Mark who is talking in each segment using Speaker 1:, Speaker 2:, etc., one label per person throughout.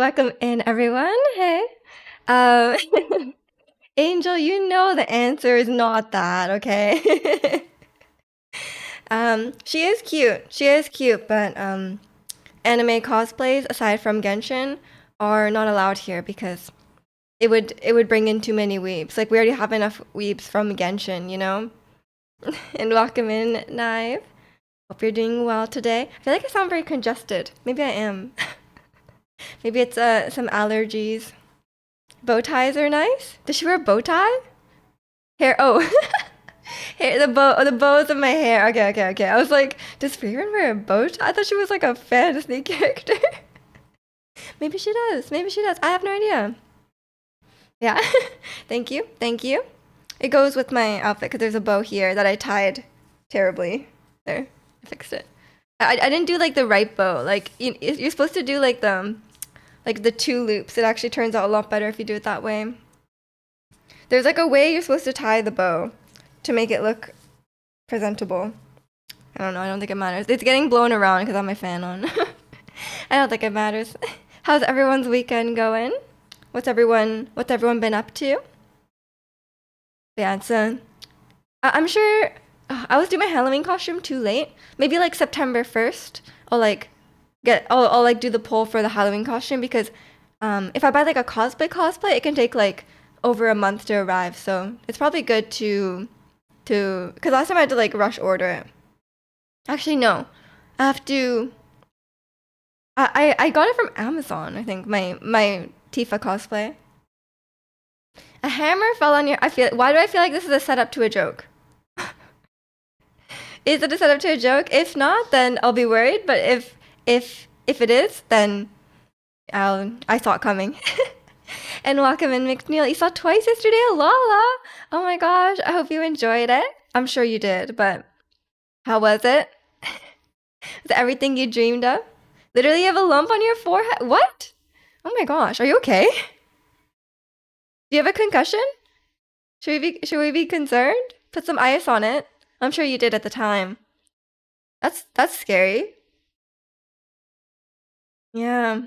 Speaker 1: Welcome in, everyone. Hey. Um, Angel, you know the answer is not that, okay? She is cute. She is cute, but anime cosplays aside from Genshin are not allowed here because it would bring in too many weebs. Like we already have enough weebs from Genshin, you know? And welcome in, Knife. Hope you're doing well today. I feel like I sound very congested. Maybe I am. Maybe it's some allergies. Bow ties are nice. Does she wear a bow tie? Hair. Oh, hair. The bows of my hair. Okay. I was like, does Freeman wear a bow tie? I thought she was like a fantasy character. Maybe she does. Maybe she does. I have no idea. Yeah. Thank you. It goes with my outfit because there's a bow here that I tied terribly. There, I fixed it. I didn't do like the right bow. Like you're supposed to do like the two loops. It actually turns out a lot better if you do it that way. There's like a way you're supposed to tie the bow to make it look presentable. I don't know. I don't think it matters. It's getting blown around because I have my fan on. I don't think it matters. How's everyone's weekend going? What's everyone been up to? Yeah, I'm sure I was doing my Halloween costume too late. Maybe like September 1st. I'll like do the poll for the Halloween costume because if I buy like a cosplay, it can take like over a month to arrive. So it's probably good because last time I had to like rush order it. Actually, no, I have to. I got it from Amazon. I think my Tifa cosplay. A hammer fell on your. I feel. Why do I feel like this is a setup to a joke? Is it a setup to a joke? If not, then I'll be worried. But if it is, then I saw it coming. And welcome in, McNeil. You saw twice yesterday, Lala. Oh my gosh, I hope you enjoyed it. I'm sure you did, but how was it? Was it everything you dreamed of? Literally, you have a lump on your forehead. What? Oh my gosh, are you okay? Do you have a concussion? Should we be concerned? Put some ice on it. I'm sure you did at the time. That's scary. Yeah.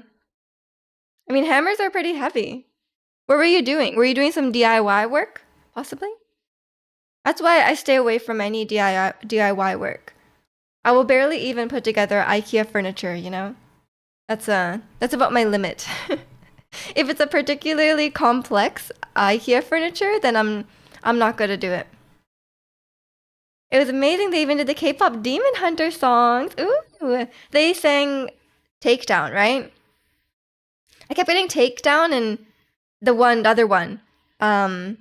Speaker 1: I mean, hammers are pretty heavy. What were you doing? Were you doing some DIY work? Possibly? That's why I stay away from any DIY work. I will barely even put together IKEA furniture, you know? That's about my limit. If it's a particularly complex IKEA furniture, then I'm not gonna do it. It was amazing they even did the K-pop Demon Hunter songs. Ooh. They sang Takedown, right? I kept getting Takedown and the other one. Um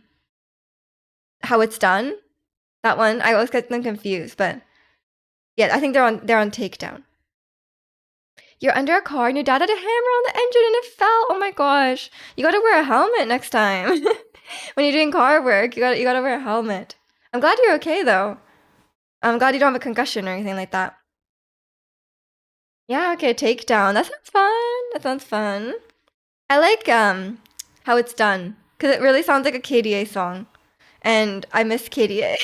Speaker 1: How It's Done. That one. I always get them confused, but yeah, I think they're on Takedown. You're under a car and your dad had a hammer on the engine and it fell. Oh my gosh. You gotta wear a helmet next time. When you're doing car work, you gotta wear a helmet. I'm glad you're okay though. I'm glad you don't have a concussion or anything like that. Yeah, okay, Takedown. That sounds fun. That sounds fun. I like How It's Done because it really sounds like a KDA song, and I miss KDA.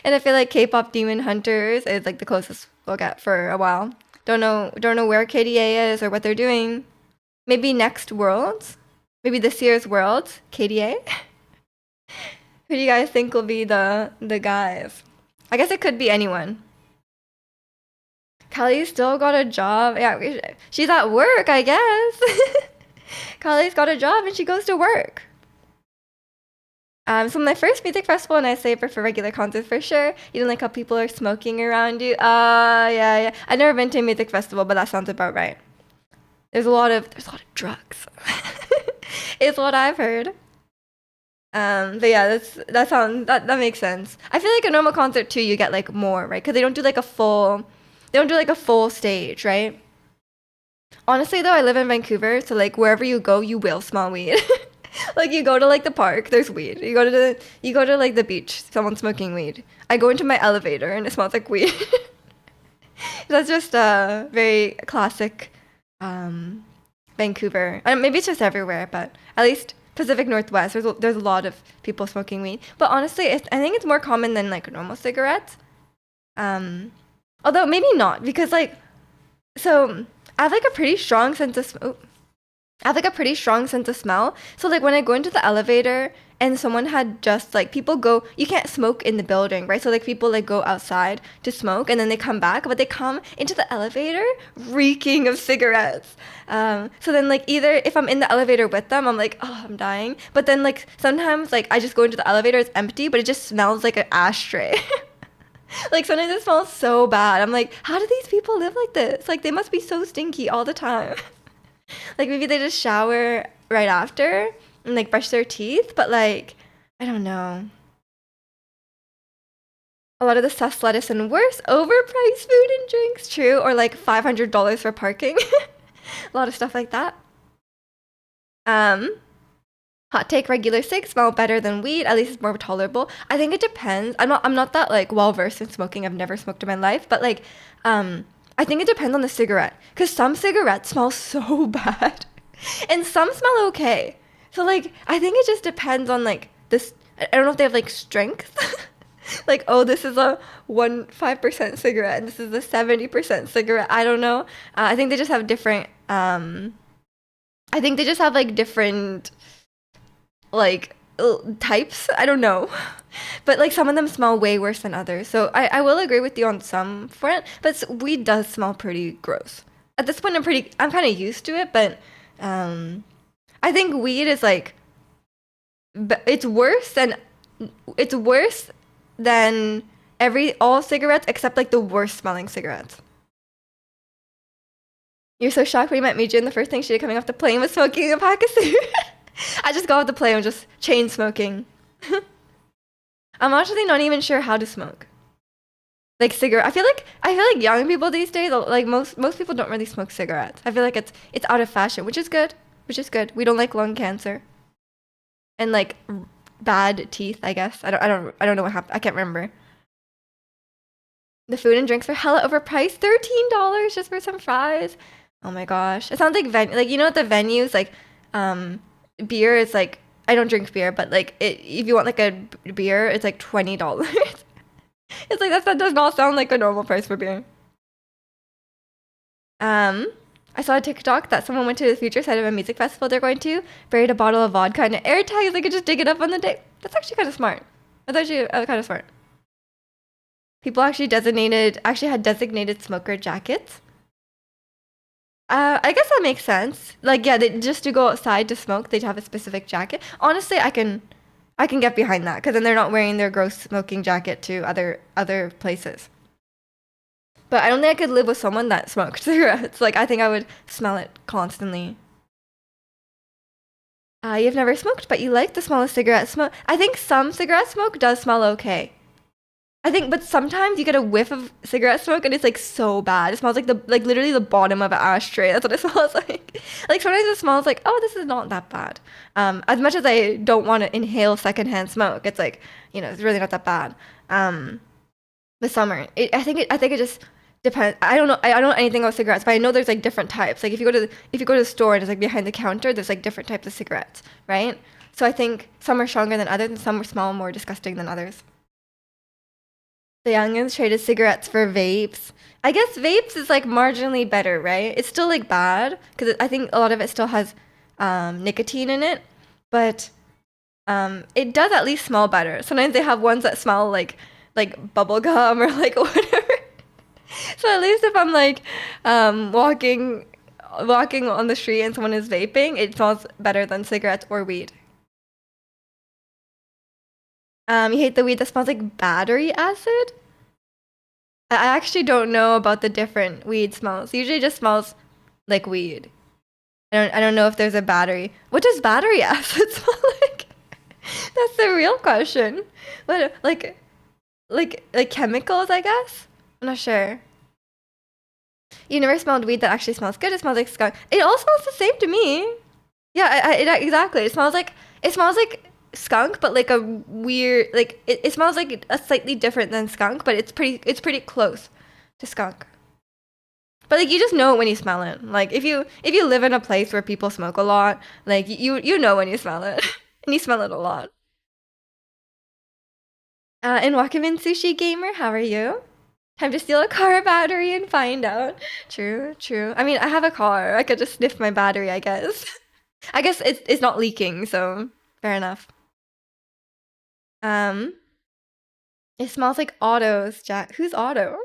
Speaker 1: And I feel like K-pop Demon Hunters is like the closest we'll get for a while. Don't know where KDA is or what they're doing. Maybe next Worlds? Maybe this year's Worlds? KDA? Who do you guys think will be the guys? I guess it could be anyone. Kelly still got a job. Yeah, she's at work, I guess. Kylie's got a job and she goes to work. So my first music festival, and I say for regular concerts for sure. You don't like how people are smoking around you. Yeah. I've never been to a music festival, but that sounds about right. There's a lot of drugs. It's what I've heard. But yeah, that makes sense. I feel like a normal concert too, you get like more, right? Because they don't do like a full stage, right? Honestly though, I live in Vancouver, so like wherever you go, you will smell weed. Like you go to like the park, there's weed. You go to like the beach, someone's smoking weed. I go into my elevator and it smells like weed. That's just a very classic Vancouver. Maybe it's just everywhere, but at least Pacific Northwest, there's a lot of people smoking weed. But honestly, I think it's more common than like normal cigarettes. Although maybe not because like so I have like a pretty strong sense of smoke. I have like a pretty strong sense of smell. So like when I go into the elevator and someone had just like people go, you can't smoke in the building, right? So like people like go outside to smoke and then they come back, but they come into the elevator reeking of cigarettes. So then like either if I'm in the elevator with them, I'm like, oh, I'm dying. But then like sometimes like I just go into the elevator, it's empty, but it just smells like an ashtray. Like sometimes it smells so bad. I'm like, how do these people live like this? Like they must be so stinky all the time. Like maybe they just shower right after and like brush their teeth, but like I don't know. A lot of the sus lettuce and worse, overpriced food and drinks, true, or like $500 for parking. A lot of stuff like that. Um, Hot take: regular cigs smell better than weed. At least it's more tolerable. I think it depends. I'm not that like well versed in smoking. I've never smoked in my life, but like um I think it depends on the cigarette. Cause some cigarettes smell so bad. And some smell okay. So like I think it just depends on like this I don't know if they have like strength. Like, oh, this is a 5% cigarette and this is a 70% cigarette. I don't know. I think they just have different I think they just have like different like types. I don't know. But like some of them smell way worse than others. So I will agree with you on some front, but weed does smell pretty gross. At this point I'm kind of used to it, but um I think weed is like it's worse than it's worse than every all cigarettes except like the worst smelling cigarettes. You're so shocked when you met Miju and the first thing she did coming off the plane was smoking a pack of cigarettes. I just got off the plane and just chain smoking. I'm actually not even sure how to smoke. Like cigarette. I feel like young people these days, like most people don't really smoke cigarettes. I feel like it's out of fashion, which is good. Which is good. We don't like lung cancer and like bad teeth, I guess. I don't know what happened. I can't remember. The food and drinks were hella overpriced. $13 just for some fries. Oh my gosh. It sounds like like you know at the venues like beer is like I don't drink beer, but like if you want like a beer, it's like $20. It's like that does not sound like a normal price for beer. Um, I saw a TikTok that someone went to the future side of a music festival they're going to, buried a bottle of vodka in an air tag so they could just dig it up on the day. That's actually kind of smart. That's actually kind of smart. People actually had designated smoker jackets. I guess that makes sense. Like, yeah, just to go outside to smoke, they'd have a specific jacket. Honestly, I can get behind that because then they're not wearing their gross smoking jacket to other places. But I don't think I could live with someone that smoked cigarettes. Like, I think I would smell it constantly. You've never smoked, but you like the smell of cigarette smoke. I think some cigarette smoke does smell okay. I think, but sometimes you get a whiff of cigarette smoke and it's like so bad. It smells like literally the bottom of an ashtray. That's what it smells like. Like sometimes it smells like, oh, this is not that bad. As much as I don't want to inhale secondhand smoke, it's like, it's really not that bad. The summer, I think it just depends. I don't know. I don't know anything about cigarettes, but I know there's like different types. Like if you go to the store and it's like behind the counter, there's like different types of cigarettes, right? So I think some are stronger than others, and some are smell more disgusting than others. The youngins traded cigarettes for vapes. I guess vapes is like marginally better, right? It's still like bad because I think a lot of it still has nicotine in it, but it does at least smell better. Sometimes they have ones that smell like bubble gum or like whatever. So at least if I'm like walking on the street and someone is vaping, it smells better than cigarettes or weed. You hate the weed that smells like battery acid? I actually don't know about the different weed smells. Usually it just smells like weed. I don't know if there's a battery. What does battery acid smell like? That's the real question. What like chemicals, I guess? I'm not sure. You never smelled weed that actually smells good. It smells like skunk. It all smells the same to me. Yeah, exactly. It smells like skunk, but like a weird it smells like a slightly different than skunk, but it's pretty close to skunk. But like you just know it when you smell it. Like if you live in a place where people smoke a lot, like you know when you smell it, and you smell it a lot. And Wakamin Sushi Gamer, how are you? Time to steal a car battery and find out. True, true. I mean, I have a car. I could just sniff my battery, I guess. I guess it's not leaking, so fair enough. Um, it smells like Otto's, Jack. Who's Otto?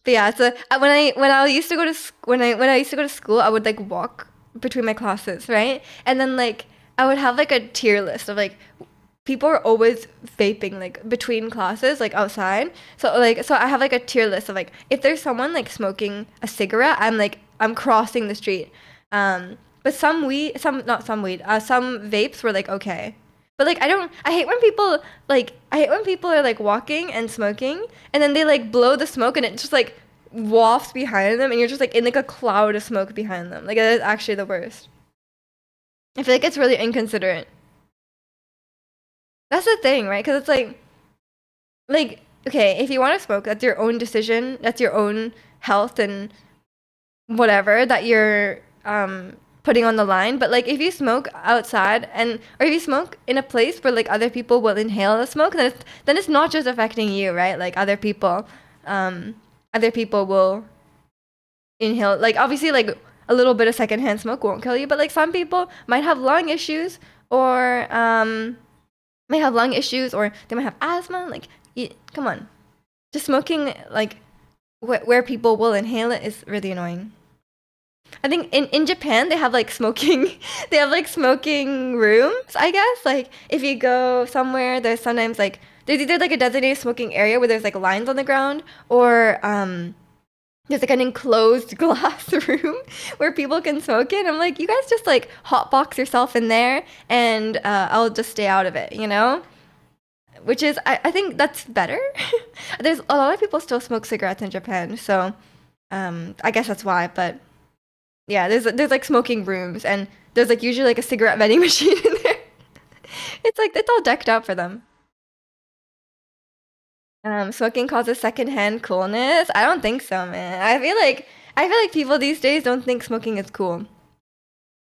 Speaker 1: But yeah, so when I used to go to when I used to go to school, I would like walk between my classes, right? And then like I would have like a tier list of like people are always vaping like between classes, like outside. So I have like a tier list of like if there's someone like smoking a cigarette, I'm crossing the street. But some weed, some vapes were like okay. But like I hate when people I hate when people are like walking and smoking and then they like blow the smoke and it just like wafts behind them and you're just like in like a cloud of smoke behind them. Like that is actually the worst. I feel like it's really inconsiderate. That's the thing, right? Because it's like okay, if you want to smoke, that's your own decision. That's your own health and whatever that you're putting on the line. But like if you smoke outside and or if you smoke in a place where like other people will inhale the smoke, then it's not just affecting you, right? Like um other people will inhale like obviously like a little bit of secondhand smoke won't kill you, but like some people might have lung issues or might have lung issues or they might have asthma. Like come on. Just smoking like where people will inhale it is really annoying. I think in Japan they have like smoking they have like smoking rooms, I guess. Like if you go somewhere there's sometimes like there's either like a designated smoking area where there's like lines on the ground or there's like an enclosed glass room where people can smoke in. I'm like, you guys just like hotbox yourself in there and I'll just stay out of it, you know? Which is I think that's better. There's a lot of people still smoke cigarettes in Japan, so I guess that's why, but yeah, there's like smoking rooms and there's like usually like a cigarette vending machine in there. It's like it's all decked out for them. Smoking causes secondhand coolness. I don't think so, man. I feel like people these days don't think smoking is cool.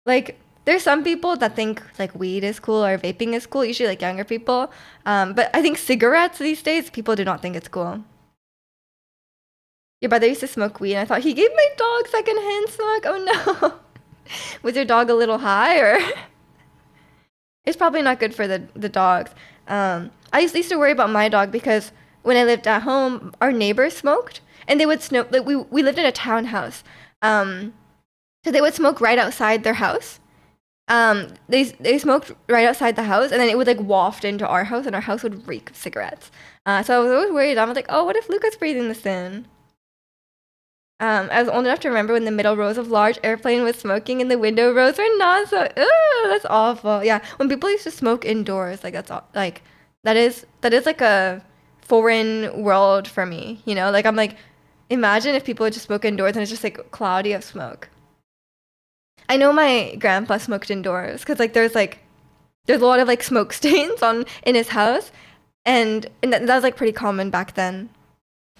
Speaker 1: Like there's some people that think like weed is cool or vaping is cool, usually like younger people. But I think cigarettes these days, people do not think it's cool. Your brother used to smoke weed and I thought he gave my dog secondhand smoke. Oh no. Was your dog a little high or it's probably not good for the dogs. I used to worry about my dog because when I lived at home, our neighbors smoked, and they would smoke. Like we lived in a townhouse, um, so they would smoke right outside their house. They smoked right outside the house, and then it would like waft into our house, and our house would reek of cigarettes. So I was always worried. I was like, oh, what if Luca's breathing this in? I was old enough to remember when the middle rows of large airplane was smoking and the window rows were not so. Ooh, that's awful. Yeah, when people used to smoke indoors, like like that is like a foreign world for me. You know, like I'm like, imagine if people would just smoke indoors and it's just like cloudy of smoke. I know my grandpa smoked indoors because like there's a lot of like smoke stains on in his house, and that was like pretty common back then.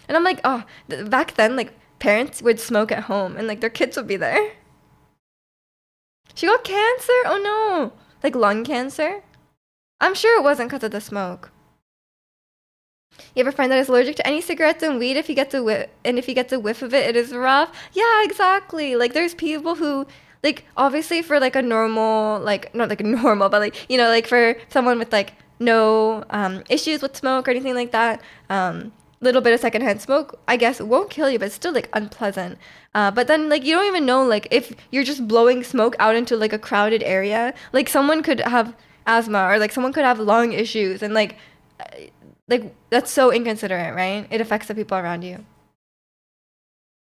Speaker 1: And I'm like, oh, back then, like parents would smoke at home and like their kids would be there. She got cancer? Oh no. Like lung cancer? I'm sure it wasn't because of the smoke. You ever find that is allergic to any cigarettes and weed if you get if you get the whiff of it, it is rough? Yeah, exactly. Like there's people who like obviously for like a normal like not like a normal but like you know like for someone with like no issues with smoke or anything like that little bit of secondhand smoke I guess it won't kill you but it's still like unpleasant but then like you don't even know like if you're just blowing smoke out into like a crowded area like someone could have asthma or like someone could have lung issues and like that's so inconsiderate, right? It affects the people around you.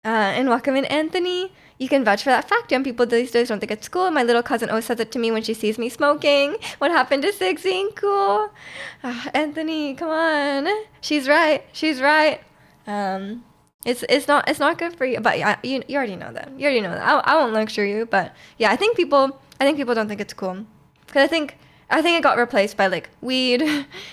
Speaker 1: And welcome in, Anthony. You can vouch for that fact. Young people these days don't think it's cool. My little cousin always says it to me when she sees me smoking. What happened to Sig being cool? Anthony, come on. She's right. She's right. It's not good for you. But yeah, you already know that. You already know that. I won't lecture you. But yeah, I think people don't think it's cool because I think it got replaced by like weed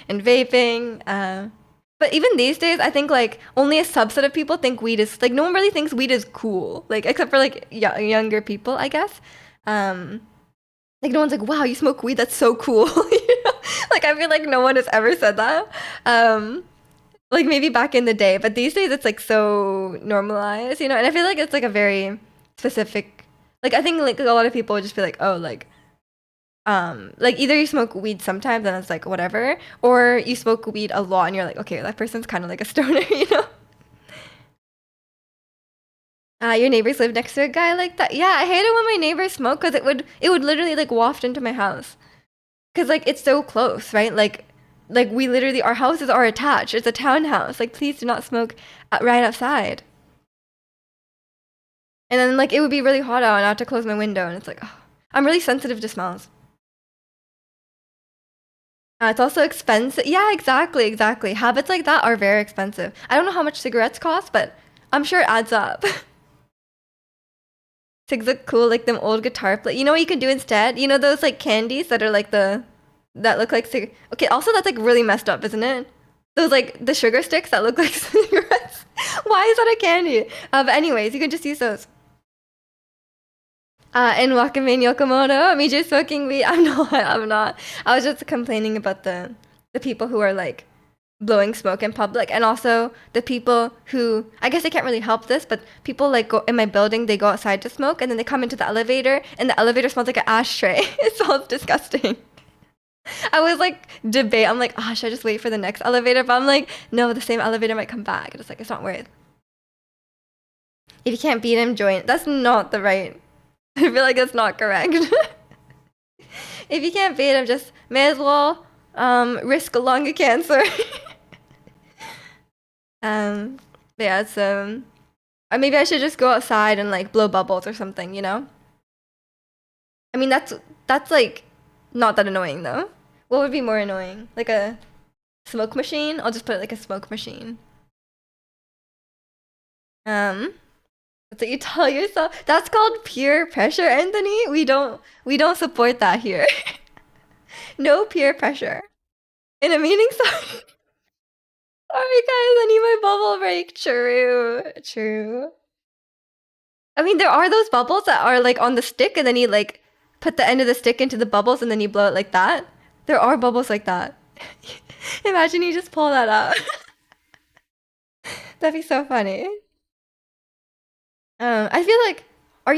Speaker 1: and vaping. But even these days, I think like only a subset of people think weed is like no one really thinks weed is cool. Like except for like younger people, I guess. Um, like no one's like, wow, you smoke weed? That's so cool. You know? Like I feel like no one has ever said that. Um, like maybe back in the day, but these days it's like so normalized, you know. And I feel like it's like a very specific Like I think like a lot of people would just be like, oh, like either you smoke weed sometimes and it's like whatever, or you smoke weed a lot and you're like, okay, that person's kind of like a stoner, you know? Your neighbors live next to a guy like that. Yeah, I hate it when my neighbors smoke because it would literally like waft into my house. Cause like it's so close, right? Like we literally our houses are attached. It's a townhouse. Like please do not smoke right outside. And then like it would be really hot out and I have to close my window and it's like oh, I'm really sensitive to smells. It's also expensive. Yeah, exactly, exactly. Habits like that are very expensive. I don't know how much cigarettes cost, but I'm sure it adds up. Cigs look cool, like them old guitar play. You know what you can do instead? You know those like candies that are like the that look like okay, also that's like really messed up, isn't it? Those like the sugar sticks that look like cigarettes. Why is that a candy? But anyways, you can just use those. And Wakame Yokomoto, me just smoking weed. I'm not. I'm not. I was just complaining about the people who are like blowing smoke in public, and also the people who I guess they can't really help this, but people like go in my building, they go outside to smoke, and then they come into the elevator, and the elevator smells like an ashtray. It smells disgusting. I was like debate. I'm like, should I just wait for the next elevator? But I'm like, no, the same elevator might come back. It's like it's not worth. If you can't beat him, join. That's not the right. I feel like that's not correct. If you can't beat him, just may as well risk lung cancer. um, but yeah, so maybe I should just go outside and like blow bubbles or something, you know? I mean, that's like not that annoying though. What would be more annoying? Like a smoke machine? I'll just put it like a smoke machine. Um, that's what you tell yourself. That's called peer pressure, Anthony. We don't support that here. No peer pressure. In a meeting, sorry. Sorry guys, I need my bubble break. True. True. I mean, there are those bubbles that are like on the stick and then you like put the end of the stick into the bubbles and then you blow it like that. There are bubbles like that. Imagine you just pull that out. That'd be so funny. I feel like are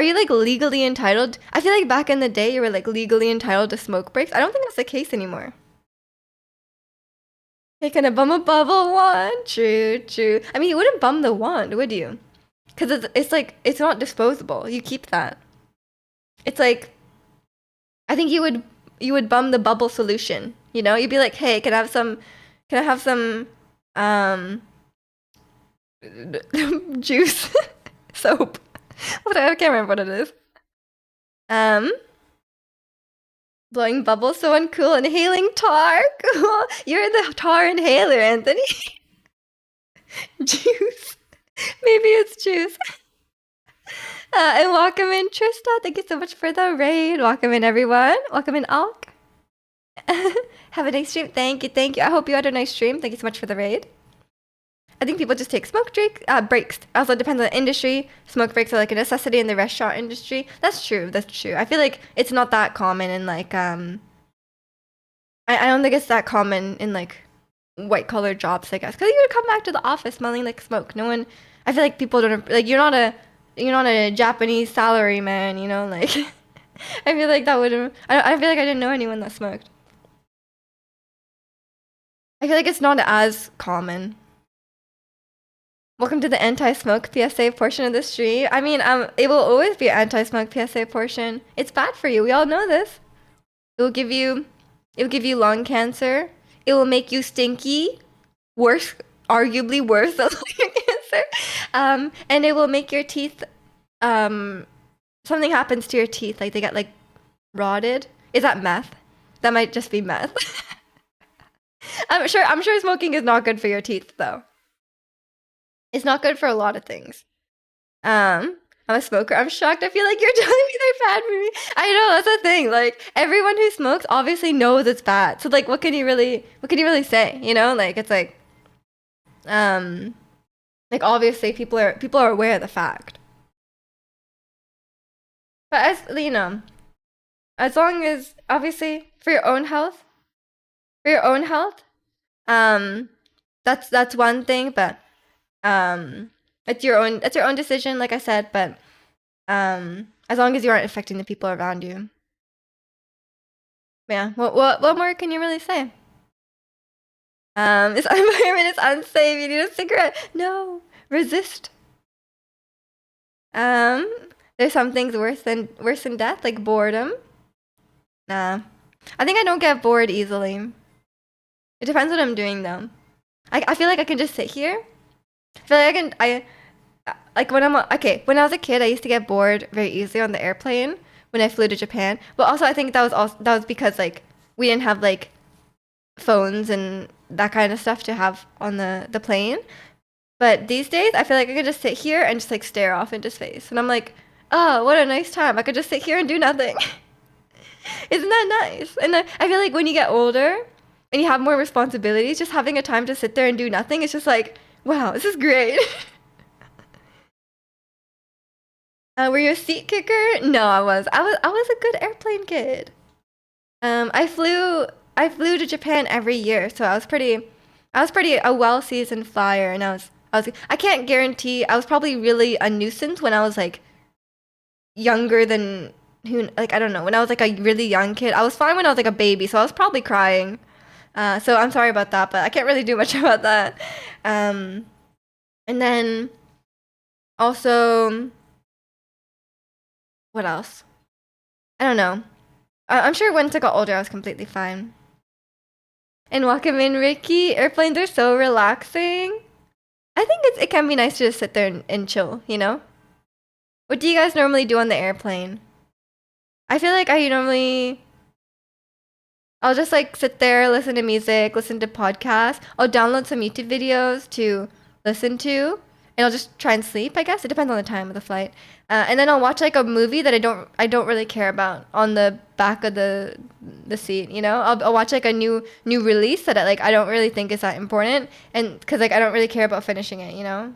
Speaker 1: you like legally entitled? I feel like back in the day you were like legally entitled to smoke breaks. I don't think that's the case anymore. Hey, can I bum a bubble wand? True, true. I mean, you wouldn't bum the wand, would you? Because it's like it's not disposable. You keep that. It's like I think you would bum the bubble solution. You know, you'd be like, hey, can I have some um juice soap? What I can't remember what it is. Um, blowing bubbles so uncool, inhaling tar. Cool. You're the tar inhaler, Anthony. Juice. Maybe it's juice. And welcome in, Trista. Thank you so much for the raid. Welcome in, everyone. Welcome in, Alk. Have a nice stream. Thank you, thank you. I hope you had a nice stream. Thank you so much for the raid. I think people just take smoke breaks. Also, it depends on the industry. Smoke breaks are like a necessity in the restaurant industry. That's true. That's true. I feel like it's not that common in like I don't think it's that common in like white collar jobs. I guess because you would come back to the office smelling like smoke. No one. I feel like people don't like you're not a Japanese salary man. You know like. I feel like that would. I feel like I didn't know anyone that smoked. I feel like it's not as common. Welcome to the anti-smoke PSA portion of the stream. I mean, it will always be an anti-smoke PSA portion. It's bad for you. We all know this. It will give you, it will give you lung cancer. It will make you stinky. Worse, arguably worse than lung cancer. And it will make your teeth. Something happens to your teeth, like they get like rotted. Is that meth? That might just be meth. I'm sure smoking is not good for your teeth though. It's not good for a lot of things. I'm a smoker. I'm shocked. I feel like you're telling me they're bad for me. I know that's the thing. Like everyone who smokes obviously knows it's bad. So like, what can you really say? You know, like it's um, like obviously people are aware of the fact. But as long as obviously for your own health, um, that's one thing. But it's your own decision, like I said. But as long as you aren't affecting the people around you. Yeah. What more can you really say? This environment is unsafe. You need a cigarette. No, resist. There's some things worse than death, like boredom. Nah, I think I don't get bored easily. It depends what I'm doing though. I feel like I can just sit here. I feel like like when when I was a kid, I used to get bored very easily on the airplane when I flew to Japan. But also, I think that was because like we didn't have like phones and that kind of stuff to have on the plane. But these days, I feel like I could just sit here and just like stare off into space, and I'm like, oh, what a nice time! I could just sit here and do nothing. Isn't that nice? And I feel like when you get older and you have more responsibilities, just having a time to sit there and do nothing is just like, wow, this is great. Were you a seat kicker? No, I was. I was a good airplane kid. I flew to Japan every year, so I was pretty a well seasoned flyer, and I can't guarantee. I was probably really a nuisance when I was like younger than who like I don't know when I was like a really young kid. I was fine when I was like a baby, so I was probably crying. So I'm sorry about that, but I can't really do much about that. Um, and then also, what else? I don't know. I'm sure once I got older, I was completely fine. And welcome in, Ricky. Airplanes are so relaxing. I think it can be nice to just sit there and chill, you know? What do you guys normally do on the airplane? I feel like I'll just like sit there, listen to music, listen to podcasts. I'll download some YouTube videos to listen to, and I'll just try and sleep. I guess it depends on the time of the flight. And then I'll watch like a movie that I don't really care about on the back of the seat. You know, I'll watch like a new release that I don't really think is that important, and because like I don't really care about finishing it. You know.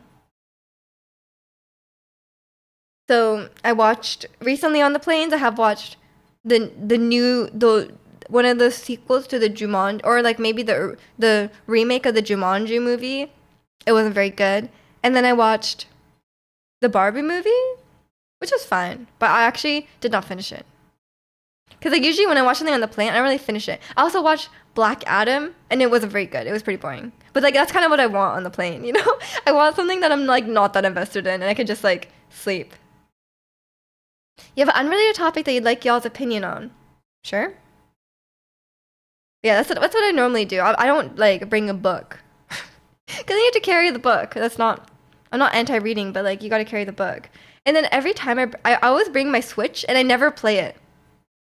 Speaker 1: So I watched recently on the planes. I have watched the one of the sequels to the Jumanji, or like maybe the remake of the Jumanji movie. It wasn't very good. And then I watched the Barbie movie, which was fine, but I actually did not finish it. Because like usually when I watch something on the plane, I don't really finish it. I also watched Black Adam, and it wasn't very good. It was pretty boring. But like that's kind of what I want on the plane, you know? I want something that I'm like not that invested in, and I could just like sleep. You have an unrelated topic that you'd like y'all's opinion on. Sure? Yeah, that's what I normally do. I don't like bring a book. Because you have to carry the book. I'm not anti-reading, but like you got to carry the book. And then every time I always bring my Switch and I never play it.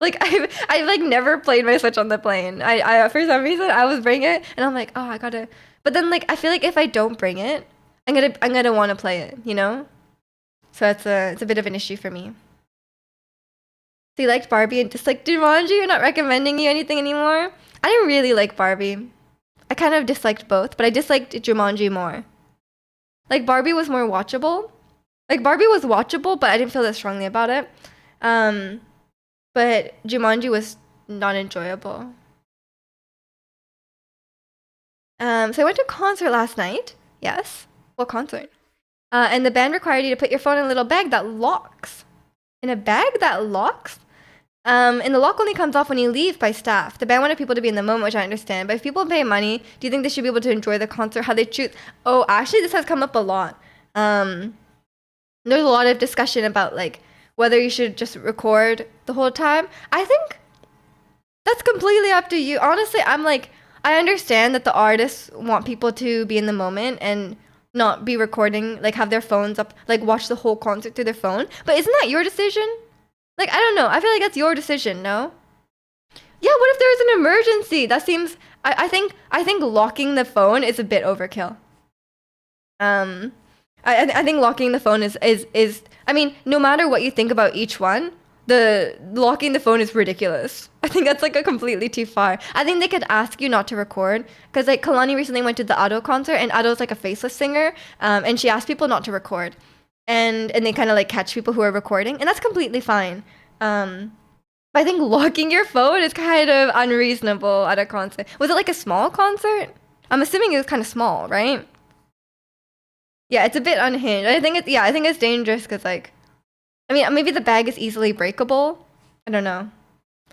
Speaker 1: Like I've like never played my Switch on the plane. I for some reason I always bring it and I'm like, oh, I gotta. But then like I feel like if I don't bring it, I'm gonna want to play it, you know? So it's a bit of an issue for me. So you liked Barbie and disliked Jumanji? You're not recommending you anything anymore? I didn't really like Barbie. I kind of disliked both, but I disliked Jumanji more. Like Barbie was more watchable. Like Barbie was watchable, but I didn't feel that strongly about it. But Jumanji was not enjoyable. So I went to a concert last night. Yes. What concert? And the band required you to put your phone in a little bag that locks. In a bag that locks? And the lock only comes off when you leave by staff. The band wanted people to be in the moment, which I understand. But if people pay money, do you think they should be able to enjoy the concert how they choose? Oh, actually, this has come up a lot. There's a lot of discussion about like whether you should just record the whole time. I think that's completely up to you. Honestly, I'm like, I understand that the artists want people to be in the moment and not be recording, like have their phones up, like watch the whole concert through their phone. But isn't that your decision? Like, I don't know. I feel like that's your decision, no? Yeah, what if there's an emergency? That seems I think locking the phone is a bit overkill. Um I think locking the phone is I mean, no matter what you think about each one, the locking the phone is ridiculous. I think that's like a completely too far. I think they could ask you not to record because like Kalani recently went to the Ado concert and Ado's like a faceless singer, and she asked people not to record, and they kind of like catch people who are recording, and that's completely fine. But I think locking your phone is kind of unreasonable at a concert. Was it like a small concert? I'm assuming it was kind of small, right? Yeah, it's a bit unhinged. I think it's dangerous because like I mean, maybe the bag is easily breakable. I don't know.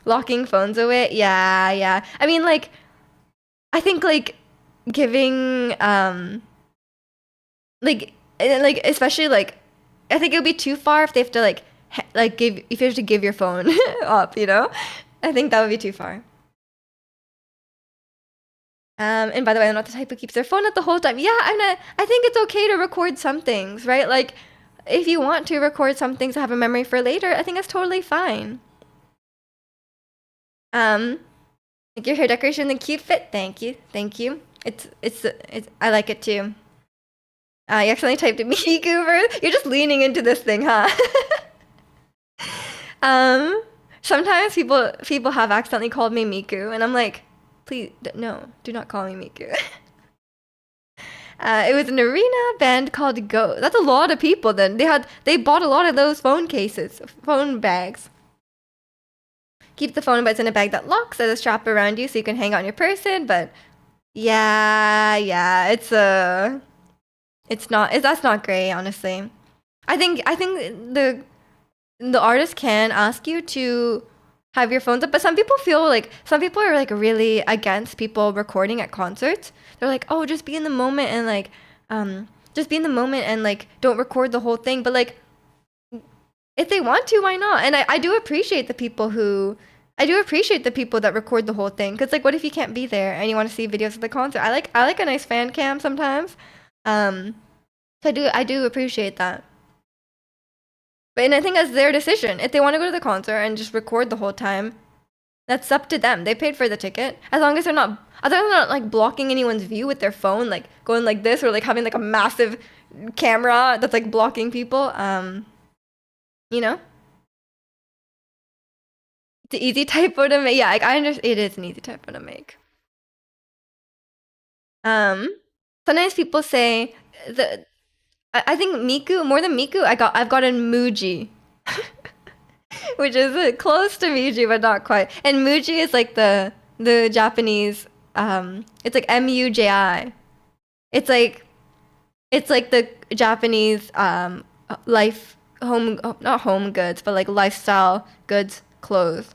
Speaker 1: Locking phones away. Yeah, yeah. I mean, like, I think like giving like especially like I think it would be too far if they have to like like give if you have to give your phone up, you know? I think that would be too far. And by the way, I'm not the type who keeps their phone at the whole time. Yeah, I think it's okay to record some things, right? Like, if you want to record some things to have a memory for later, I think that's totally fine. Um, like your hair decoration and cute fit. Thank you, thank you. It's I like it too. You accidentally typed me, Goober. You're just leaning into this thing, huh? um, sometimes people have accidentally called me Miku, and I'm like, please no, do not call me Miku. It was an arena band called Go. That's a lot of people. Then they bought a lot of those phone cases, phone bags. Keep the phone buds in a bag that locks as a strap around you so you can hang on your person. But yeah, yeah, it's not. That's not great, honestly. I think the artist can ask you to have your phones up, but some people are like really against people recording at concerts. They're like, oh, just be in the moment and like, just be in the moment and like don't record the whole thing. But like, if they want to, why not? And I do appreciate the people who. I do appreciate the people that record the whole thing. Cause like, what if you can't be there and you want to see videos of the concert? I like a nice fan cam sometimes. Um, so I do appreciate that. But and I think that's their decision. If they want to go to the concert and just record the whole time, that's up to them. They paid for the ticket. As long as they're not like blocking anyone's view with their phone, like going like this or like having like a massive camera that's like blocking people. You know, it's an easy typo to make. Yeah, like, I understand. It is an easy typo to make. Um, sometimes people say the. I think Miku more than Miku. I've got a Muji. Which is close to Muji, but not quite. And Muji is like the Japanese. It's like Muji. It's like it's like the Japanese life home not home goods, but like lifestyle goods clothes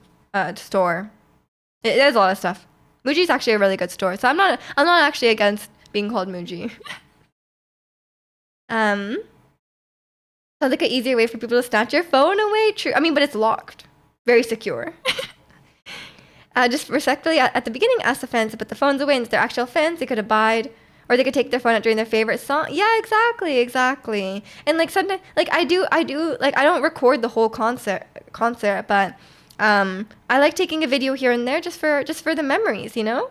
Speaker 1: store. There's a lot of stuff. Muji's actually a really good store, so I'm not actually against being called Muji. um, Sounds like an easier way for people to snatch your phone away. True. I mean, but it's locked. Very secure. Just respectfully, at the beginning, ask the fans to put the phones away, and if they're actual fans, they could abide, or they could take their phone out during their favorite song. Yeah, exactly, exactly. And like sometimes, like like I don't record the whole concert, but I like taking a video here and there just for the memories, you know.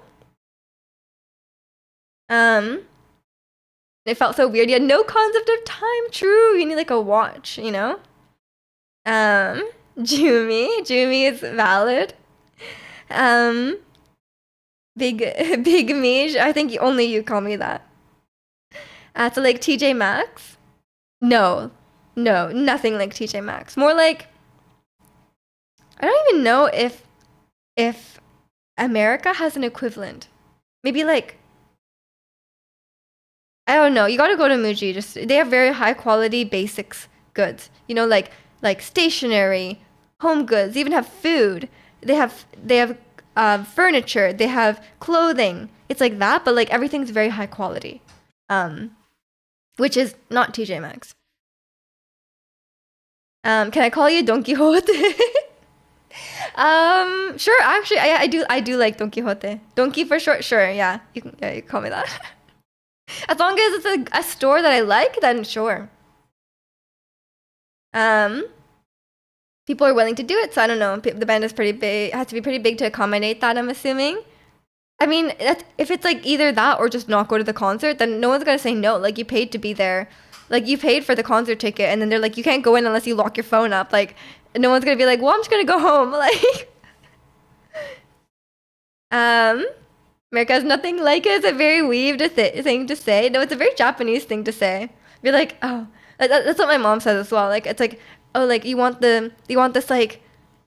Speaker 1: Um, it felt so weird. You had no concept of time. True. You need like a watch, you know? Um, Jumi is valid. Um, big, big Mish. I think only you call me that. So like TJ Maxx? No, no, nothing like TJ Maxx. More like I don't even know if America has an equivalent. Maybe like I don't know. You gotta go to Muji. Just they have very high quality basics goods. You know, like stationery, home goods. They even have food. They have furniture. They have clothing. It's like that, but like everything's very high quality. Um, which is not TJ Maxx. Can I call you Don Quixote? Sure. Actually, I do like Don Quixote. Donkey for short. Sure. Yeah, you can call me that. As long as it's a store that I like, then sure. Um, People are willing to do it, so I don't know. The band is pretty big. It has to be pretty big to accommodate that, I'm assuming. I mean, if it's like either that or just not go to the concert, then no one's gonna say no. Like you paid to be there, like you paid for the concert ticket, and then they're like, you can't go in unless you lock your phone up. Like, no one's gonna be like, well, I'm just gonna go home. Like, um, America has nothing like it. It's a very weird thing to say. No, it's a very Japanese thing to say. Be like, oh, that's what my mom says as well. Like, it's like, oh, like you want this like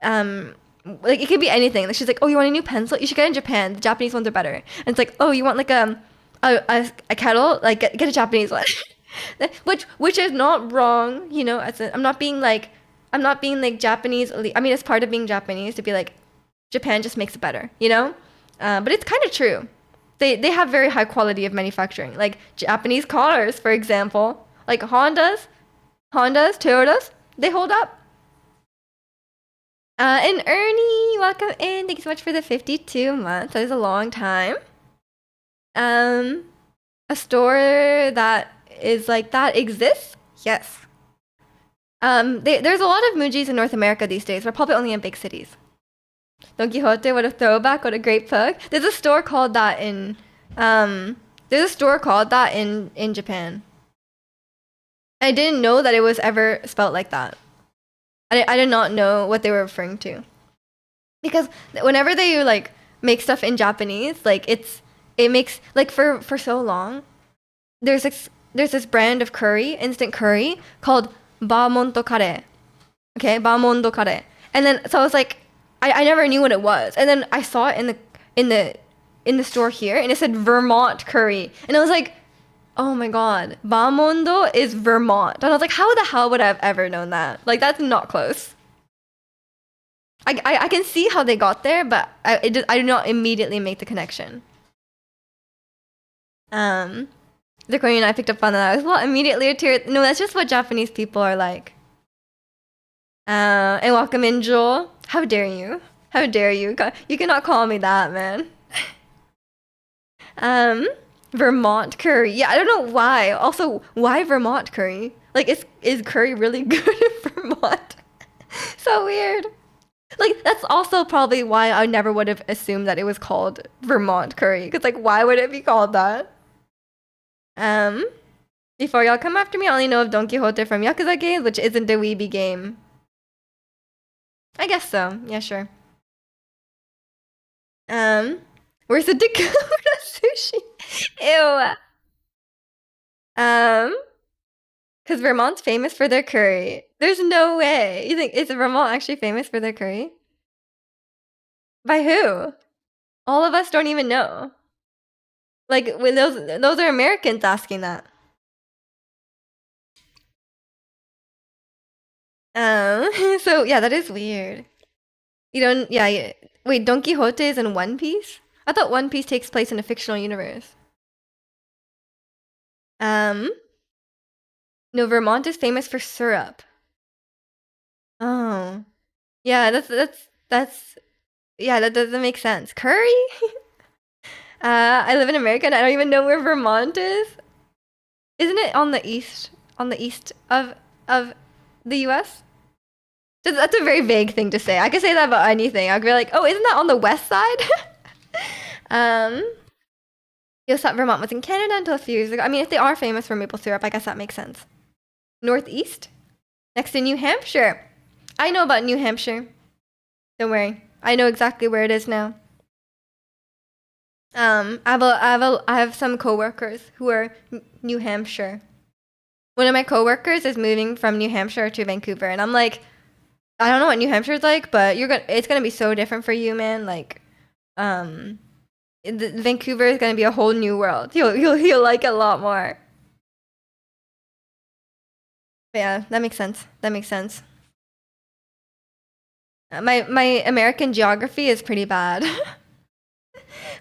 Speaker 1: it could be anything. Like she's like, oh, you want a new pencil? You should get it in Japan. The Japanese ones are better. And it's like, oh, you want like a kettle? Like get a Japanese one. Which is not wrong, you know. I'm not being like I'm not being like Japanese. I mean, it's part of being Japanese to be like, Japan just makes it better, you know? But it's kind of true. They have very high quality of manufacturing. Like Japanese cars, for example, like Toyotas, they hold up. And Ernie, welcome in. Thank you so much for the 52 months. That is a long time. A store that is like that exists? Yes. There's a lot of Mujis in North America these days. We're probably only in big cities. Don Quixote, what a throwback, what a great plug. There's a store called that in Japan. I didn't know that it was ever spelt like that. I did not know what they were referring to. Because whenever they like make stuff in Japanese, like it makes like for so long, there's this brand of curry, instant curry called Bamonto Kare. Okay, Bamonto Kare. And then so I was like, I never knew what it was. And then I saw it in the store here and it said Vermont curry. And I was like, oh my god, Bamondo is Vermont. And I was like, how the hell would I have ever known that? Like, that's not close. I can see how they got there, but I do not immediately make the connection. The Korean I picked up on that as well. Immediately a tear. No, that's just what Japanese people are like. And welcome in, Joel. How dare you? How dare you? You cannot call me that, man. Vermont curry. Yeah, I don't know why. Also, why Vermont curry? Like, is curry really good in Vermont? So weird. Like, that's also probably why I never would have assumed that it was called Vermont curry. Because, like, why would it be called that? Before y'all come after me, I only know of Don Quixote from Yakuza games, which isn't a weeby game. I guess so. Yeah, sure. Where's the Dakota sushi? Ew. Because Vermont's famous for their curry. There's no way. You think is Vermont actually famous for their curry? By who? All of us don't even know. Like when those are Americans asking that. So yeah, that is weird. You don't yeah. Wait, Don Quixote is in One Piece? I thought One Piece takes place in a fictional universe. No, Vermont is famous for syrup. Oh. Yeah, that's yeah, that doesn't make sense. Curry? I live in America and I don't even know where Vermont is. Isn't it on the east of the US? That's a very vague thing to say. I could say that about anything. I'd be like, oh, isn't that on the west side? You thought Vermont was in Canada until a few years ago. I mean, if they are famous for maple syrup, I guess that makes sense. Northeast? Next to New Hampshire. I know about New Hampshire. Don't worry. I know exactly where it is now. I have some coworkers who are New Hampshire. One of my coworkers is moving from New Hampshire to Vancouver, and I'm like, I don't know what New Hampshire's like, but it's gonna be so different for you, man. Like, Vancouver is gonna be a whole new world. You'll like it a lot more. But yeah, that makes sense. That makes sense. My American geography is pretty bad,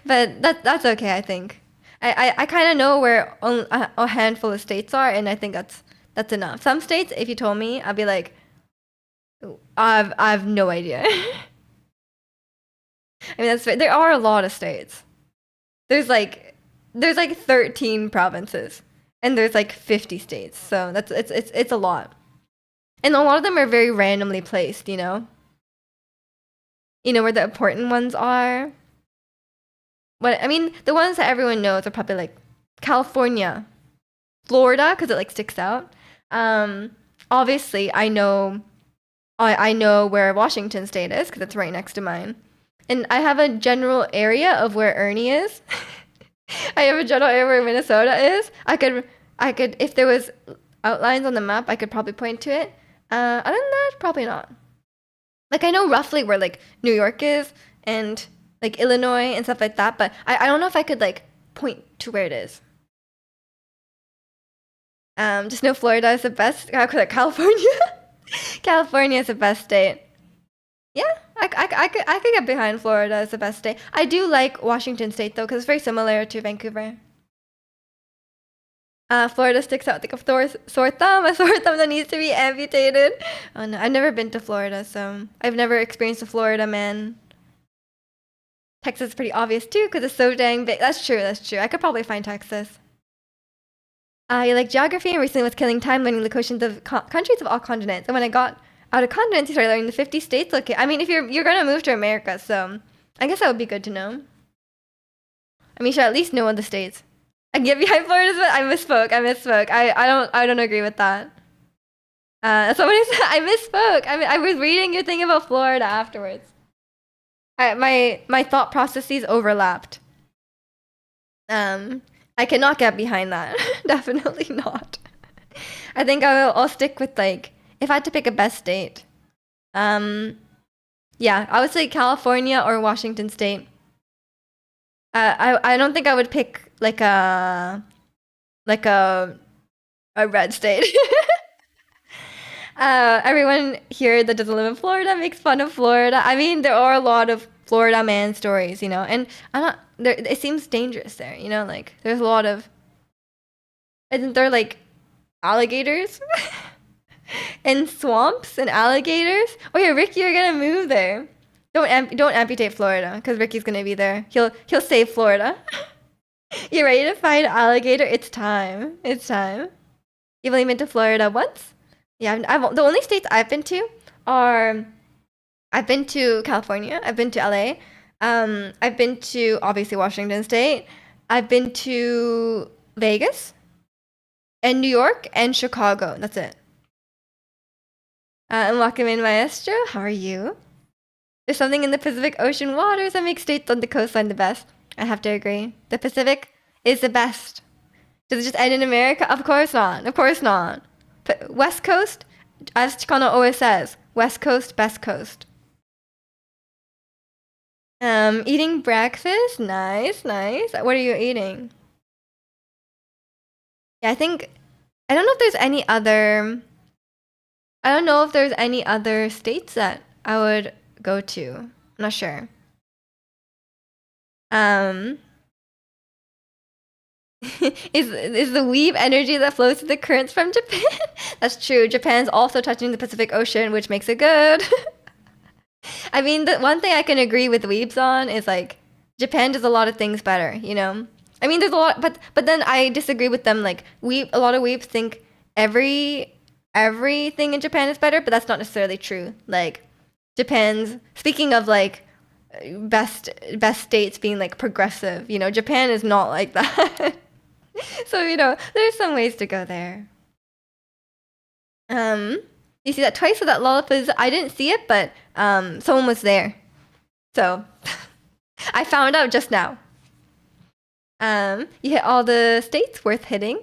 Speaker 1: but that's okay. I think I kind of know where a handful of states are, and I think that's enough. Some states, if you told me, I'd be like, I've no idea. I mean, there are a lot of states. There's like 13 provinces, and there's like 50 states. So it's a lot, and a lot of them are very randomly placed. You know where the important ones are. What I mean, the ones that everyone knows are probably like California, Florida, because it like sticks out. Obviously, I know where Washington State is because it's right next to mine, and I have a general area of where Ernie is. I have a general area where Minnesota is. I could if there was outlines on the map, I could probably point to it. Other than that, probably not. Like I know roughly where like New York is and like Illinois and stuff like that, but I don't know if I could like point to where it is. Just know Florida is the best. California. California is the best state. Yeah, I could get behind Florida as the best state. I do like Washington State though, because it's very similar to Vancouver. Florida sticks out like a sore thumb, a sore thumb that needs to be amputated. Oh no, I've never been to Florida, so I've never experienced a Florida man. Texas is pretty obvious too, because it's so dang big. That's true, that's true. I could probably find Texas. You like geography and recently was killing time learning locations of countries of all continents. And when I got out of continents, you started learning the 50 states. Okay, I mean, if you're gonna move to America, so I guess that would be good to know. I mean, you should at least know one of the states. I get behind Florida, but I misspoke. I don't agree with that. Somebody said I misspoke. I was reading your thing about Florida afterwards. My thought processes overlapped. I cannot get behind that. Definitely not. I think I'll stick with like if I had to pick a best state. Yeah, I would say California or Washington State. I don't think I would pick like a red state. Everyone here that doesn't live in Florida makes fun of Florida. I mean, there are a lot of Florida man stories, you know, and I'm not there. It seems dangerous there, you know, like there's a lot of, isn't there like alligators and swamps and alligators? Oh yeah, Ricky, you're gonna move there. Don't amputate Florida because Ricky's gonna be there. He'll save Florida. You ready to find alligator? It's time. It's time. You've only been to Florida once? Yeah, the only states I've been to are I've been to California, I've been to LA, I've been to obviously Washington State, I've been to Vegas and New York and Chicago. That's it. And welcome in, Maestro. How are you? There's something in the Pacific Ocean waters that makes states on the coastline the best. I have to agree. The Pacific is the best. Does it just end in America? Of course not. Of course not. West Coast, as Chicano always says, West Coast, best coast. Eating breakfast? Nice, nice. What are you eating? Yeah, I don't know if there's any other, I don't know if there's any other states that I would go to. I'm not sure. Is the weave energy that flows through the currents from Japan? That's true. Japan's also touching the Pacific Ocean, which makes it good. I mean, the one thing I can agree with weebs on is like Japan does a lot of things better, you know? I mean, there's a lot, but then I disagree with them. Like a lot of weebs think everything in Japan is better, but that's not necessarily true. Like Japan's, speaking of like best states being like progressive, you know, Japan is not like that. So, you know, there's some ways to go there. You see that twice with that Lollapalooza? I didn't see it, but someone was there. So I found out just now. You hit all the states worth hitting.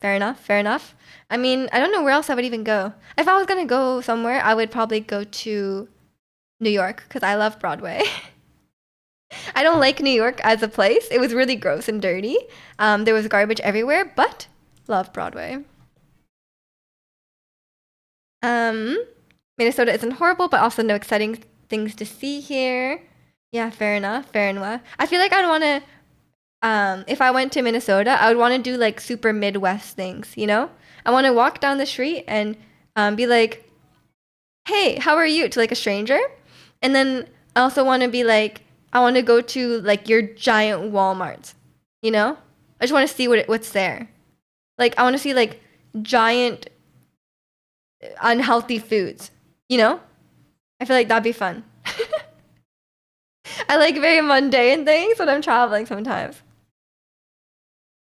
Speaker 1: Fair enough, fair enough. I mean, I don't know where else I would even go. If I was gonna go somewhere, I would probably go to New York because I love Broadway. I don't like New York as a place. It was really gross and dirty. There was garbage everywhere, but love Broadway. Minnesota isn't horrible, but also no exciting things to see here. Yeah, fair enough, fair enough. I feel like I'd want to, if I went to Minnesota, I would want to do like super Midwest things, you know? I want to walk down the street and be like, hey, how are you? To like a stranger. And then I also want to be like, I want to go to like your giant Walmarts, you know? I just want to see what's there. Like I want to see like giant unhealthy foods, you know? I feel like that'd be fun. I like very mundane things when I'm traveling sometimes.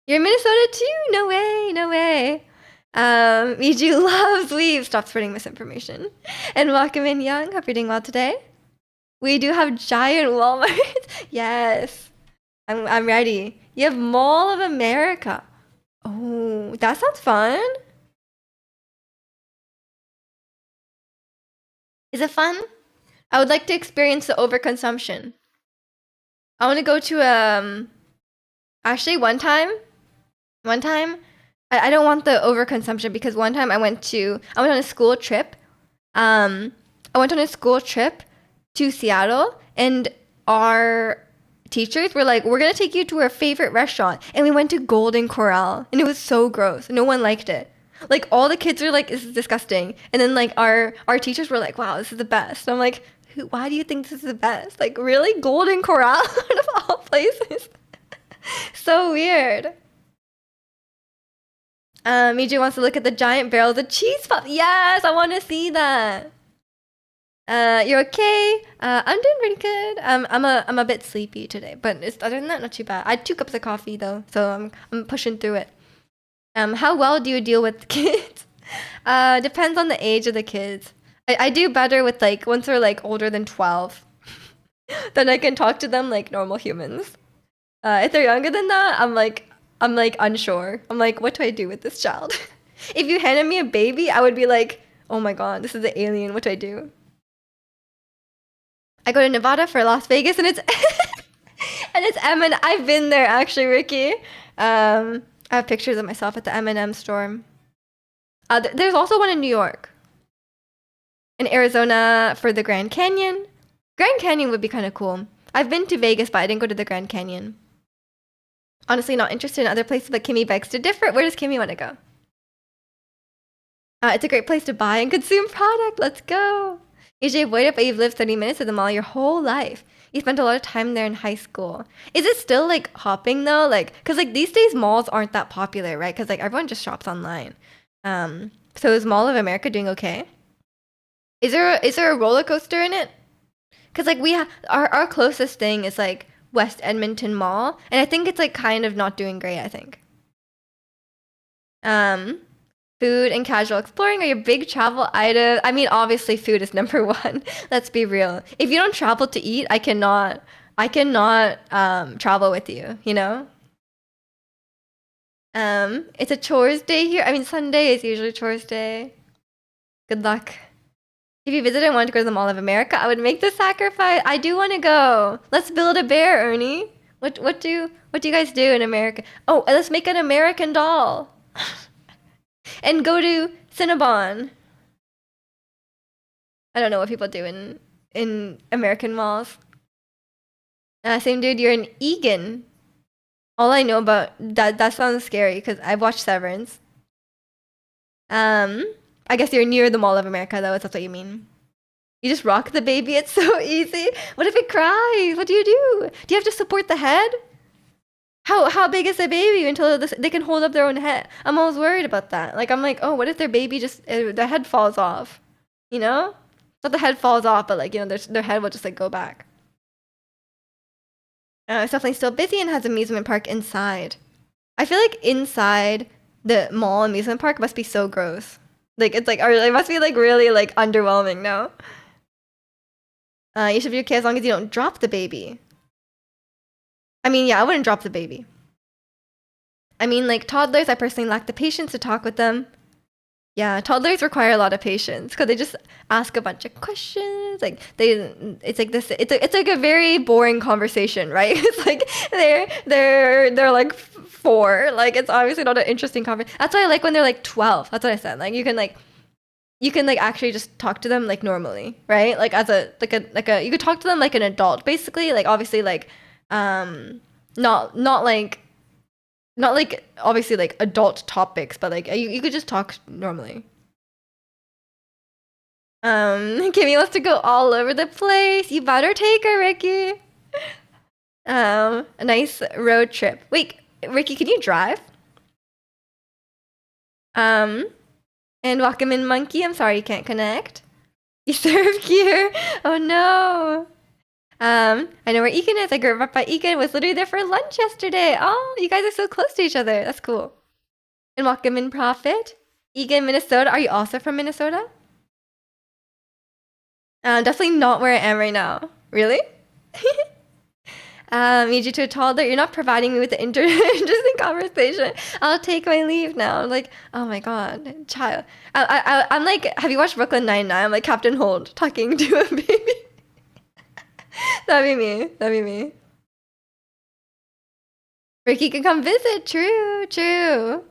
Speaker 1: You're in Minnesota too? No way, no way. Miju loves weave. Stop spreading misinformation. And welcome in, Young. Hope you're doing well today. We do have giant Walmarts. Yes. I'm ready. You have Mall of America. Oh, that sounds fun. Is it fun? I would like to experience the overconsumption. I want to go to actually one time I don't want the overconsumption because one time I went on a school trip I went on a school trip to Seattle, and our teachers were like, "We're gonna take you to our favorite restaurant," and we went to Golden Corral, and it was so gross. No one liked it. Like all the kids were like, "This is disgusting," and then like our teachers were like, "Wow, this is the best." And I'm like, "Why do you think this is the best? Like really, Golden Corral out of all places?" So weird. Miju wants to look at the giant barrels of cheese puff. Yes, I want to see that. You're okay? I'm doing pretty good. I'm a bit sleepy today, but it's other than that, not too bad. I had 2 cups of coffee though, so I'm pushing through it. How well do you deal with kids? Depends on the age of the kids. I do better with like once they're like older than 12, then I can talk to them like normal humans. If they're younger than that, I'm like unsure. I'm like, what do I do with this child? If you handed me a baby, I would be like, oh my god, this is the alien. What do I do? I go to Nevada for Las Vegas, and it's and it's M&. I've been there actually, Ricky. I have pictures of myself at the M&M store. There's also one in New York, in Arizona for the Grand Canyon. Grand Canyon would be kind of cool. I've been to Vegas, but I didn't go to the Grand Canyon. Honestly, not interested in other places, but Kimmy begs to differ. Where does Kimmy want to go? It's a great place to buy and consume product. Let's go. AJ avoided, but you've lived 30 minutes at the mall your whole life. You spent a lot of time there in high school. Is it still like hopping though? Like, cause like these days malls aren't that popular, right? Cause like everyone just shops online. So is Mall of America doing okay? Is there a roller coaster in it? Cause like our closest thing is like West Edmonton Mall, and I think it's like kind of not doing great. I think. Um, Food and casual exploring are your big travel items. I mean, obviously, food is number one. Let's be real. If you don't travel to eat, I cannot. Travel with you. You know. It's a chores day here. I mean, Sunday is usually chores day. Good luck. If you visited and wanted to go to the Mall of America, I would make the sacrifice. I do want to go. Let's build a bear, Ernie. What do you guys do in America? Oh, let's make an American doll. And go to Cinnabon. I don't know what people do in American malls. Same dude, you're in Egan. All I know about that sounds scary because I've watched Severance. I guess you're near the Mall of America though, if that's what you mean. You just rock the baby, it's so easy. What if it cries? What do you do? Do you have to support the head? How big is the baby until they can hold up their own head? I'm always worried about that. Like I'm like, oh, what if their baby just their head falls off? You know, not the head falls off, but like you know, their head will just like go back. It's definitely still busy and has amusement park inside. I feel like inside the mall amusement park must be so gross. Like it's like, or it must be like really like underwhelming. No. You should be okay as long as you don't drop the baby. I mean, yeah, I wouldn't drop the baby. I mean, like toddlers, I personally lack the patience to talk with them. Yeah, toddlers require a lot of patience because they just ask a bunch of questions. Like it's like this. It's like a very boring conversation, right? It's like they're like 4. Like it's obviously not an interesting conversation. That's why I like when they're like 12. That's what I said. Like you can like actually just talk to them like normally, right? Like as a you could talk to them like an adult, basically. Like obviously like not like obviously like adult topics, but like you could just talk normally. Kimmy wants to go all over the place. You better take her, Ricky. A nice road trip. Wait, Ricky, can you drive? And welcome in, Monkey. I'm sorry you can't connect. You serve here. Oh no. I know where Egan is. I grew up by Egan. Was literally there for lunch yesterday. Oh, you guys are so close to each other. That's cool. And welcome in, Prophet. Egan, Minnesota. Are you also from Minnesota? Definitely not where I am right now. Really? Need you to a toddler. You're not providing me with the interesting conversation. I'll take my leave now. I'm like, oh my god, child. I'm like, have you watched Brooklyn Nine-Nine? I'm like Captain Holt talking to a baby. That'd be me. That'd be me. Ricky can come visit. True, true.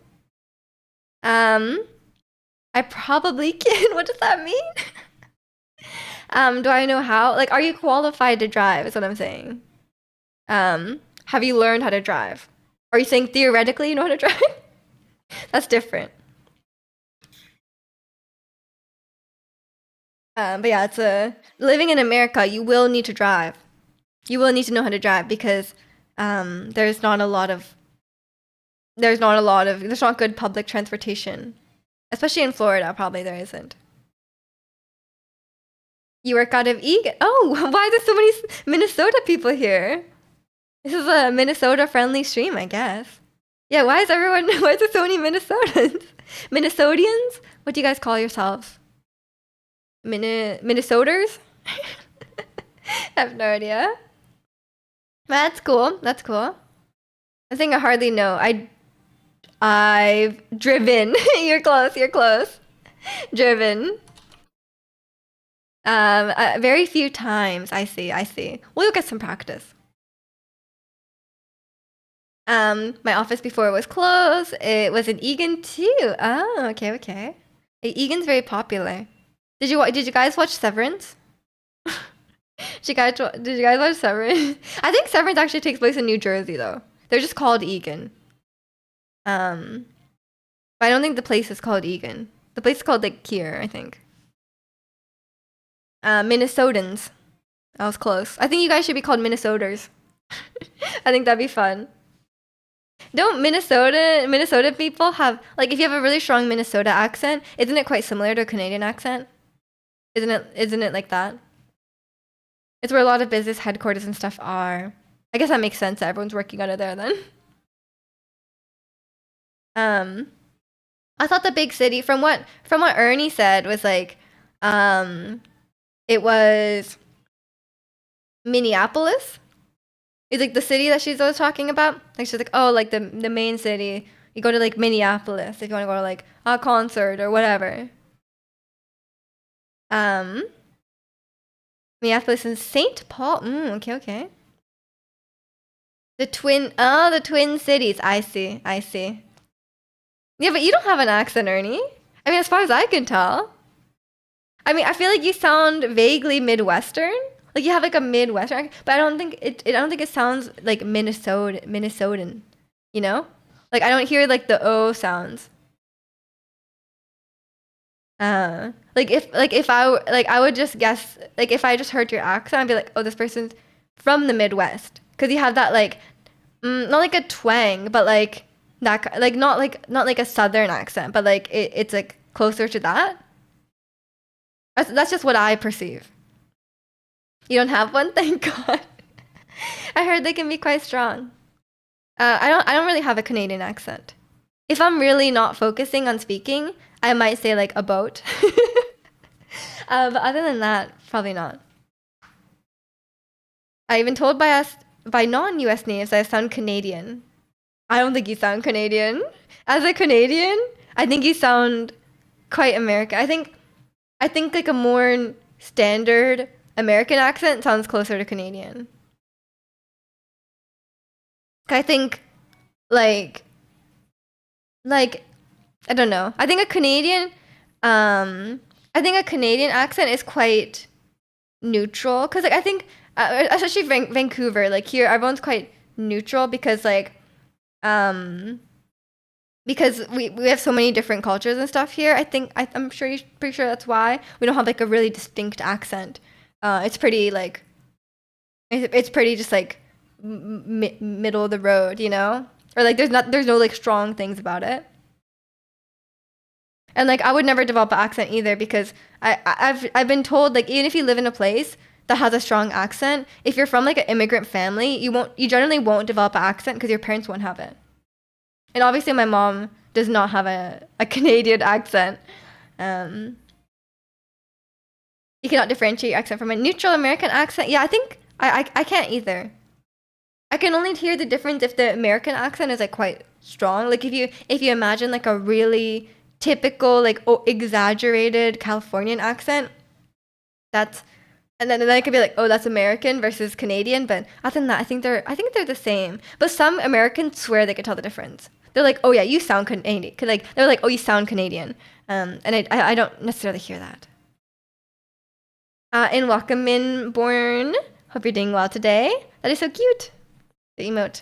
Speaker 1: I probably can. What does that mean? Do I know how? Like, are you qualified to drive? Is what I'm saying. Have you learned how to drive? Are you saying theoretically you know how to drive? That's different. But yeah, it's a living in America. You will need to drive. You will need to know how to drive because there's not a lot of there's not good public transportation, especially in Florida. Probably there isn't. You work out of Egan. Oh, why are there so many Minnesota people here? This is a Minnesota friendly stream, I guess. Yeah, why is everyone? Why is there so many Minnesotans? Minnesotans? What do you guys call yourselves? Minnesoters? I have no idea. That's cool. That's cool. I think I hardly know. I've driven. You're close. You're close. Driven. Very few times. I see. I see. Well, you'll get some practice. My office before was closed. It was in Egan too. Oh, okay, okay. Egan's very popular. Did you guys watch Severance? Did you guys watch Severance? I think Severance actually takes place in New Jersey though. They're just called Egan. But I don't think the place is called Egan. The place is called like Kier, I think. Minnesotans. That was close. I think you guys should be called Minnesoters. I think that'd be fun. Don't Minnesota people have like if you have a really strong Minnesota accent, isn't it quite similar to a Canadian accent? Isn't it like that? It's where a lot of business headquarters and stuff are. I guess that makes sense that everyone's working out of there then. I thought the big city from what Ernie said was like it was Minneapolis. It's like the city that she's always talking about. Like she's like, oh, like the main city. You go to like Minneapolis if you want to go to like a concert or whatever. Minneapolis and St. Paul. Okay, okay. The twin cities. I see. I see. Yeah, but you don't have an accent, Ernie. I mean, as far as I can tell. I mean, I feel like you sound vaguely Midwestern. Like you have like a Midwestern, but I don't think it sounds like Minnesotan. You know? Like I don't hear like the O sounds. If I would just guess like if I just heard your accent, I'd be like, oh, this person's from the Midwest, because you have that like, not like a twang, but like that like not like a Southern accent, but like it's like closer to that. That's just what I perceive. You don't have one, thank God. I heard they can be quite strong. I don't really have a Canadian accent. If I'm really not focusing on speaking, I might say like a boat. But other than that, probably not. I've been told by non-US natives I sound Canadian. I don't think you sound Canadian. As a Canadian, I think you sound quite American. I think like a more standard American accent sounds closer to Canadian. I think like I don't know. I think a Canadian accent is quite neutral because like I think especially Vancouver, like here everyone's quite neutral because like because we have so many different cultures and stuff here. I'm sure you're pretty sure that's why we don't have like a really distinct accent. It's pretty like it's pretty just like middle of the road, you know? Or like there's no like strong things about it. And like I would never develop an accent either because I've been told like even if you live in a place that has a strong accent, if you're from like an immigrant family, you generally won't develop an accent because your parents won't have it. And obviously my mom does not have a Canadian accent. You cannot differentiate your accent from a neutral American accent. Yeah, I think I can't either. I can only hear the difference if the American accent is like quite strong. Like if you imagine like a really typical like exaggerated Californian accent, and then I could be like, oh, that's American versus Canadian. But other than that, I think they're the same. But some Americans swear they can tell the difference. They're like, oh yeah, you sound Canadian. Like they're like, oh, you sound Canadian. And I don't necessarily hear that. And welcome in, Born. Hope you're doing well today. That is so cute. The emote.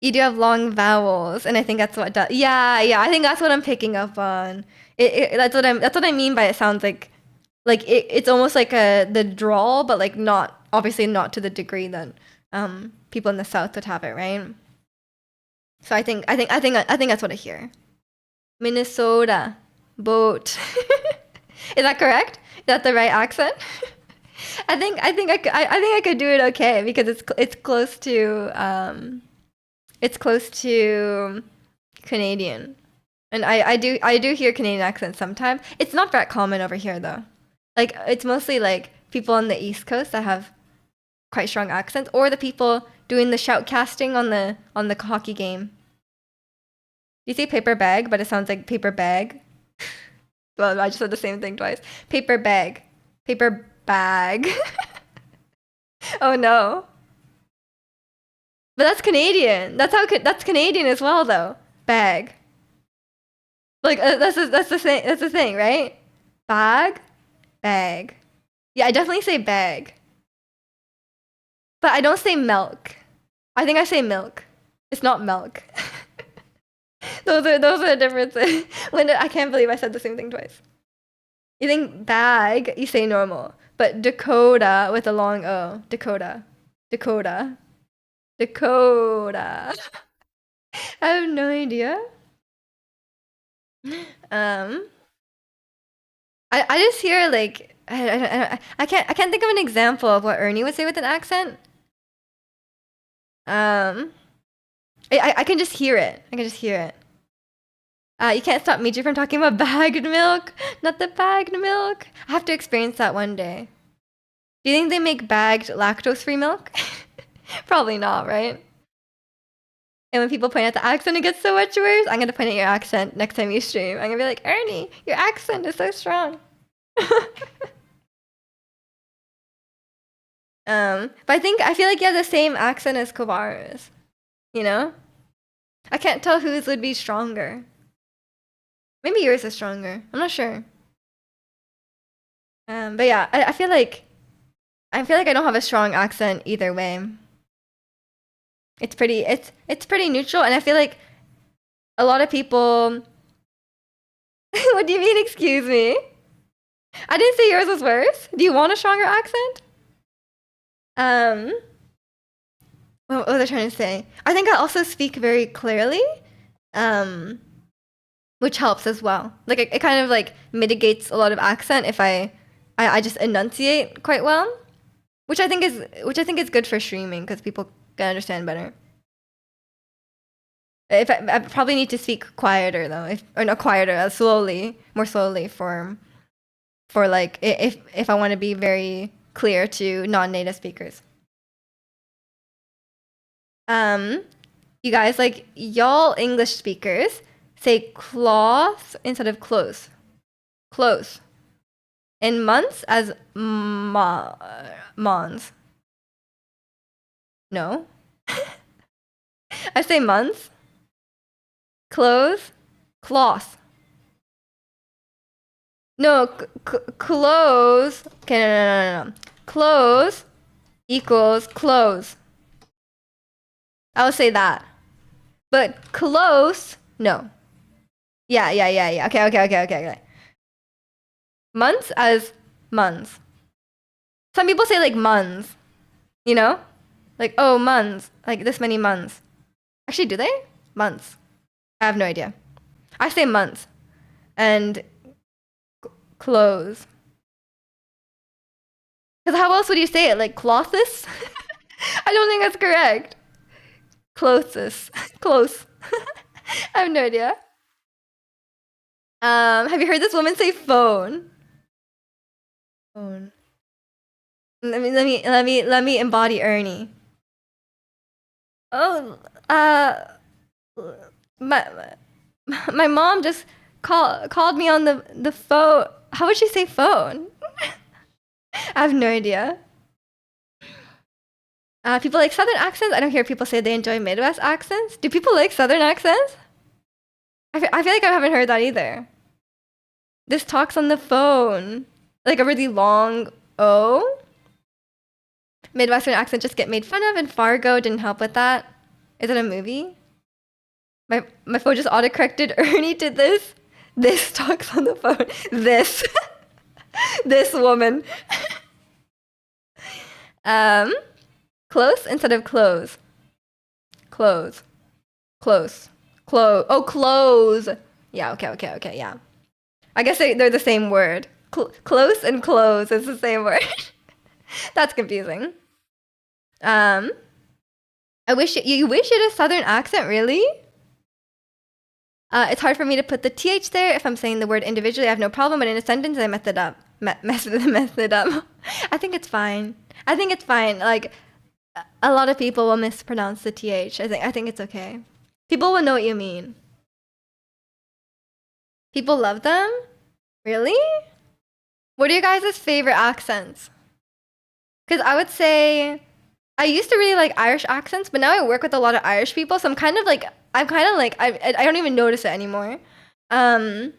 Speaker 1: You do have long vowels, and I think that's what does. Yeah, yeah. I think that's what I'm picking up on. That's what I mean by it sounds like it's almost like the drawl, but like not obviously not to the degree that people in the South would have it, right? So I think that's what I hear. Minnesota boat. Is that correct? Is that the right accent? I think I could do it okay because it's close to Canadian. And I do hear Canadian accents sometimes. It's not that common over here though. Like it's mostly like people on the East Coast that have quite strong accents, or the people doing the shoutcasting on the hockey game. You say paper bag, but it sounds like paper bag. Well, I just said the same thing twice. Paper bag. Paper bag. Oh no. But that's Canadian. That's Canadian as well though. Bag. Like that's the thing. That's the thing, right? Bag, bag. Yeah, I definitely say bag. But I don't say milk. I think I say milk. It's not milk. Those are the differences. I can't believe I said the same thing twice. You think bag, you say normal. But Dakota with a long O. Dakota. Dakota. Dakota. I have no idea. Um, I just hear like I can't think of an example of what Ernie would say with an accent. Um, I can just hear it. I can just hear it. You can't stop Miji from talking about bagged milk. Not the bagged milk. I have to experience that one day. Do you think they make bagged lactose-free milk? Probably not, right? And when people point out the accent, it gets so much worse. I'm gonna point at your accent next time you stream. I'm gonna be like, Ernie, your accent is so strong. But I feel like you have the same accent as Kovaris. You know? I can't tell whose would be stronger. Maybe yours is stronger. I'm not sure. But yeah, I feel like I don't have a strong accent either way. It's pretty neutral, and I feel like a lot of people. What do you mean? Excuse me. I didn't say yours was worse. Do you want a stronger accent? What was I trying to say? I think I also speak very clearly, which helps as well. Like it kind of like mitigates a lot of accent if I just enunciate quite well, which I think is good for streaming because people can understand better. If I probably need to speak quieter though, or not quieter, more slowly for like if I want to be very clear to non-native speakers. You guys, like y'all English speakers say cloth instead of close. Close. In months as mons. No. I say months. Clothes. Cloth. No, clothes. Okay, no. Clothes equals clothes. I would say that. But close, no. Yeah. Okay. Months as months. Some people say like months, you know? Like, oh, months. Like this many months. Actually, do they? Months. I have no idea. I say months. And clothes. Because how else would you say it? Like clothes? I don't think that's correct. Closest. Close. I have no idea. Have you heard this woman say phone? Phone. Let me embody Ernie. Oh, my mom just called me on the phone. How would she say phone? I have no idea. People like Southern accents. I don't hear people say they enjoy Midwest accents. Do people like Southern accents? I feel like I haven't heard that either. This talks on the phone. Like a really long O. Midwestern accent just get made fun of, and Fargo didn't help with that. Is it a movie? My phone just autocorrected. Ernie did this. This talks on the phone. This. This woman. Um, close instead of close. Close. Close. Close. Oh, close. Yeah, okay, yeah. I guess they're the same word. Close and close is the same word. That's confusing. I wish you wish you had a southern accent, really? It's hard for me to put the th there. If I'm saying the word individually, I have no problem, but in a sentence, I mess it up. Mess it up. I think it's fine. I think it's fine. Like a lot of people will mispronounce the th. I think it's okay. People will know what you mean. People love them? Really? What are you guys' favorite accents? Because I would say I used to really like Irish accents, but now I work with a lot of Irish people, so I'm kind of like I don't even notice it anymore. I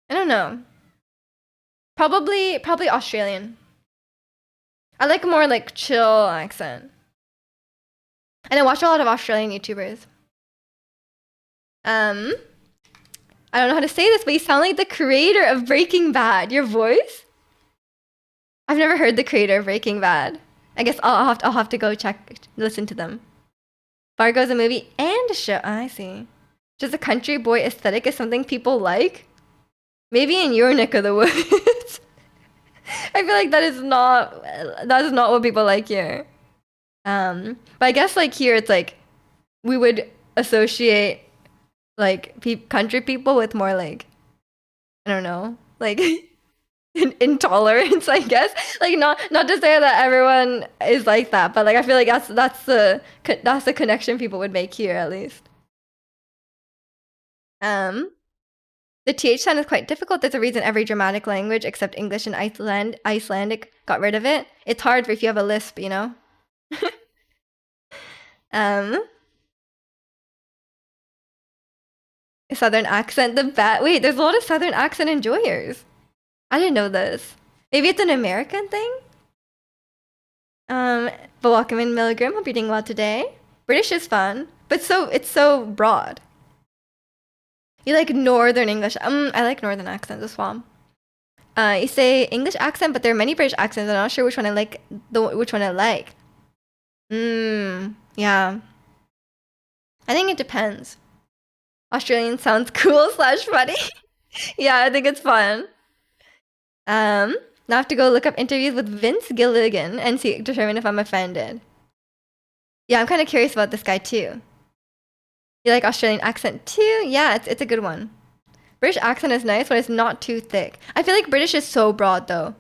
Speaker 1: don't know. Probably Australian. I like a more like chill accent. And I watch a lot of Australian YouTubers. I don't know how to say this, but you sound like the creator of Breaking Bad. Your voice? I've never heard the creator of Breaking Bad. I guess I'll have to go listen to them. Fargo's a movie and a show. I see. Just a country boy aesthetic is something people like. Maybe in your neck of the woods. I feel like that is not what people like here. But I guess like here it's like we would associate like country people with more like I don't know, like intolerance, I guess. Like not to say that everyone is like that, but like I feel like that's the connection people would make here at least. The th sound is quite difficult. There's a reason every Germanic language except English and Icelandic got rid of it. It's hard if you have a lisp, you know. Southern accent, wait, there's a lot of Southern accent enjoyers. I didn't know this. Maybe it's an American thing? But welcome in Milligram. Hope you're doing well today. British is fun, but it's so broad. You like Northern English. I like Northern accents as well. You say English accent, but there are many British accents. I'm not sure which one I like. Which one I like. Yeah. I think it depends. Australian sounds cool / funny. Yeah, I think it's fun. Now I have to go look up interviews with Vince Gilligan and determine if I'm offended. Yeah, I'm kind of curious about this guy too. You like Australian accent too? Yeah, it's a good one. British accent is nice when it's not too thick. I feel like British is so broad though.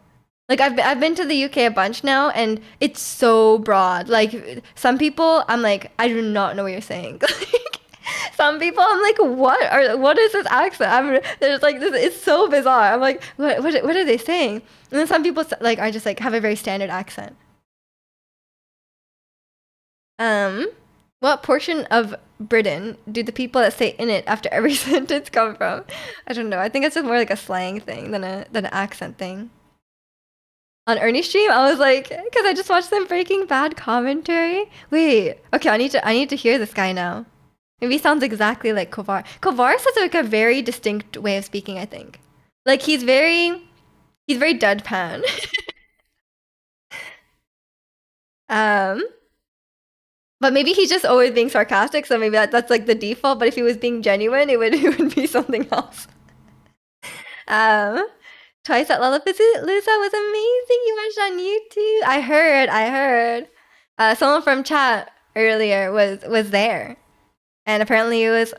Speaker 1: Like I've been to the UK a bunch now, and it's so broad. Like some people, I'm like, I do not know what you're saying. Some people, I'm like, what is this accent? There's like this. It's so bizarre. I'm like, what are they saying? And then some people like are just like have a very standard accent. What portion of Britain do the people that say in it after every sentence come from? I don't know. I think it's just more like a slang thing than an accent thing. On Ernie's stream, I was like, because I just watched some Breaking Bad commentary. Wait, okay, I need to hear this guy now. Maybe he sounds exactly like Kovar. Kovar has like a very distinct way of speaking, I think. Like he's very deadpan. But maybe he's just always being sarcastic, so maybe that's like the default. But if he was being genuine, it would be something else. Twice at Lollapalooza was amazing. You watched on YouTube. I heard. Someone from chat earlier was there, and apparently it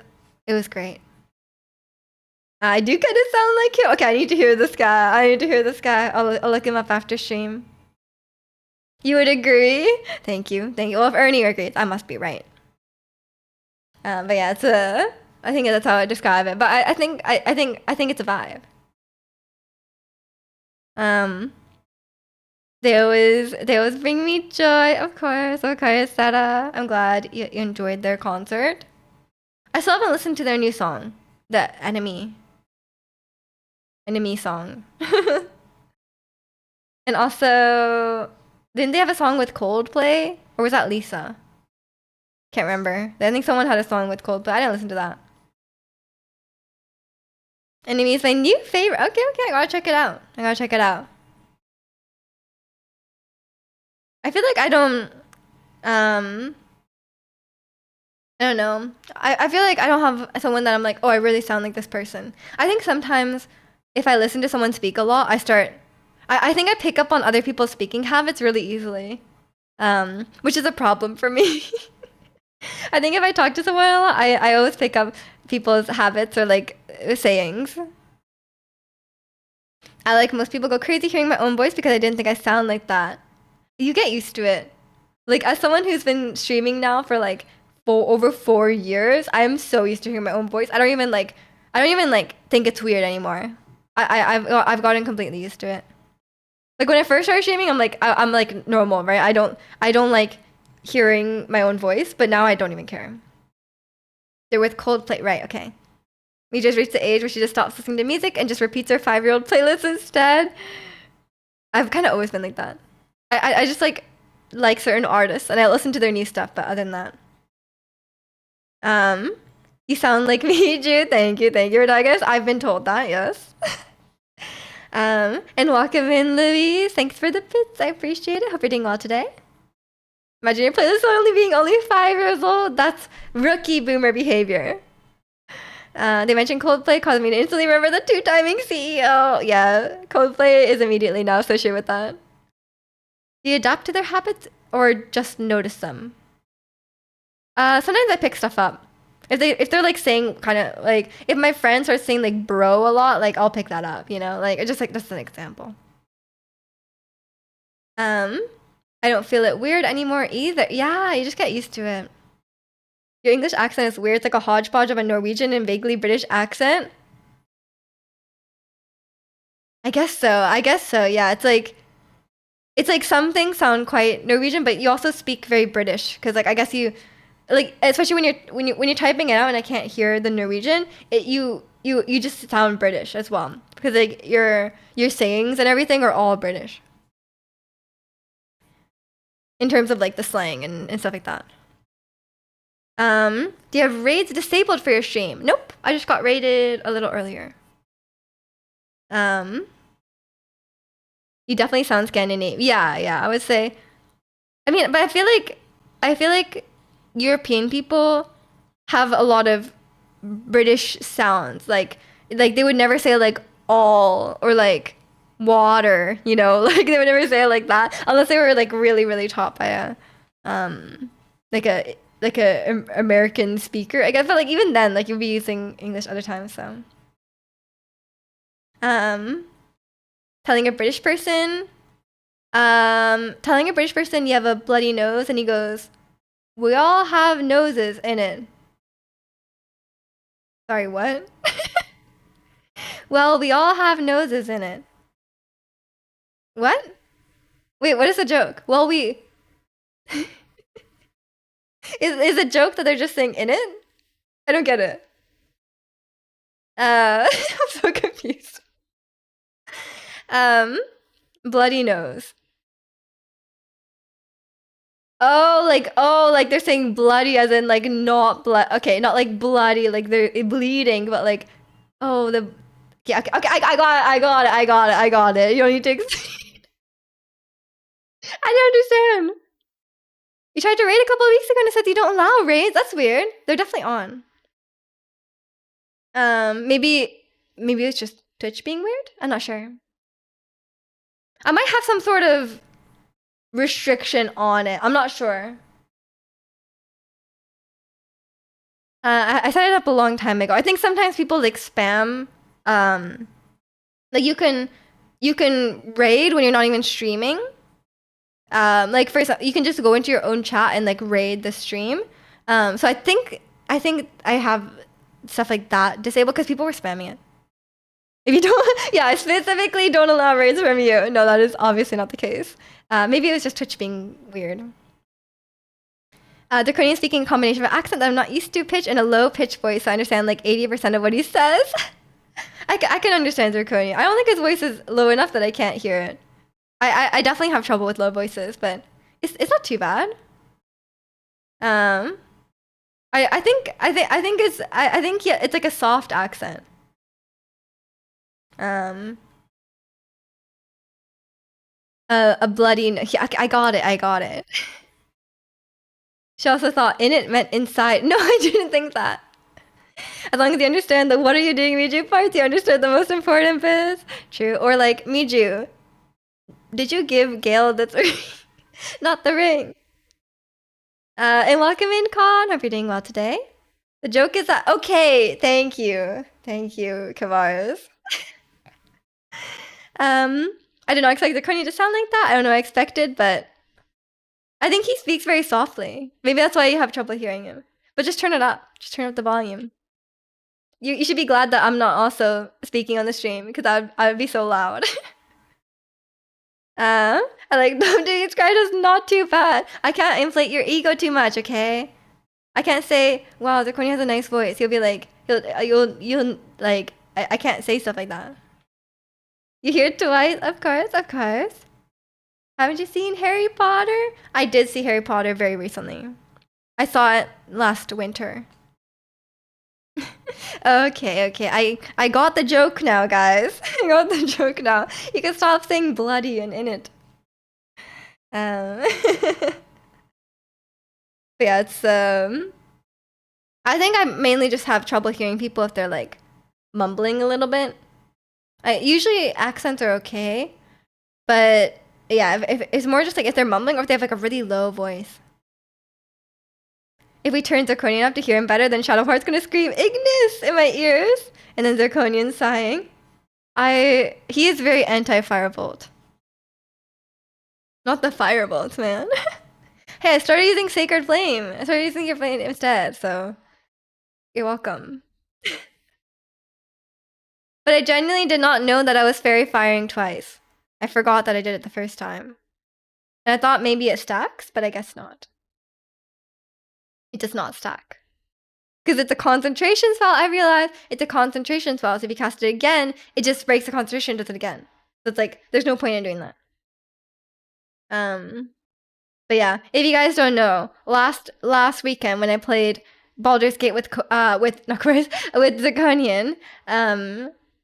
Speaker 1: was great. I do kind of sound like him. Okay, I need to hear this guy. I'll look him up after stream. You would agree? Thank you. Well, if Ernie agrees, I must be right. But yeah, I think that's how I describe it. But I think it's a vibe. They always bring me joy, of course, Sarah. I'm glad you enjoyed their concert. I still haven't listened to their new song, The Enemy. Enemy song. And also, didn't they have a song with Coldplay? Or was that Lisa? Can't remember. I think someone had a song with Coldplay. I didn't listen to that. Enemy is my new favorite. Okay, okay, I gotta check it out. I gotta check it out. I feel like I don't know. I feel like I don't have someone that I'm like, oh, I really sound like this person. I think sometimes if I listen to someone speak a lot, I think I pick up on other people's speaking habits really easily. Which is a problem for me. I think if I talk to someone a lot, I always pick up people's habits or like sayings. I like most people go crazy hearing my own voice because I didn't think I sound like that. You get used to it. Like as someone who's been streaming now for like over 4 years, I'm so used to hearing my own voice. I don't even like think it's weird anymore. I've gotten completely used to it. Like when I first started streaming, I'm like normal, right? I don't like hearing my own voice, but now I don't even care. They're with Coldplay, right? Okay. We just reached the age where she just stops listening to music and just repeats her 5-year-old playlist instead. I've kind of always been like that. I just like certain artists and I listen to their new stuff, but other than that. You sound like me, Jude. Thank you, Protagonist. I've been told that, yes. And welcome in, Louise. Thanks for the bits. I appreciate it. Hope you're doing well today. Imagine your playlist only being 5 years old. That's rookie boomer behavior. They mentioned Coldplay caused me to instantly remember the two-timing CEO. Yeah, Coldplay is immediately now associated with that. Do you adapt to their habits or just notice them? Sometimes I pick stuff up. If they're like saying kind of like if my friends are saying like bro a lot, like I'll pick that up, you know? Like just like that's an example. I don't feel it weird anymore either. Yeah, you just get used to it. Your English accent is weird. It's like a hodgepodge of a Norwegian and vaguely British accent. I guess so. Yeah, it's like some things sound quite Norwegian, but you also speak very British because like I guess you like especially when you're typing it out and I can't hear the Norwegian, you just sound British as well because like your sayings and everything are all British in terms of like the slang and stuff like that. Do you have raids disabled for your stream? Nope, I just got raided a little earlier. You definitely sound Scandinavian. Yeah, I would say. I mean, but I feel like European people have a lot of British sounds. Like they would never say like all or like water, you know? Like they would never say it like that unless they were like really really taught by a like a American speaker. I feel like even then like you'd be using English other times, so telling a British person you have a bloody nose and he goes, we all have noses in it. Sorry, what? Well, we all have noses in it. What? Wait, what is the joke? Well, we is a joke that they're just saying in it? I don't get it. I'm so confused. Bloody nose. Oh, like they're saying bloody as in like not blood. Okay, not like bloody, like they're bleeding, but like, oh, yeah, okay, I got it. You don't need to explain. I don't understand. You tried to raid a couple of weeks ago and it said you don't allow raids. That's weird. They're definitely on. Maybe it's just Twitch being weird. I'm not sure. I might have some sort of restriction on it. I'm not sure. I set it up a long time ago. I think sometimes people like spam. Like you can raid when you're not even streaming. Like for example, you can just go into your own chat and like raid the stream. So I think I have stuff like that disabled because people were spamming it. If you don't, yeah, I specifically don't allow raids from you. No, that is obviously not the case. Maybe it was just Twitch being weird. The Korean speaking combination of accent that I'm not used to, pitch and a low pitch voice, so I understand like 80% of what he says. I can understand zirconia. I don't think his voice is low enough that I can't hear it. I definitely have trouble with low voices, but it's not too bad. Um, I think yeah, it's like a soft accent. Um, a bloody. I got it. I got it. She also thought in it meant inside. No, I didn't think that. As long as you understand the what are you doing Miju parts, you understood the most important bits. True. Or like Miju, did you give Gail the ring? Not the ring. And welcome in, Con. Hope you're doing well today. The joke is that okay. Thank you, Kavaris. I did not expect the Connie to sound like that. I don't know what I expected, but I think he speaks very softly. Maybe that's why you have trouble hearing him. But just turn it up. Just turn up the volume. You should be glad that I'm not also speaking on the stream because I would be so loud. I like don't do each card is not too bad. I can't inflate your ego too much, okay? I can't say, wow, Zirconia has a nice voice. You'll be like, you'll like, I can't say stuff like that. You hear it twice? Of course, of course. Haven't you seen Harry Potter? I did see Harry Potter very recently. I saw it last winter. Okay. I got the joke now, guys. I got the joke now. You can stop saying bloody and in it. But yeah, it's I think I mainly just have trouble hearing people if they're like mumbling a little bit. Usually accents are okay, but yeah, if it's more just like if they're mumbling or if they have like a really low voice. If we turn Zirconian up to hear him better, then Shadowheart's gonna scream Ignis in my ears, and then Zirconian sighing. He is very anti-firebolt. Not the firebolts, man. Hey, I started using Sacred Flame. I started using your flame instead, so you're welcome. But I genuinely did not know that I was fairy firing twice. I forgot that I did it the first time. And I thought maybe it stacks, but I guess not. It does not stack. Because it's a concentration spell, I realized it's a concentration spell. So if you cast it again, it just breaks the concentration and does it again. So it's like, there's no point in doing that. But yeah, if you guys don't know, last weekend when I played Baldur's Gate with not Chris, with Zirconian,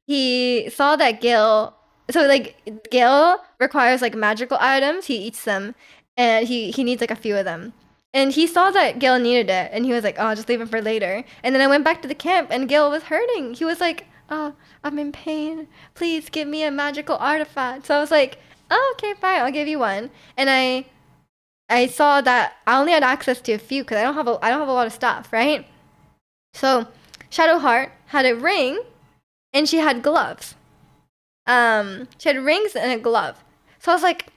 Speaker 1: he saw that Gil. So like Gil requires like magical items. He eats them, and he needs like a few of them. And he saw that Gil needed it, and he was like, "Oh, I'll just leave him for later." And then I went back to the camp, and Gil was hurting. He was like, "Oh, I'm in pain. Please give me a magical artifact." So I was like, "Oh, okay, fine. I'll give you one." And I saw that I only had access to a few because I don't have a lot of stuff, right? So Shadowheart had a ring, and she had gloves. She had rings and a glove. So I was like,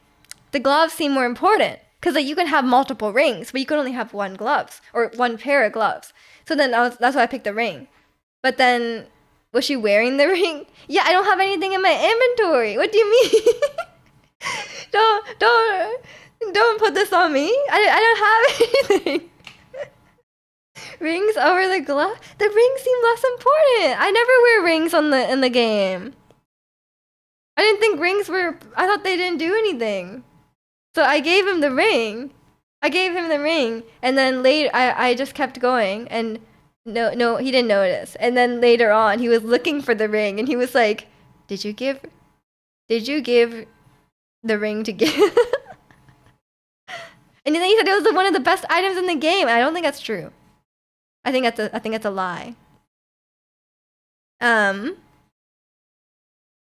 Speaker 1: the gloves seem more important because like you can have multiple rings, but you can only have one gloves or one pair of gloves. So then that's why I picked the ring. But then was she wearing the ring? Yeah, I don't have anything in my inventory. What do you mean? Don't put this on me. I don't have anything. Rings over the glove. The rings seem less important. I never wear rings in the game. I didn't think rings were. I thought they didn't do anything. So I gave him the ring. And then later I just kept going, and no, he didn't notice. And then later on, he was looking for the ring, and he was like, "Did you give the ring to give?" And then he said it was one of the best items in the game. I don't think that's true. I think that's a lie.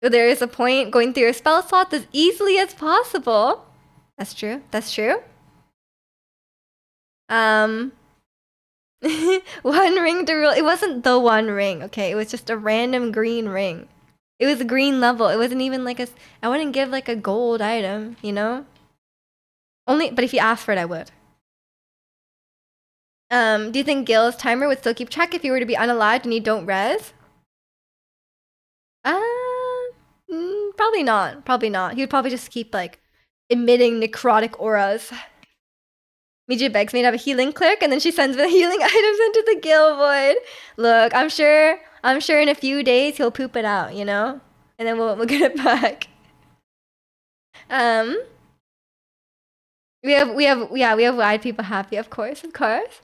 Speaker 1: There is a point going through your spell slots as easily as possible. That's true. One ring to rule. It wasn't the one ring, okay? It was just a random green ring. It was a green level. It wasn't even like I wouldn't give like a gold item, you know? But if you asked for it, I would. Do you think Gil's timer would still keep track if you were to be unalive and you don't res? Probably not. He would probably just keep like emitting necrotic auras. Miju begs me to have a healing cleric, and then she sends the healing items into the Gale Void. Look, I'm sure in a few days he'll poop it out, you know? And then we'll get it back. Um, we have wide people happy, of course, of course.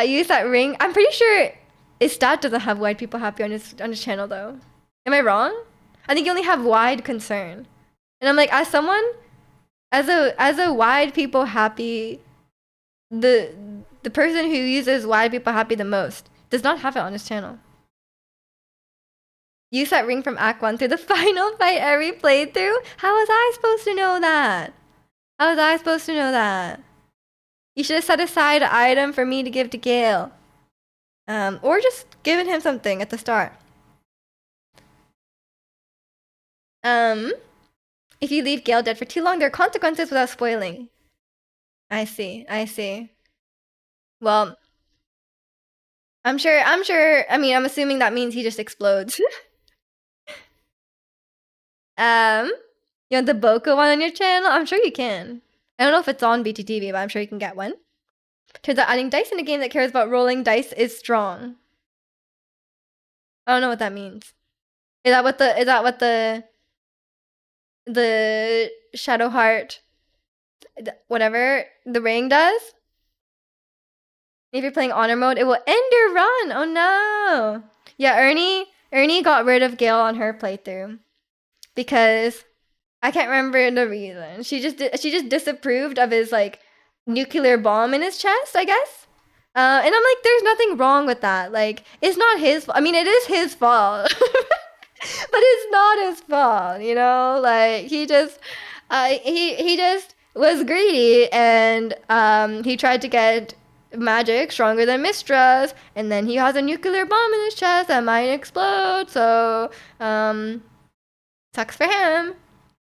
Speaker 1: Use that ring. I'm pretty sure his stat doesn't have wide people happy on his channel though. Am I wrong? I think you only have wide concern. And I'm like, as someone, as a wide people happy, the person who uses wide people happy the most does not have it on his channel. Use that ring from Act 1 through the final fight every playthrough? How was I supposed to know that? How was I supposed to know that? You should have set aside an item for me to give to Gale. Or just given him something at the start. If you leave Gale dead for too long, there are consequences without spoiling. I see. Well, I'm sure, I mean, I'm assuming that means he just explodes. You want the Boca one on your channel? I'm sure you can. I don't know if it's on BTTV, but I'm sure you can get one. Turns out adding dice in a game that cares about rolling dice is strong. I don't know what that means. Is that what the Shadow Heart, whatever, the ring does? If you're playing honor mode, it will end your run. Oh no. Yeah, Ernie got rid of Gale on her playthrough because I can't remember the reason. She just disapproved of his like nuclear bomb in his chest, I guess. And I'm like, there's nothing wrong with that. Like, it's not his fault. I mean, it is his fault. But it's not his fault, you know? Like, he just was greedy and he tried to get magic stronger than Mistra's, and then he has a nuclear bomb in his chest that might explode, so sucks for him.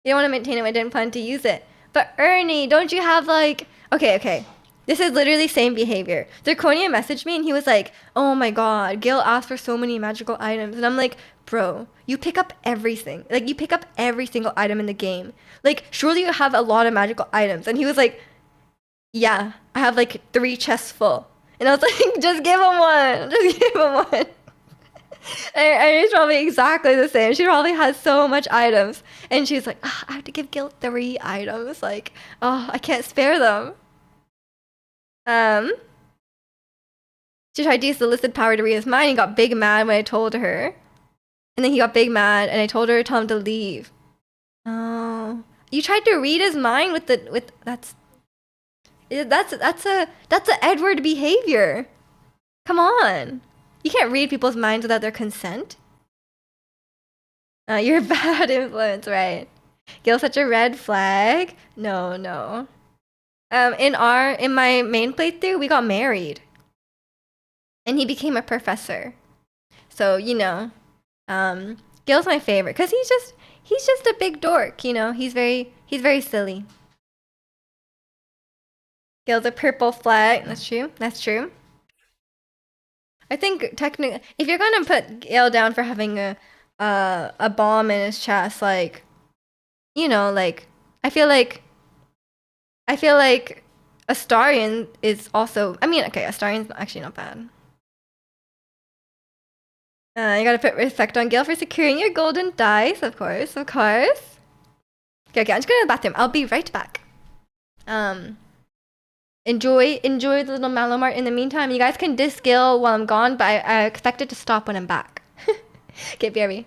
Speaker 1: You don't want to maintain it when I didn't plan to use it. But Ernie, don't you have like... Okay. This is literally same behavior. Zirconia messaged me and he was like, oh my god, Gil asked for so many magical items. And I'm like, bro, you pick up everything. Like, you pick up every single item in the game. Like, surely you have a lot of magical items. And he was like, yeah, I have like 3 chests full. And I was like, just give him one. Just give him one. And it's probably exactly the same. She probably has so much items. And she's like, oh, I have to give Gil 3 items. Like, oh, I can't spare them. She tried to use the listed power to read his mind and got big mad when I told her. And then he got big mad and I told her to tell him to leave. Oh. You tried to read his mind with that's a Edward behavior. Come on. You can't read people's minds without their consent. You're a bad influence, right? Gil's such a red flag. No. In my main playthrough, we got married. And he became a professor. So, you know, Gil's my favorite because he's just a big dork, you know. He's very silly. Gil's a purple flag. That's true. I think technically, if you're gonna put Gil down for having a bomb in his chest, like, you know, like, I feel like Astarion is also. I mean, okay, Astarion's actually not bad. You gotta put respect on Gil for securing your golden dice, of course. Okay, I'm just going to the bathroom. I'll be right back. Enjoy the little Malomart in the meantime. You guys can disc Gil while I'm gone, but I expect it to stop when I'm back. Okay, BRB.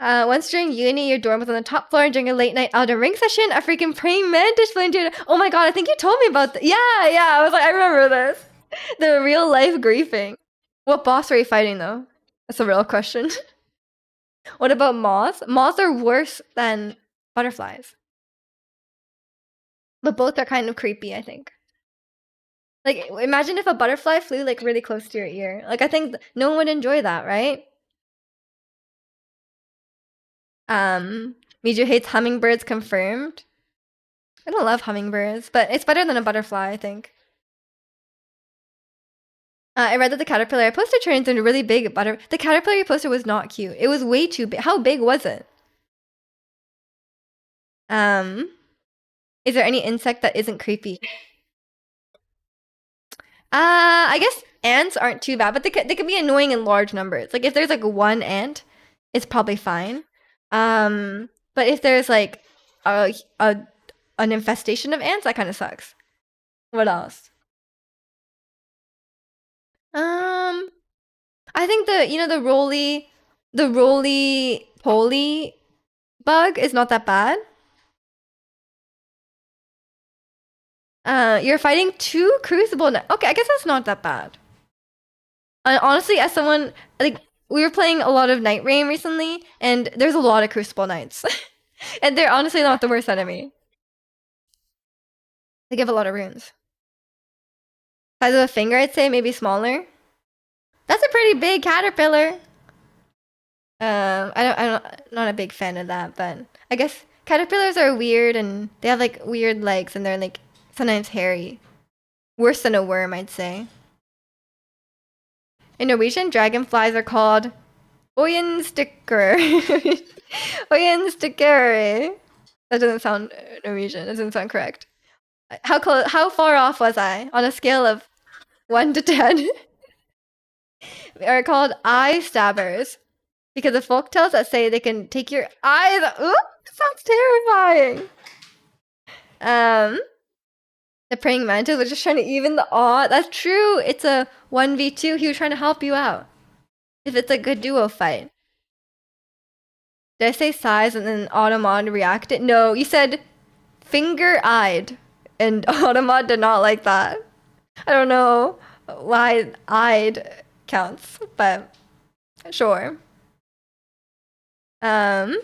Speaker 1: Once during uni, your dorm was on the top floor, and during a late night Elden Ring session, a freaking praying mantis flew into it. Oh my god, I think you told me about that. Yeah, yeah. I was like, I remember this. The real life griefing. What boss were you fighting though? That's a real question. What about moths? Moths are worse than butterflies, but both are kind of creepy, I think. Like, imagine if a butterfly flew like really close to your ear. Like, I think no one would enjoy that, right? Miju hates hummingbirds confirmed. I don't love hummingbirds, but it's better than a butterfly, I think. I read that the caterpillar I posted turned into a really big butter. The caterpillar you posted was not cute. It was way too big. How big was it? Is there any insect that isn't creepy? I guess ants aren't too bad, but they can be annoying in large numbers. Like if there's like one ant, it's probably fine. But if there's like a an infestation of ants, that kind of sucks. What else? Um, I think the roly poly bug is not that bad. You're fighting two crucible. Okay, I guess that's not that bad. Honestly, as someone like we were playing a lot of Night Rain recently, and there's a lot of crucible knights, and they're honestly not the worst enemy. They give a lot of runes. Size of a finger, I'd say, maybe smaller. That's a pretty big caterpillar. Not a big fan of that, but I guess caterpillars are weird and they have like weird legs and they're like sometimes hairy. Worse than a worm, I'd say. In Norwegian, dragonflies are called Oyenstikker. Oyenstikkere. That doesn't sound Norwegian. That doesn't sound correct. How far off was I on a scale of 1 to 10? They are called eye stabbers because of folktales that say they can take your eyes. Ooh, sounds terrifying. The praying mantis was just trying to even the odd. That's true. It's a 1v2. He was trying to help you out. If it's a good duo fight. Did I say size and then Automod reacted? No, you said finger-eyed. And Automod did not like that. I don't know why eyed counts, but sure. I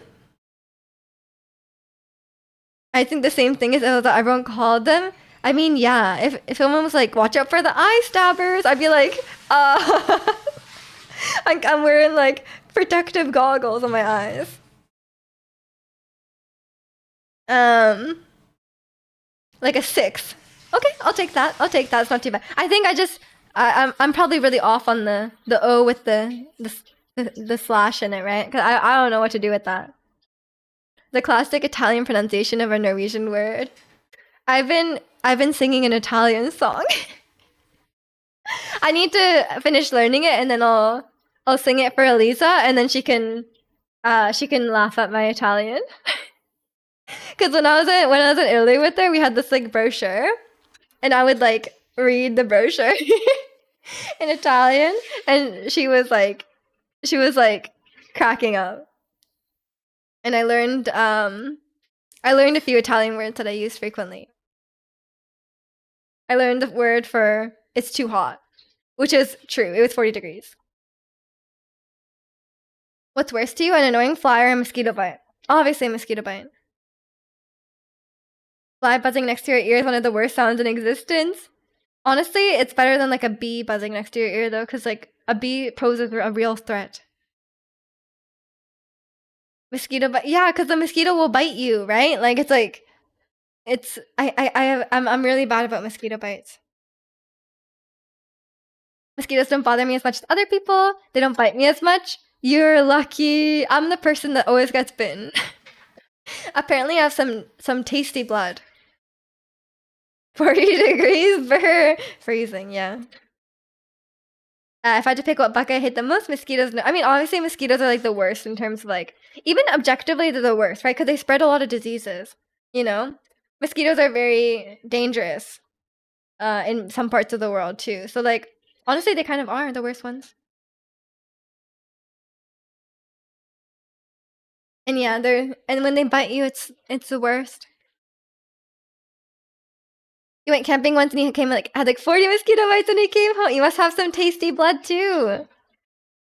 Speaker 1: think the same thing is that everyone called them. I mean, yeah, if someone was like, watch out for the eye stabbers, I'd be like, I'm wearing like protective goggles on my eyes. Like a 6. Okay, I'll take that. I'll take that. It's not too bad. I think I'm probably really off on the O with the slash in it, right? Because I don't know what to do with that. The classic Italian pronunciation of a Norwegian word. I've been singing an Italian song. I need to finish learning it and then I'll sing it for Elisa and then she can laugh at my Italian. Because when I was in Italy with her, we had this like brochure, and I would like read the brochure in Italian, and she was like cracking up. And I learned a few Italian words that I use frequently. I learned the word for it's too hot, which is true. It was 40 degrees. What's worse to you, an annoying fly or a mosquito bite? Obviously, a mosquito bite. Fly buzzing next to your ear is one of the worst sounds in existence. Honestly, it's better than like a bee buzzing next to your ear though, because like a bee poses a real threat. Mosquito bite, yeah, because the mosquito will bite you, right? Like it's like, I'm really bad about mosquito bites. Mosquitoes don't bother me as much as other people. They don't bite me as much. You're lucky. I'm the person that always gets bitten. Apparently, I have some tasty blood. 40 degrees, freezing, yeah. If I had to pick what bucket I hate the most, mosquitoes. No, I mean, obviously, mosquitoes are like the worst in terms of like, even objectively, they're the worst, right? Because they spread a lot of diseases, you know? Mosquitoes are very dangerous in some parts of the world too. So, like, honestly, they kind of are the worst ones. And yeah, and when they bite you, it's the worst. You went camping once and you came like had like 40 mosquito bites when you came home. You must have some tasty blood too.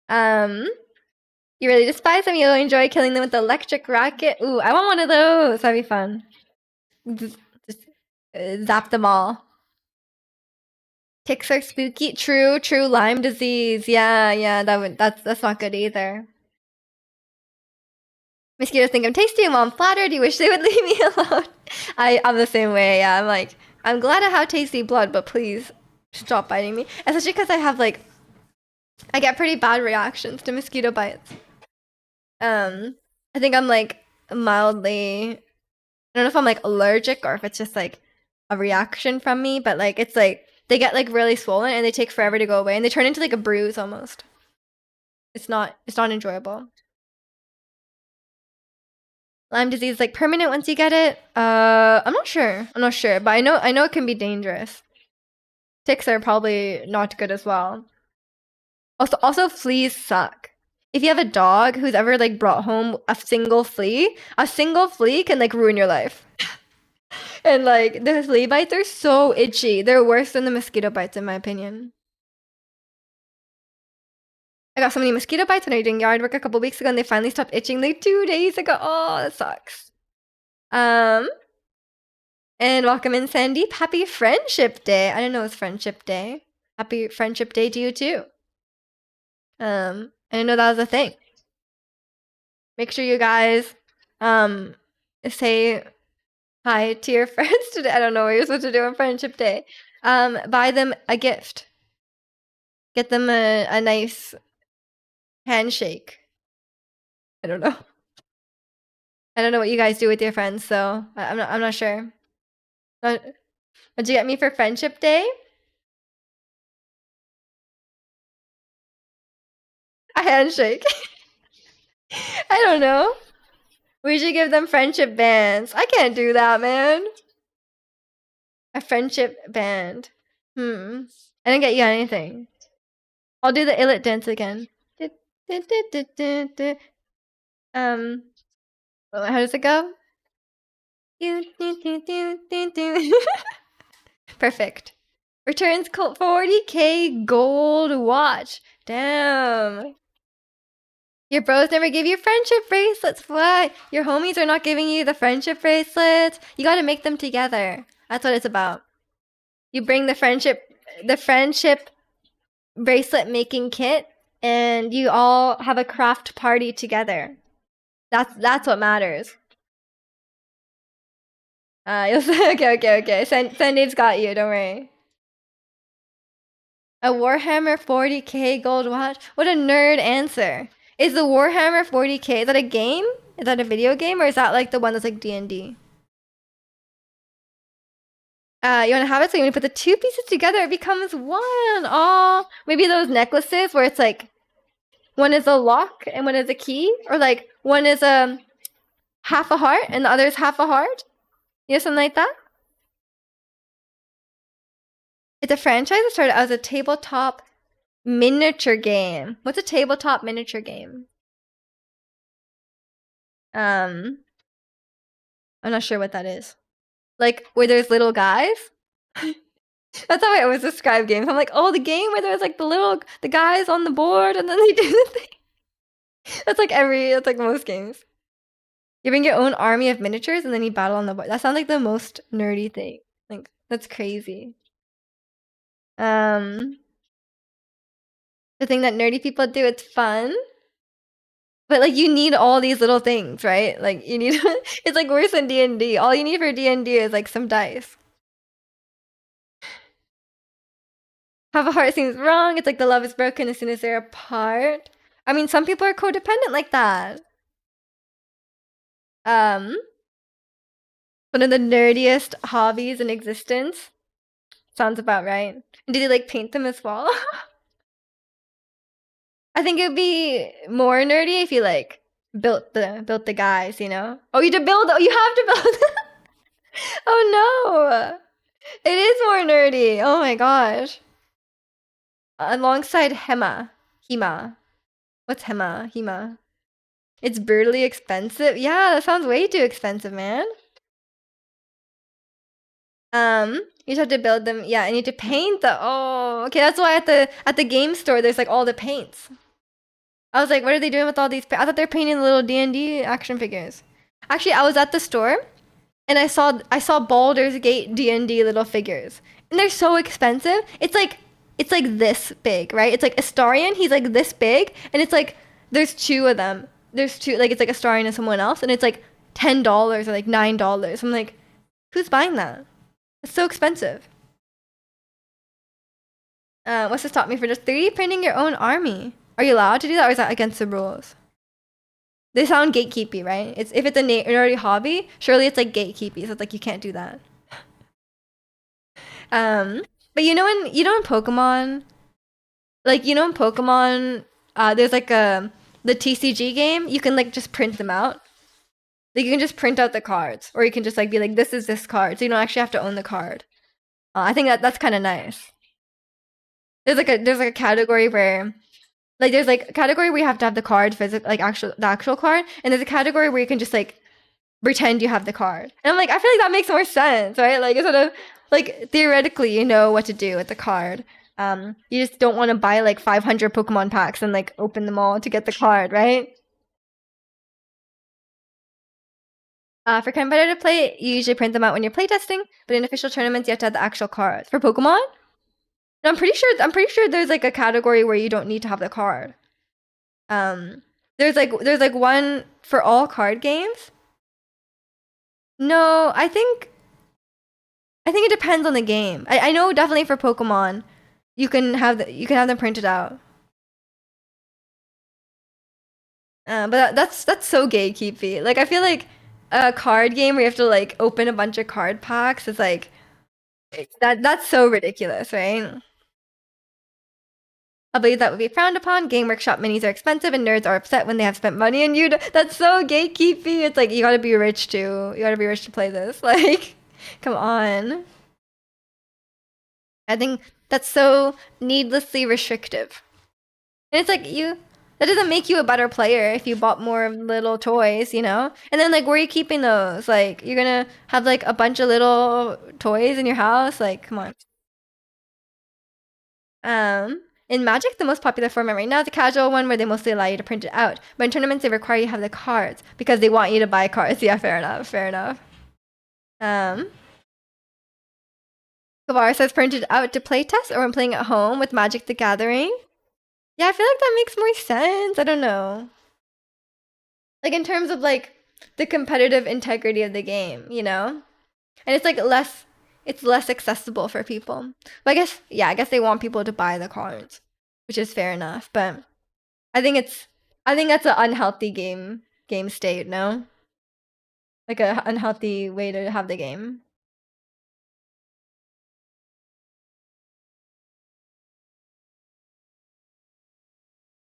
Speaker 1: Um, you really despise them. You'll enjoy killing them with the electric rocket. Ooh, I want one of those. That'd be fun. Just zap them all. Ticks are spooky. True, true. Lyme disease. Yeah. That's not good either. Mosquitoes think I'm tasty and while I'm flattered, you wish they would leave me alone. I'm the same way. Yeah, I'm like, I'm glad I have tasty blood, but please stop biting me. Especially because I have like, I get pretty bad reactions to mosquito bites. I think I'm like mildly, I don't know if I'm like allergic or if it's just like a reaction from me, but like it's like they get like really swollen and they take forever to go away and they turn into like a bruise almost. It's not enjoyable. Lyme disease is like permanent once you get it. I'm not sure. But I know it can be dangerous. Ticks are probably not good as well. Also fleas suck. If you have a dog who's ever like brought home a single flea can like ruin your life. And like the flea bites are so itchy. They're worse than the mosquito bites in my opinion. I got so many mosquito bites when I was doing yard work a couple weeks ago and they finally stopped itching like 2 days ago. Oh, that sucks. And welcome in Sandeep. Happy Friendship Day. I didn't know it was Friendship Day. Happy Friendship Day to you too. I didn't know that was a thing. Make sure you guys say hi to your friends today. I don't know what you're supposed to do on Friendship Day. Buy them a gift. Get them a nice handshake. I don't know. I don't know what you guys do with your friends, so I'm not sure. What'd you get me for Friendship Day? A handshake. I don't know. We should give them friendship bands. I can't do that, man. A friendship band. I didn't get you anything. I'll do the Illit dance again. How does it go? Perfect. Returns 40k gold watch. Damn. Your bros never give you friendship bracelets. What? Your homies are not giving you the friendship bracelets. You gotta make them together. That's what it's about. You bring the friendship bracelet making kit and you all have a craft party together. That's what matters. Okay. Sandeep's got you, don't worry. A Warhammer 40k gold watch? What a nerd answer. Is the Warhammer 40k, is that a game? Is that a video game or is that like the one that's like D&D? You want to have it so you want to put the two pieces together, it becomes one. Oh, maybe those necklaces where it's like one is a lock and one is a key, or like one is a half a heart and the other is half a heart. You know, something like that. It's a franchise that started as a tabletop miniature game. What's a tabletop miniature game? I'm not sure what that is. Like where there's little guys. That's how I always describe games. I'm like, oh, the game where there's like the guys on the board and then they do the thing. That's like most games. You bring your own army of miniatures and then you battle on the board. That sounds like the most nerdy thing. Like that's crazy. The thing that nerdy people do, it's fun. But like you need all these little things, right? Like you need it's like worse than D&D. All you need for D&D is like some dice. Have a heart seems wrong. It's like the love is broken as soon as they're apart. I mean, some people are codependent like that. One of the nerdiest hobbies in existence. Sounds about right. And did you like paint them as well? I think it'd be more nerdy if you like built the guys, you know? Oh, you have to build. Oh no. It is more nerdy. Oh my gosh. Alongside Hema. What's Hema? Hema. It's brutally expensive. Yeah, that sounds way too expensive, man. You just have to build them. Yeah, and you need to paint the. Oh, okay. That's why at the game store there's like all the paints. I was like, what are they doing with all these? I thought they're painting the little D&D action figures. Actually, I was at the store and I saw Baldur's Gate D&D little figures, and they're so expensive. It's like this big, right? It's like Astarion. He's like this big, and it's like there's two of them. There's two. Like it's like Astarion and someone else, and it's like $10 or like $9. I'm like, who's buying that? It's so expensive. What's to stop me for just 3D printing your own army? Are you allowed to do that, or is that against the rules? They sound gatekeepy, right? It's if it's a nerdy hobby, surely it's like gatekeepy. So it's like you can't do that. Um, but in Pokemon, like in Pokemon, there's like the TCG game. You can like just print them out. Like you can just print out the cards, or you can just like be like, this is this card, so you don't actually have to own the card. I think that's kind of nice. There's like a category where like there's like a category where you have to have the card physical, like the actual card, and there's a category where you can just like pretend you have the card. And I'm like, I feel like that makes more sense, right? Like instead of like theoretically you know what to do with the card. You just don't want to buy like 500 Pokemon packs and like open them all to get the card, right? For competitive play, you usually print them out when you're playtesting, but in official tournaments, you have to have the actual cards. For Pokemon, no, I'm pretty sure there's like a category where you don't need to have the card. There's like one for all card games. No, I think it depends on the game. I know definitely for Pokemon, you can have them printed out. But that's so gatekeepy. Like I feel like a card game where you have to like open a bunch of card packs is like that's so ridiculous, right? I believe that would be frowned upon. Game Workshop minis are expensive, and nerds are upset when they have spent money on you. That's so gatekeepy. It's like you gotta be rich to play this. Like, come on. I think that's so needlessly restrictive. And it's like that doesn't make you a better player if you bought more little toys, you know? And then like where are you keeping those? Like you're gonna have like a bunch of little toys in your house? Like, come on. In Magic, the most popular format right now is the casual one where they mostly allow you to print it out. But in tournaments, they require you to have the cards because they want you to buy cards. Yeah, fair enough. Fair enough. Um, Kavar says printed out to playtest or when playing at home with Magic the Gathering. Yeah, I feel like that makes more sense. I don't know. Like in terms of like the competitive integrity of the game, you know? And it's less accessible for people. But I guess they want people to buy the cards, which is fair enough. But I think it's I think that's an unhealthy game state, no? Like a unhealthy way to have the game.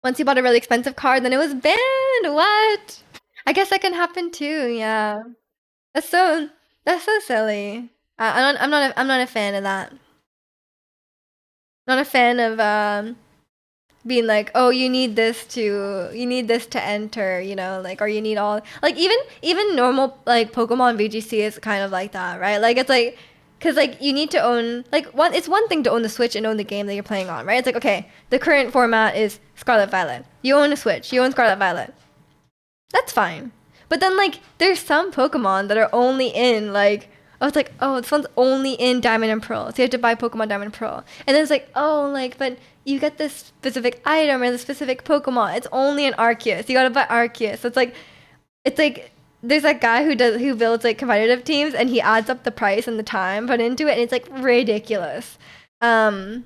Speaker 1: Once you bought a really expensive card, then it was banned. What? I guess that can happen too. Yeah, that's so that's so silly. I'm not a fan of that. Not a fan of being like, oh, you need this to enter, like, or you need all like even normal like Pokemon VGC is kind of like that, right? Like it's like because like you need to own like it's one thing to own the Switch and own the game that you're playing on, right? It's like okay, the current format is Scarlet Violet. You own a Switch, you own Scarlet Violet. That's fine. But then like there's some Pokemon that are only in like oh it's like oh this one's only in Diamond and Pearl. So you have to buy Pokemon Diamond and Pearl. And then it's like oh like but you get this specific item or the specific Pokemon. It's only in Arceus. You gotta buy Arceus. So it's like there's that guy who builds like competitive teams and he adds up the price and the time put into it and it's like ridiculous. Um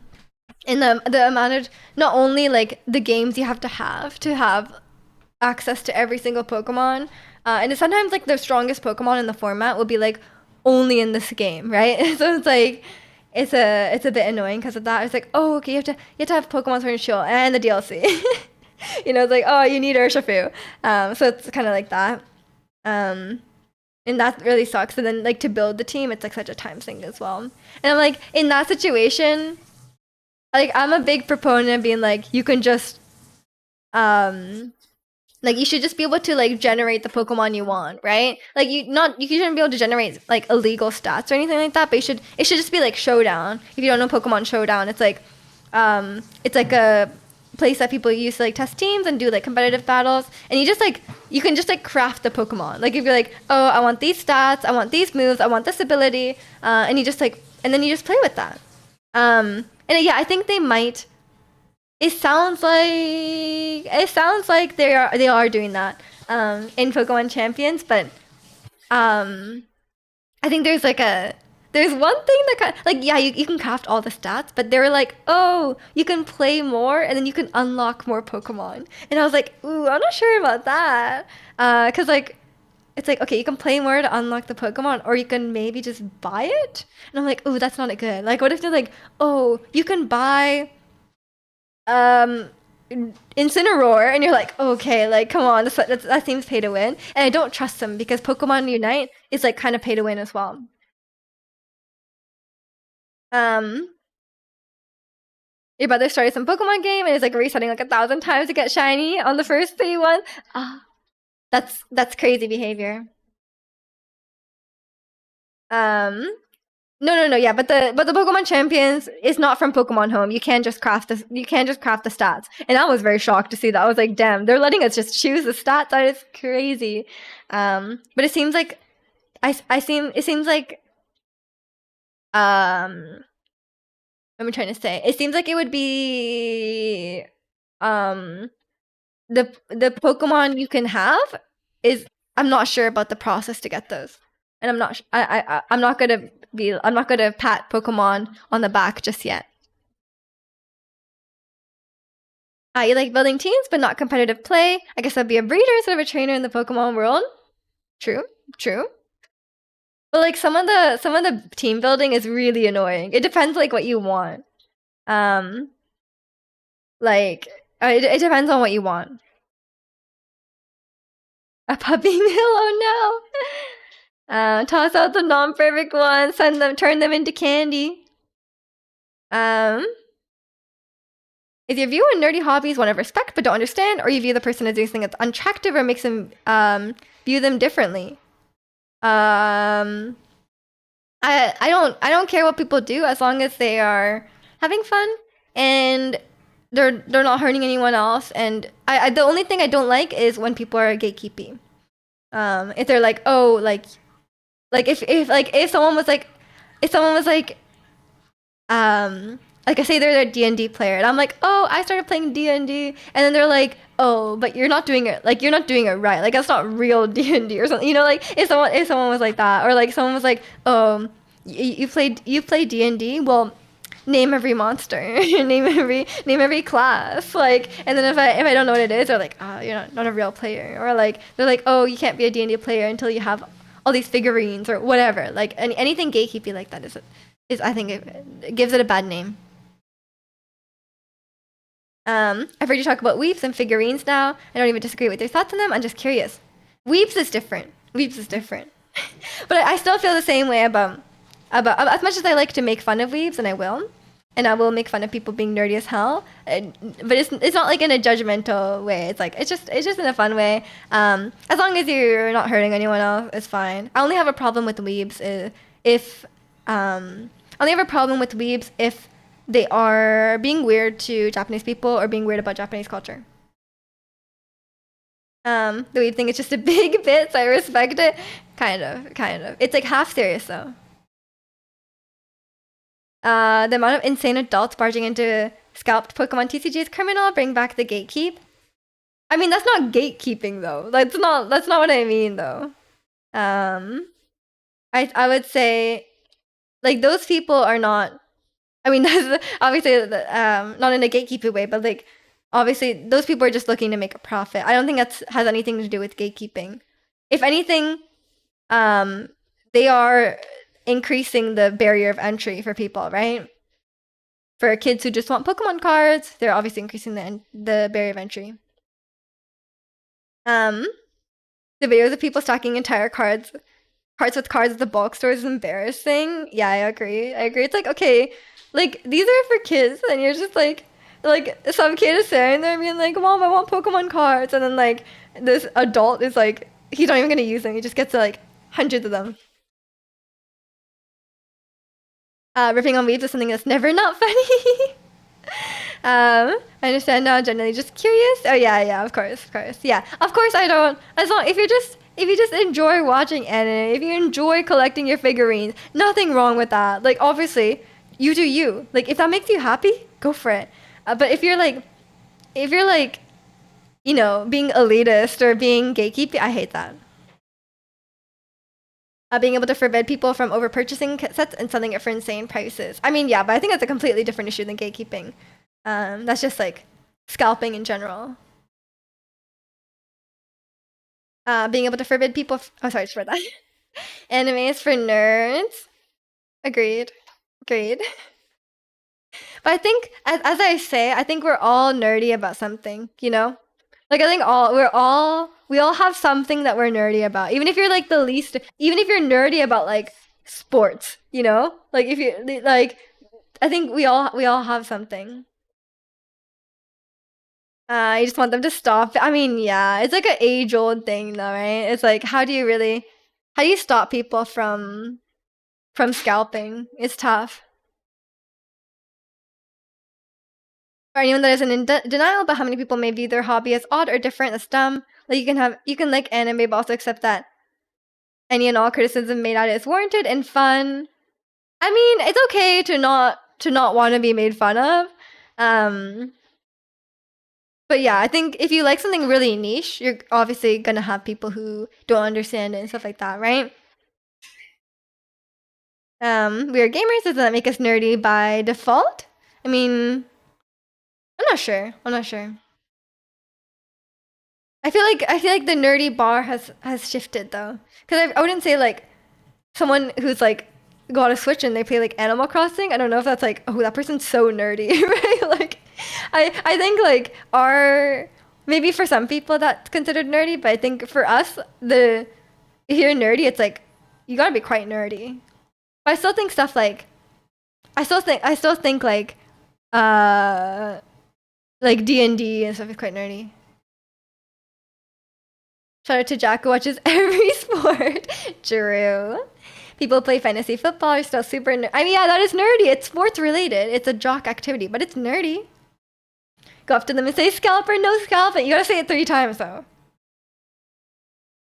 Speaker 1: and the amount of not only like the games you have to have access to every single Pokemon. And sometimes like the strongest Pokemon in the format will be like only in this game, right? So it's like it's a bit annoying because of that. It's like oh okay you have to have Pokemon Sword and Shield and the DLC. It's like oh you need Urshifu. So it's kind of like that. Um, and that really sucks. And then like to build the team, it's like such a time sink as well. And I'm like in that situation, like I'm a big proponent of being like you can just um Like you should just be able to like generate the Pokemon you want, right? Like you shouldn't be able to generate like illegal stats or anything like that, but it should just be like Showdown. If you don't know Pokemon Showdown, it's like a place that people use to like test teams and do like competitive battles, and you can just like craft the Pokemon. Like if you're like, oh, I want these stats, I want these moves, I want this ability, and you just like and then you just play with that. And yeah, I think they might. It sounds like they are doing that in Pokemon Champions, but um, I think there's one thing that like yeah you can craft all the stats, but they were like, oh, you can play more and then you can unlock more Pokemon, and I was like, ooh, I'm not sure about that, cause like it's like, okay, you can play more to unlock the Pokemon, or you can maybe just buy it, and I'm like, ooh, that's not good. Like what if they're like, oh, you can buy um Incineroar, and you're like, okay, like come on, that seems pay to win, and I don't trust them because Pokemon Unite is like kind of pay to win as well. Um, your brother started some Pokemon game and is like resetting like 1,000 times to get shiny on the first 3-1. Ah, that's crazy behavior. Um, no, yeah, but the Pokemon Champions is not from Pokemon Home. You can't just craft the stats. And I was very shocked to see that. I was like, damn, they're letting us just choose the stats. That is crazy. But it seems like it seems like what am I trying to say? It seems like it would be um the Pokemon you can have is I'm not sure about the process to get those, and I'm not gonna pat Pokemon on the back just yet. You like building teams but not competitive play. I guess I'd be a breeder instead of a trainer in the Pokemon world. True, true. But like some of the team building is really annoying. It depends like what you want. Um, like it depends on what you want. A puppy mill? Oh no! Toss out the non-perfect ones. Turn them into candy. Um, is your view on nerdy hobbies one of respect but don't understand, or you view the person as doing something that's unattractive or makes them view them differently? Um, I don't care what people do as long as they are having fun and they're not hurting anyone else. And the only thing I don't like is when people are gatekeeping. If they're like, oh, if someone was like if someone was like I say they're a D&D player and I'm like, oh, I started playing D&D, and then they're like, oh, but you're not doing it, like you're not doing it right, like that's not real D&D or something, you know, like if someone was like that, or like someone was like, oh, you play D&D, well, name every monster, name every class, like, and then if I don't know what it is, they're like, ah, you're not a real player, or like they're like, oh, you can't be a D&D player until you have all these figurines or whatever, like anything gatekeeping like that is I think it gives it a bad name. I've heard you talk about weeps and figurines now. I don't even disagree with your thoughts on them. I'm just curious. Weeps is different. Weeps is different. But I still feel the same way about as much as I like to make fun of weebs, and I will make fun of people being nerdy as hell. But it's not like in a judgmental way. It's just in a fun way. As long as you're not hurting anyone else, it's fine. I only have a problem with weebs if I only have a problem with weebs if they are being weird to Japanese people or being weird about Japanese culture. The weeb thing is just a big bit, so I respect it. Kind of. It's like half serious though. The amount of insane adults barging into scalped Pokemon TCG is criminal. Bring back the gatekeep. I mean, that's not gatekeeping though. That's not what I mean though. Um, I would say like those people are not. I mean, that's obviously not in a gatekeeping way, but like obviously those people are just looking to make a profit. I don't think that's has anything to do with gatekeeping. If anything, they are increasing the barrier of entry for people, right? For kids who just want Pokemon cards, they're obviously increasing the barrier of entry. Um, the videos of people stacking entire carts with cards at the bulk store is embarrassing. Yeah, I agree. It's like, okay, like these are for kids, and you're just like like some kid is sitting there being like, "Mom, I want Pokemon cards," and then like this adult is like, he's not even gonna use them. He just gets like hundreds of them. Ripping on weeds is something that's never not funny. I understand now. Generally, just curious. Oh yeah, yeah. Of course. Yeah, of course. I don't. As long if you just enjoy watching anime, if you enjoy collecting your figurines, nothing wrong with that. Like obviously, you do you. Like if that makes you happy, go for it. But if you're like, you know, being elitist or being gatekeeping, I hate that. Being able to forbid people from over purchasing sets and selling it for insane prices. I mean, yeah, but I think that's a completely different issue than gatekeeping. That's just like scalping in general. Being able to forbid people. Oh, sorry, just read that. Anime is for nerds. Agreed. Agreed. But I think, as I say, I think we're all nerdy about something, you know? Like I think we all have something that we're nerdy about. Even if you're like the least, even if you're nerdy about like sports, you know? Like if you like, I think we all have something. You just want them to stop. I mean, yeah, it's like an age-old thing, though, right? It's like, how do you stop people from scalping? It's tough. For anyone that isn't in denial about how many people may view their hobby as odd or different, as dumb, like you can like anime, but also accept that any and all criticism made at it is warranted and fun. I mean, it's okay to not want to be made fun of. Um, but yeah, I think if you like something really niche, you're obviously gonna have people who don't understand it and stuff like that, right? We are gamers. Does that make us nerdy by default? I mean, I'm not sure. I'm not sure. I feel like the nerdy bar has shifted though, because I wouldn't say like someone who's like got a Switch and they play like Animal Crossing. I don't know if that's like, oh, that person's so nerdy, right? Like, I think like our maybe for some people that's considered nerdy, but I think for us the if you're nerdy, it's like you gotta be quite nerdy. But I still think stuff like I still think uh like D&D and stuff is quite nerdy. Shout out to Jack who watches every sport. True. People play fantasy football are still super I mean, yeah, that is nerdy. It's sports related. It's a jock activity, but it's nerdy. Go up to them and say scalp or no scalp. You gotta say it 3 times though.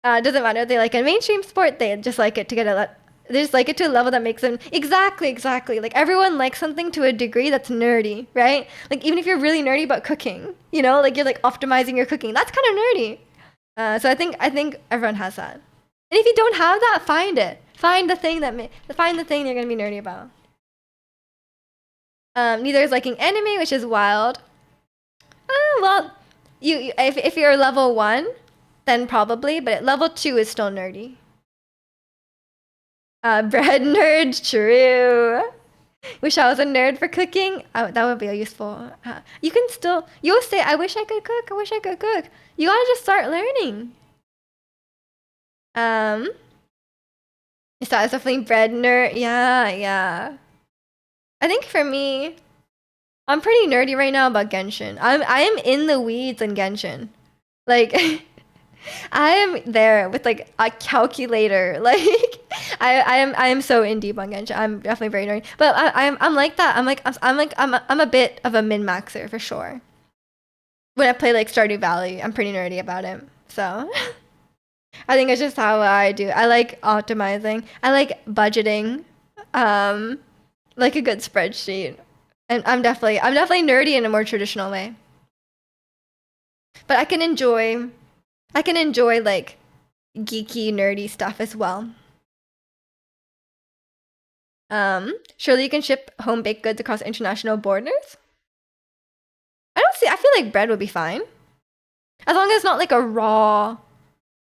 Speaker 1: Doesn't matter if they like a mainstream sport, they just like it to get a they just like it to a level that makes them exactly. Like everyone likes something to a degree that's nerdy, right? Like even if you're really nerdy about cooking, you know, like you're like optimizing your cooking. That's kind of nerdy. So I think everyone has that. And if you don't have that, find it. Find the thing find the thing you're gonna be nerdy about. Neither is liking anime, which is wild. Well, if you're level 1, then probably, but level 2 is still nerdy. Bread nerd, true. Wish I was a nerd for cooking. Oh, that would be useful. You can still, you'll say, I wish I could cook. I wish I could cook. You gotta just start learning. So it's definitely bread nerd. Yeah, yeah. I think for me, I'm pretty nerdy right now about Genshin. I am in the weeds in Genshin. Like I am there with like a calculator. Like I am so in deep on Genshin. I'm definitely very nerdy. But I'm like that. I'm a bit of a min maxer for sure. When I play like Stardew Valley, I'm pretty nerdy about it. So I think it's just how I do. I like optimizing. I like budgeting. Um, like a good spreadsheet. And I'm definitely nerdy in a more traditional way. But I can enjoy like geeky, nerdy stuff as well. Surely you can ship home baked goods across international borders? I feel like bread would be fine. As long as it's not like a raw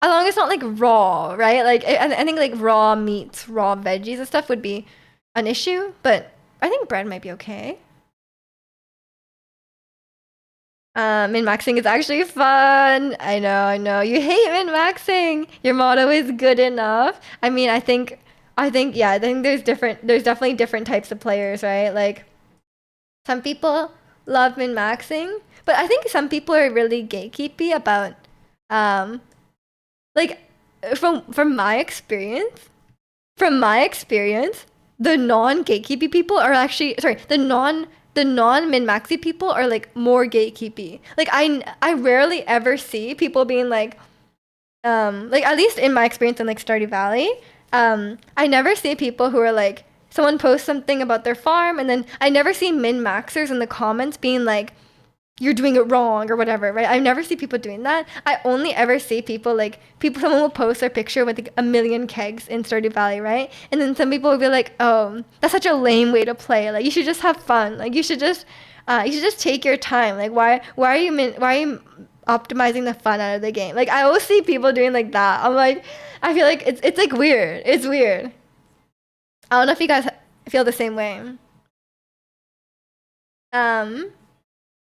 Speaker 1: as long as it's not like raw, right? Like I think like raw meats, raw veggies and stuff would be an issue, but I think bread might be okay. Min-maxing is actually fun. I know. You hate min-maxing. Your motto is good enough. I mean, I think there's definitely different types of players, right? Like some people love min maxing, but I think some people are really gatekeepy about um like from my experience, the non-gatekeepy people are actually sorry, the non min maxi people are like more gatekeepy. Like I rarely ever see people being like at least in my experience in like Stardew Valley, I never see people who are like someone posts something about their farm and then I never see min maxers in the comments being like you're doing it wrong or whatever, right? I never see people doing that. I only ever see people like someone will post their picture with like a million kegs in Stardew Valley, right? And then some people will be like, oh, that's such a lame way to play. Like you should just have fun. Like you should just take your time. Like why are you optimizing the fun out of the game? Like I always see people doing like that. I'm like, I feel like it's like weird. It's weird. I don't know if you guys feel the same way. Um,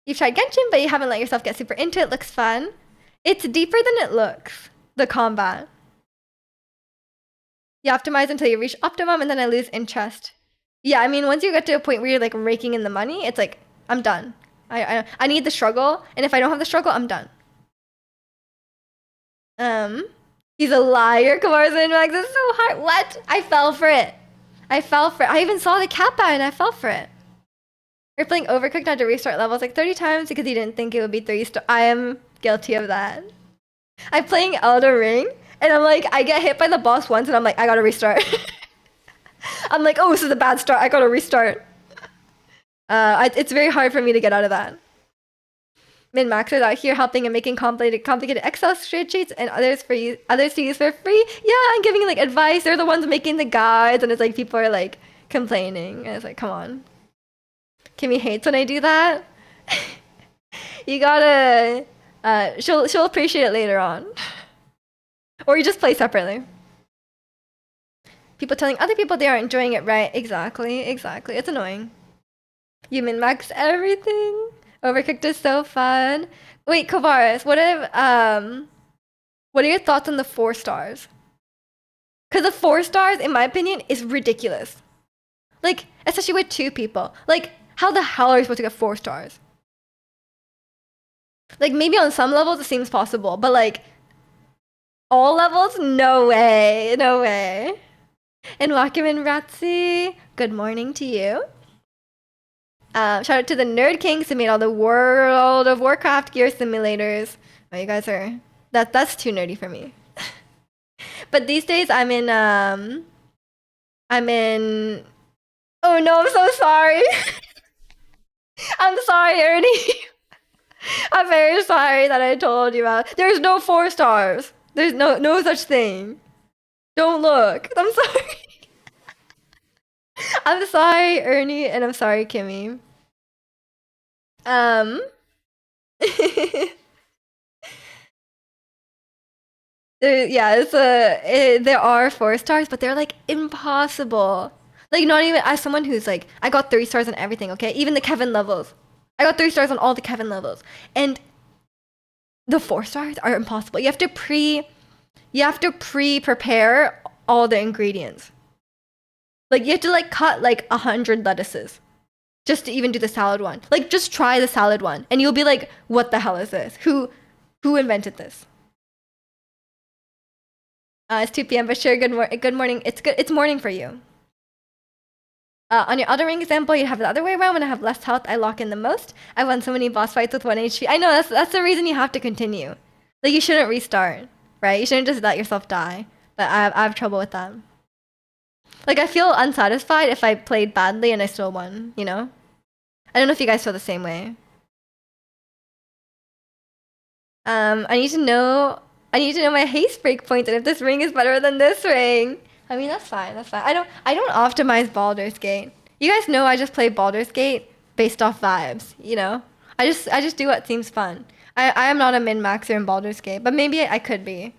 Speaker 1: You've tried Genshin, but you haven't let yourself get super into it. Looks fun. It's deeper than it looks, the combat. You optimize until you reach optimum, and then I lose interest. Yeah, I mean, once you get to a point where you're like raking in the money, it's like, I'm done. I need the struggle, and if I don't have the struggle, I'm done. He's a liar, Kamarza Max. It's so hard. What? I fell for it. I even saw the kappa, and I fell for it. You're playing Overcooked, had to restart levels like 30 times because you didn't think it would be 3-star. I am guilty of that. I'm playing Elden Ring, and I'm like, I get hit by the boss once, and I'm like, I gotta restart. I'm like, oh, this is a bad start. I gotta restart. It's very hard for me to get out of that. Min-maxers out here helping and making complicated Excel spreadsheets and others to use for free. Yeah, I'm giving like advice. They're the ones making the guides, and it's like people are like complaining, and it's like, come on. Kimmy hates when I do that. You gotta. She'll appreciate it later on, or you just play separately. People telling other people they aren't enjoying it, right? Exactly. It's annoying. You min-max everything. Overcooked is so fun. Wait, Kovaris, what are your thoughts on the 4 stars? Because the 4 stars, in my opinion, is ridiculous. Like, especially with 2 people. Like, how the hell are you supposed to get 4 stars? Like, maybe on some levels it seems possible, but like, all levels? No way. And Wakaman Ratsi, good morning to you. Shout out to the Nerd Kings who made all the World of Warcraft gear simulators. Oh, you guys are... That's too nerdy for me. But these days I'm in... Oh no, I'm so sorry. I'm sorry, Ernie. I'm very sorry that I told you about... There's no 4 stars. There's no such thing. Don't look. I'm sorry. I'm sorry, Ernie, and I'm sorry, Kimmy. There are 4 stars, but they're like impossible. Like not even as someone who's like, I got 3 stars on everything, okay? Even the Kevin levels. I got 3 stars on all the Kevin levels. And the 4 stars are impossible. You have to pre-prepare all the ingredients. Like you have to like cut like 100 lettuces just to even do the salad one. Like just try the salad one and you'll be like, what the hell is this? Who invented this? It's 2 p.m. but sure, good morning. It's morning for you. On your Elden Ring example, you have the other way around. When I have less health, I lock in the most. I won so many boss fights with 1 HP. I know that's the reason you have to continue. Like you shouldn't restart, right? You shouldn't just let yourself die. But I have trouble with that. Like I feel unsatisfied if I played badly and I still won, you know? I don't know if you guys feel the same way. I need to know my haste break points and if this ring is better than this ring. I mean that's fine. I don't optimize Baldur's Gate. You guys know I just play Baldur's Gate based off vibes, you know? I just do what seems fun. I am not a min-maxer in Baldur's Gate, but maybe I could be.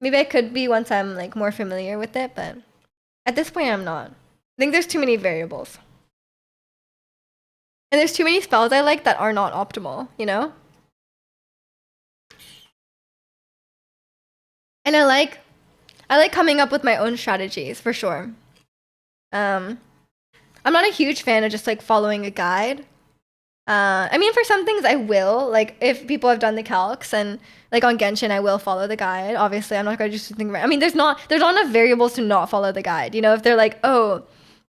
Speaker 1: Maybe I could be once I'm like more familiar with it, but at this point I'm not. I think there's too many variables. And there's too many spells I like that are not optimal, you know? And I like coming up with my own strategies, for sure. I'm not a huge fan of just like following a guide. I mean, for some things I will. Like, if people have done the calcs and like on Genshin, I will follow the guide. Obviously, I'm not gonna just think right. I mean, there's not enough variables to not follow the guide. You know, if they're like, oh,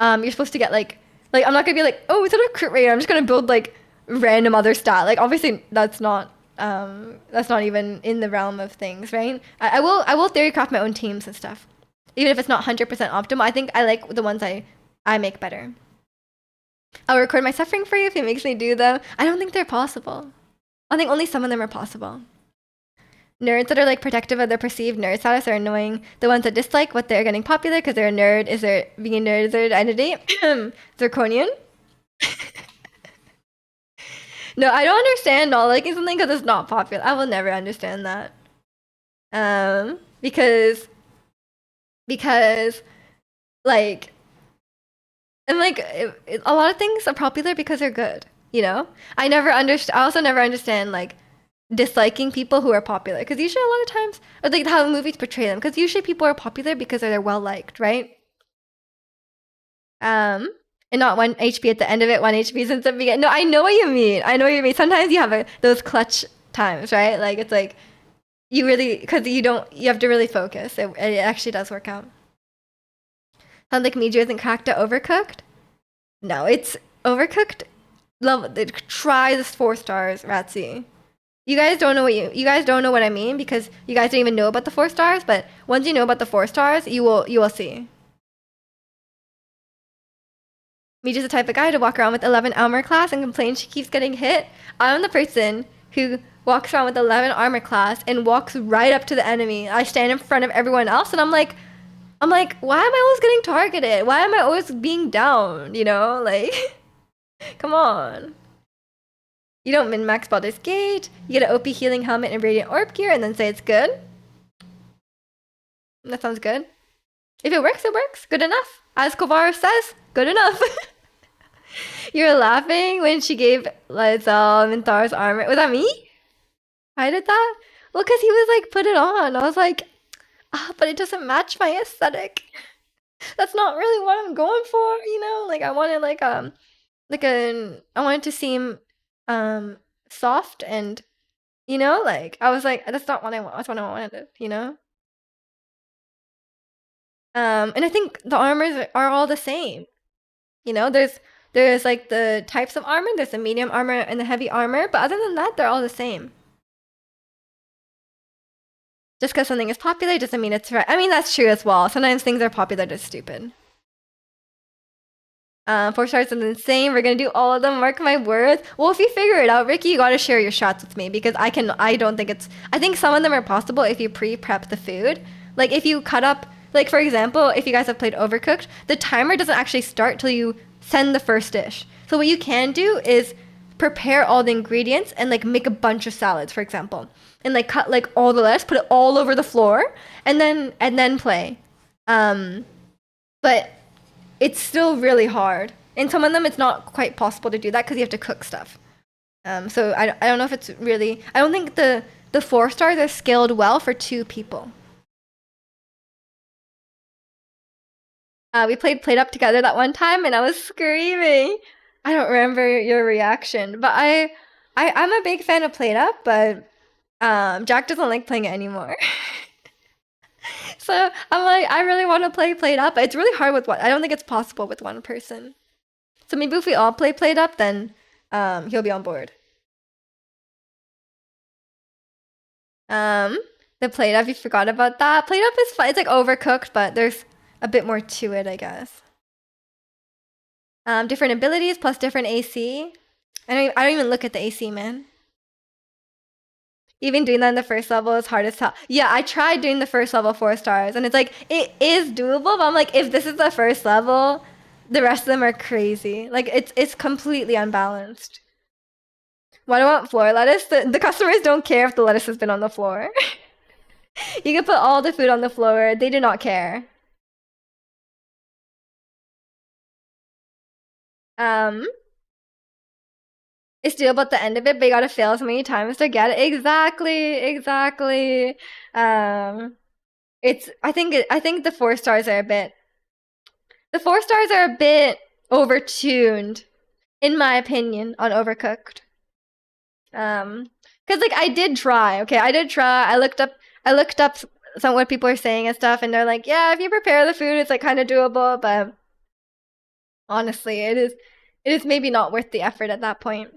Speaker 1: you're supposed to get like I'm not gonna be like, oh, instead of crit rate, I'm just gonna build like random other stat. Like, obviously, that's not even in the realm of things, right? I will theory craft my own teams and stuff, even if it's not 100% optimal. I think I like the ones I make better. I'll record my suffering for you if it makes me do them. I don't think they're possible. I think only some of them are possible. Nerds that are like protective of their perceived nerd status are annoying. The ones that dislike what they're getting popular because they're a nerd is their being a nerd is their identity. Zirconian. No, I don't understand not liking something because it's not popular. I will never understand that. Because like and like a lot of things are popular because they're good. You know, I also never understand like disliking people who are popular because usually a lot of times or like how movies portray them because usually people are popular because they're well liked, right? Um, and not one HP at the end of it, one HP since the beginning. No, I know what you mean. I know what you mean. Sometimes you have those clutch times, right? Like it's like you really because you have to really focus. It actually does work out. Sounds like Miju isn't cracked to overcooked. No, it's overcooked. Love. Try this 4 stars, Ratsy. You guys don't know what I mean because you guys don't even know about the 4 stars. But once you know about the 4 stars, you will see. Me just the type of guy to walk around with 11 armor class and complain she keeps getting hit. I'm the person who walks around with 11 armor class and walks right up to the enemy. I stand in front of everyone else and I'm like, why am I always getting targeted? Why am I always being down? You know, like, come on. You don't min max Baldur's Gate. You get an OP healing helmet and radiant orb gear and then say it's good. That sounds good. If it works, it works. Good enough. As Kovar says, good enough. You're laughing when she gave Lizelle Minthar's armor. Was that me? I did that? Well, because he was like, put it on. I was like, but it doesn't match my aesthetic. That's not really what I'm going for, you know? Like I wanted I wanted to seem soft and like I was like, that's not what I want. That's what I wanted, you know? And I think the armors are all the same. You know, there's like the types of armor, there's the medium armor and the heavy armor, but other than that, they're all the same. Just because something is popular doesn't mean it's right. I mean, that's true as well. Sometimes things are popular just stupid. 4 stars is insane. We're gonna do all of them. Mark my words. Well, if you figure it out, Ricky, you gotta share your shots with me because I don't think it's. I think some of them are possible if you pre-prep the food. Like if you cut up. Like for example, if you guys have played Overcooked, the timer doesn't actually start till you send the first dish. So what you can do is prepare all the ingredients and like make a bunch of salads, for example, and like cut like all the lettuce, put it all over the floor, and then play. But it's still really hard. In some of them, it's not quite possible to do that because you have to cook stuff. So I don't know if it's really. I don't think the 4 stars are scaled well for 2 people. We played up together that one time, and I was screaming. I don't remember your reaction, but I'm a big fan of played up, but Jack doesn't like playing it anymore. So I'm like, I really want to play played up, but it's really hard with one. I don't think it's possible with one person. So maybe if we all play played up, then he'll be on board. Um, the played up, you forgot about that. Played up is fun. It's like overcooked, but there's a bit more to it, I guess. Different abilities plus different AC. I don't even look at the AC, man. Even doing that in the first level is hard as hell. Yeah, I tried doing the first level 4 stars, and it's like it is doable. But I'm like, if this is the first level, the rest of them are crazy. Like it's completely unbalanced. What about floor lettuce? The customers don't care if the lettuce has been on the floor. You can put all the food on the floor. They do not care. Um, it's doable at the end of it, but you gotta fail so many times to get it. Exactly. It's I think the 4 stars are a bit overtuned. in my opinion, on Overcooked. Because like I did try. Okay, I did try. I looked up some what people are saying and stuff, and they're like, yeah, if you prepare the food, it's like kind of doable. But honestly, it is maybe not worth the effort at that point.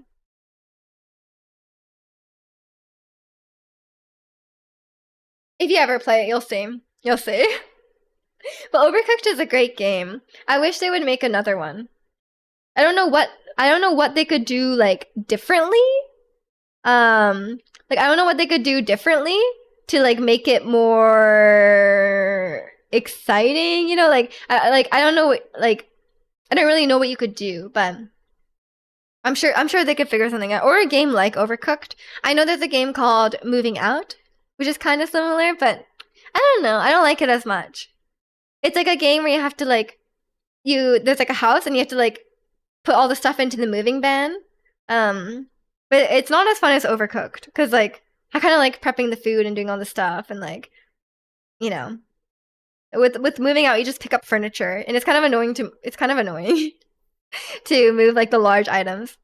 Speaker 1: If you ever play it, you'll see. You'll see. But Overcooked is a great game. I wish they would make another one. I don't know what I don't know what they could do like differently. Like I don't know what they could do differently to like make it more exciting, you know, like I don't know like I don't really know what you could do, but I'm sure they could figure something out. Or a game like Overcooked. I know there's a game called Moving Out, which is kind of similar, but I don't know. I don't like it as much. It's like a game where you have to like you there's like a house and you have to like put all the stuff into the moving van. Um, but it's not as fun as Overcooked because like I kind of like prepping the food and doing all the stuff and like you know with moving out you just pick up furniture and it's kind of annoying to move like the large items.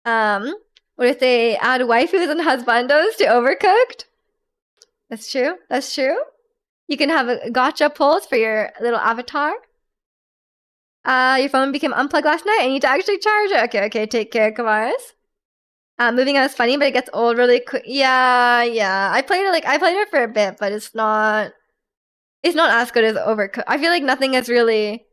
Speaker 1: Um, what if they add waifus and husbandos to Overcooked? That's true. That's true. You can have a gotcha pulls for your little avatar. Your phone became unplugged last night. I need to actually charge it. Okay, okay, take care, Kavaris. Moving on is funny, but it gets old really quick. Yeah, yeah. I played it for a bit, but it's not as good as Overcooked. I feel like nothing has really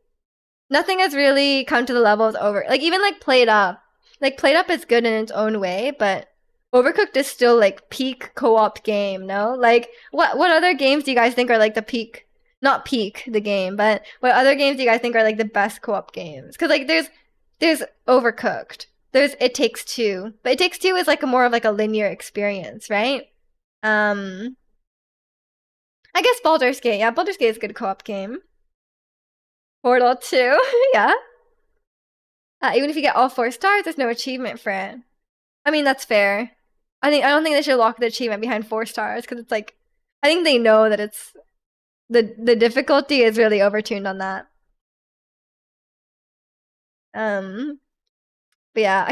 Speaker 1: come to the level of Over. Like even like Played Up. Like Played Up is good in its own way, but Overcooked is still like peak co-op game, no? Like what other games do you guys think are like the peak not peak the game, but what other games do you guys think are like the best co-op games? Cuz like there's Overcooked. There's It Takes Two. But It Takes Two is like a more of like a linear experience, right? Um I guess Baldur's Gate. Yeah, Baldur's Gate is a good co-op game. Portal 2. Yeah. Even if you get all 4 stars, there's no achievement for it. I mean, that's fair. I don't think they should lock the achievement behind 4 stars because it's like I think they know that it's the difficulty is really overtuned on that. Um, but yeah,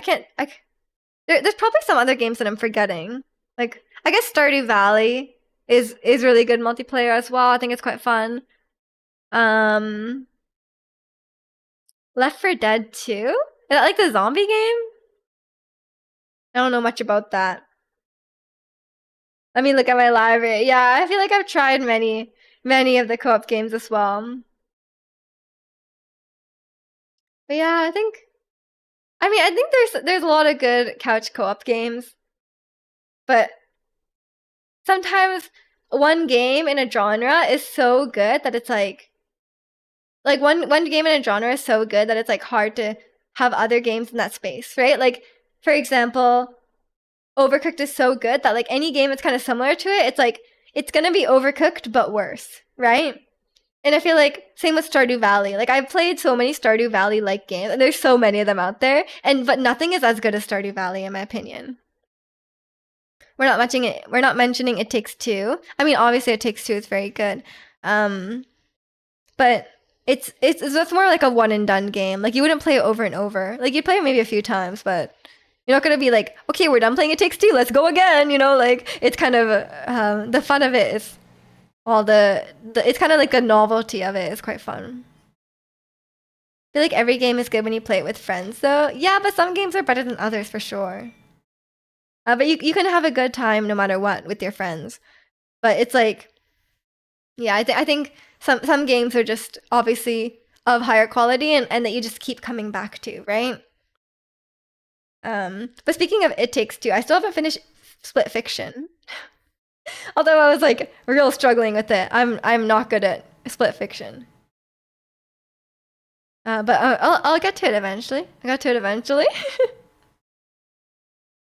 Speaker 1: there's probably some other games that I'm forgetting. Like I guess Stardew Valley is really good multiplayer as well. I think it's quite fun. Um, Left 4 Dead 2? Is that like the zombie game? I don't know much about that. Let me look at my library. Yeah, I feel like I've tried many of the co-op games as well. But yeah, I think there's a lot of good couch co-op games, but sometimes one game in a genre is so good that it's like one game in a genre is so good that it's like hard to have other games in that space, right? Like for example, Overcooked is so good that like any game that's kind of similar to it, it's like it's gonna be Overcooked but worse, right? And I feel like same with Stardew Valley. Like I've played so many Stardew Valley like games, and there's so many of them out there, and but nothing is as good as Stardew Valley in my opinion. We're not mentioning It Takes Two. I mean, obviously It Takes Two is very good. Um, but it's more like a one and done game. Like you wouldn't play it over and over. Like you'd play it maybe a few times, but you're not gonna be like, okay, we're done playing It Takes Two. Let's go again. You know, like it's kind of the fun of it is all the it's kind of like the novelty of it is quite fun. I feel like every game is good when you play it with friends, though. Yeah, but some games are better than others for sure. But you can have a good time no matter what with your friends. But it's like, yeah, I think some games are just obviously of higher quality and that you just keep coming back to, right? But speaking of It Takes Two, I still haven't finished Split Fiction. Although I was like real struggling with it. I'm not good at Split Fiction. But I'll get to it eventually. I got to it eventually.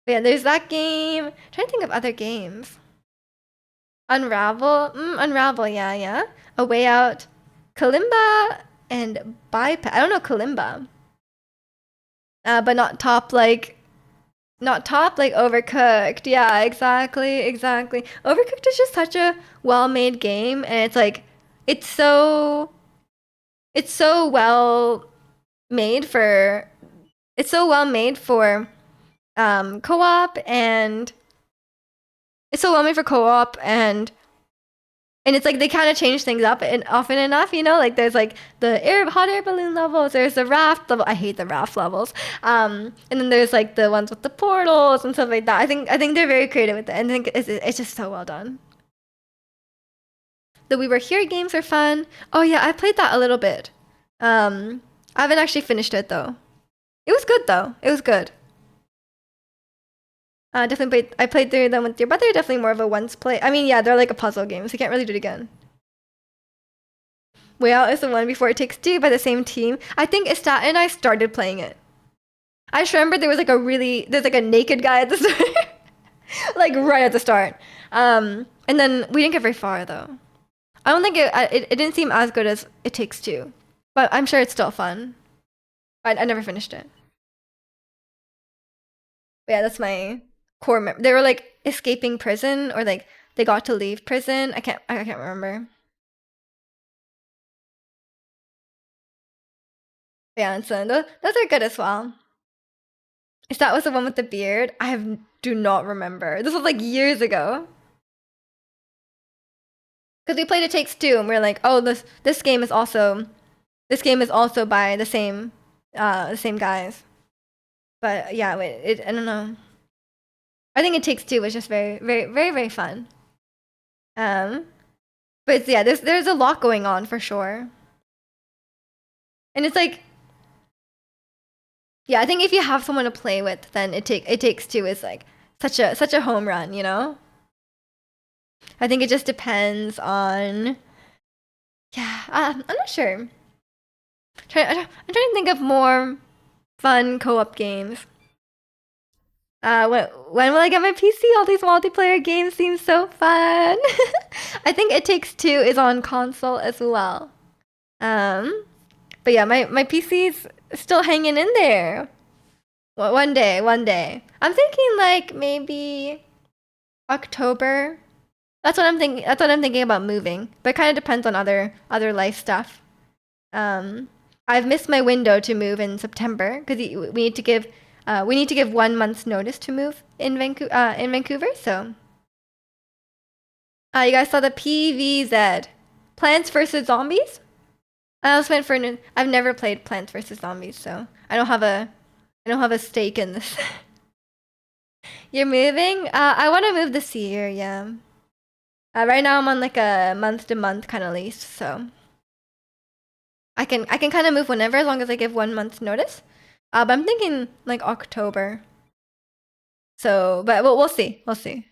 Speaker 1: But yeah, there's that game. I'm trying to think of other games. Unravel. Unravel, yeah, yeah. A Way Out. Kalimba and Bypass. I don't know Kalimba. But not top like Overcooked. Yeah, exactly, exactly. Overcooked is just such a well-made game and it's like it's so it's so well made for it's so well made for co-op, and it's so well made for co-op, and it's like they kind of change things up and often enough, you know, like there's like the hot air balloon levels, there's the raft level. I hate the raft levels. And then there's like the ones with the portals and stuff like that. I think they're very creative with it, and I think it's just so well done. The We Were Here games are fun. Oh yeah, I played that a little bit. I haven't actually finished it though. It was good though. It was good. Definitely played. I played through them with your brother. Definitely more of a once play. I mean, yeah, they're like a puzzle game, so you can't really do it again. Way Out is the one before It Takes Two by the same team. I think Estat and I started playing it. I just remember there's like a naked guy at the start, like right at the start. And then we didn't get very far though. I don't think it didn't seem as good as It Takes Two, but I'm sure it's still fun. I never finished it. But yeah, that's my core memory. They were like escaping prison, or like they got to leave prison. I can't remember. Yeah, and so those are good as well. If that was the one with the beard, do not remember. This was like years ago. Because we played It Takes Two, and we are like, oh, this game is also by the same guys. But yeah, I don't know. I think It Takes Two was just very, very, very, very fun. Um, but yeah, there's a lot going on for sure, and it's like, yeah, I think if you have someone to play with, then It Takes Two is like such a home run, you know. I think it just depends on, yeah, I'm not sure. I'm trying to think of more fun co-op games. When will I get my PC? All these multiplayer games seem so fun. I think It Takes Two is on console as well. Um, but yeah, my PC's still hanging in there. Well, one day. I'm thinking like maybe October. That's what I'm thinking about moving. But it kind of depends on other life stuff. Um, I've missed my window to move in September because we need to give 1 month's notice to move in Vancouver. So, you guys saw the PVZ, Plants vs Zombies. I also went for I've never played Plants vs Zombies, so I don't have a stake in this. You're moving? I want to move this year. Yeah. Right now I'm on like a month to month kind of lease, so I can kind of move whenever as long as I give 1 month's notice. But I'm thinking like October. So, but we'll see. We'll see.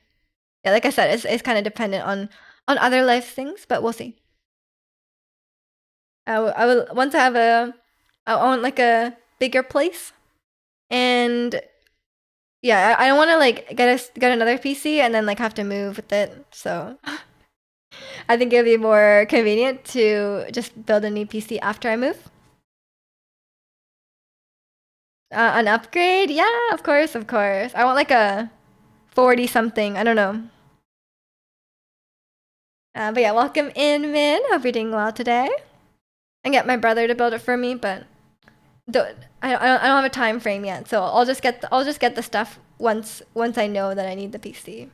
Speaker 1: Yeah, like I said, it's kind of dependent on other life things, but we'll see. I will once I want like a bigger place, and yeah, I don't want to like get another PC and then like have to move with it. So I think it'd be more convenient to just build a new PC after I move. An upgrade? Yeah, of course, of course. I want like a 40 something. I don't know. But yeah, welcome in, Min. Hope you're doing well today. I get my brother to build it for me, but I don't have a time frame yet. So I'll just get the stuff once I know that I need the PC.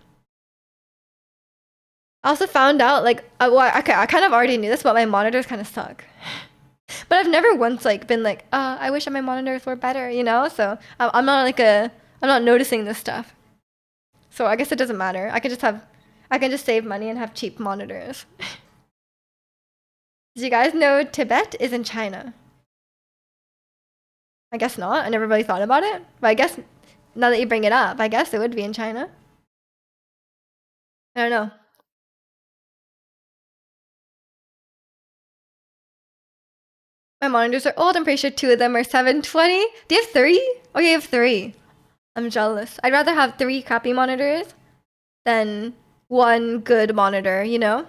Speaker 1: I also found out like okay, I kind of already knew this, but my monitors kind of suck. But I've never once like been like, I wish my monitors were better, you know? So I'm not I'm not noticing this stuff. So I guess it doesn't matter. I can just save money and have cheap monitors. Did you guys know Tibet is in China? I guess not. I never really thought about it. But I guess now that you bring it up, I guess it would be in China. I don't know. My monitors are old. I'm pretty sure two of them are 720. Do you have three? Oh, you have three. I'm jealous. I'd rather have three crappy monitors than one good monitor, you know?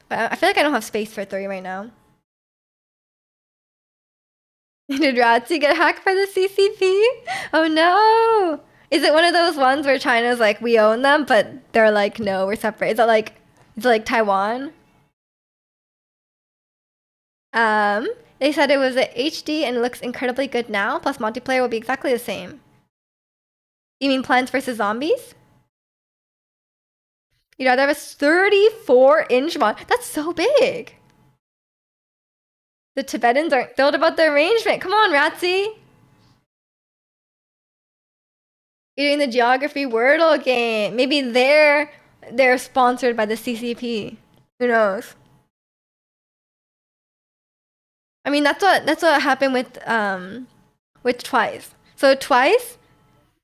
Speaker 1: But I feel like I don't have space for three right now. Did Ratzi get hacked by the CCP? Oh no! Is it one of those ones where China's like, we own them, but they're like, no, we're separate? Is it like Taiwan? Um, they said it was a HD and it looks incredibly good now. Plus multiplayer will be exactly the same. You mean Plants vs Zombies? You'd rather have a 34-inch mod? That's so big. The Tibetans aren't thrilled about the arrangement. Come on, Ratsy. You're doing the geography Wordle game. Maybe they're sponsored by the CCP. Who knows? I mean, that's what happened with Twice. So Twice,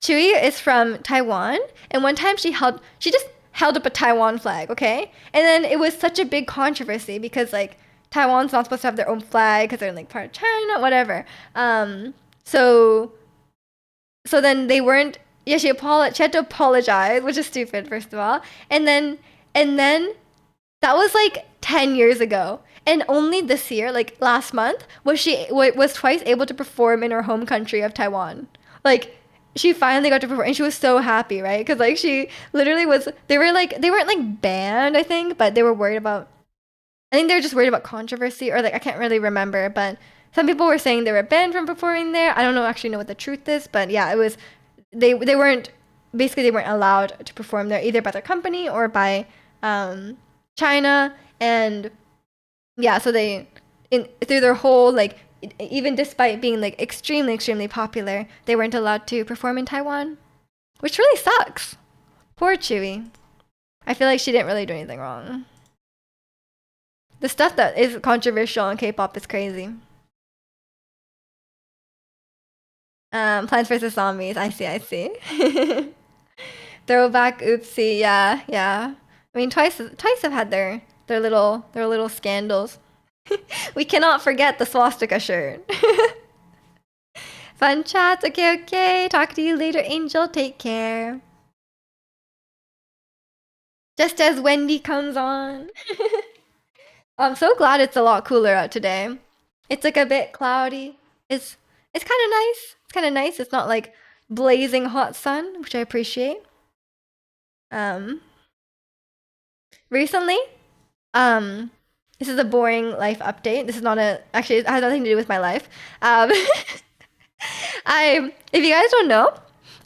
Speaker 1: Chewy is from Taiwan, and one time she just held up a Taiwan flag, okay? And then it was such a big controversy because like Taiwan's not supposed to have their own flag because they're like part of China, whatever. So then they weren't. Yeah, she had to apologize, which is stupid, first of all. And then that was like 10 years ago, and only this year, like last month, was Twice able to perform in her home country of Taiwan. Like she finally got to perform, and she was so happy, right? Because like she literally was. They weren't like banned, I think, but they were worried about. I think they were just worried about controversy, or like I can't really remember, but some people were saying they were banned from performing there. I don't know actually know what the truth is, but yeah, it was they weren't basically they weren't allowed to perform there either by their company or by China, and yeah, so through their whole like even despite being like extremely popular, they weren't allowed to perform in Taiwan, which really sucks. Poor Chewy. I feel like she didn't really do anything wrong. The stuff that is controversial in K-pop is crazy. Plants vs Zombies. I see. Throwback, oopsie. Yeah, yeah. I mean, twice have had their little scandals. We cannot forget the swastika shirt. Fun chats. Okay, okay. Talk to you later, Angel. Take care. Just as Wendy comes on. I'm so glad it's a lot cooler out today. It's like a bit cloudy. It's kind of nice. It's kind of nice. It's not like blazing hot sun, which I appreciate. Um, recently, um, this is a boring life update. This is not a actually it has nothing to do with my life. If you guys don't know,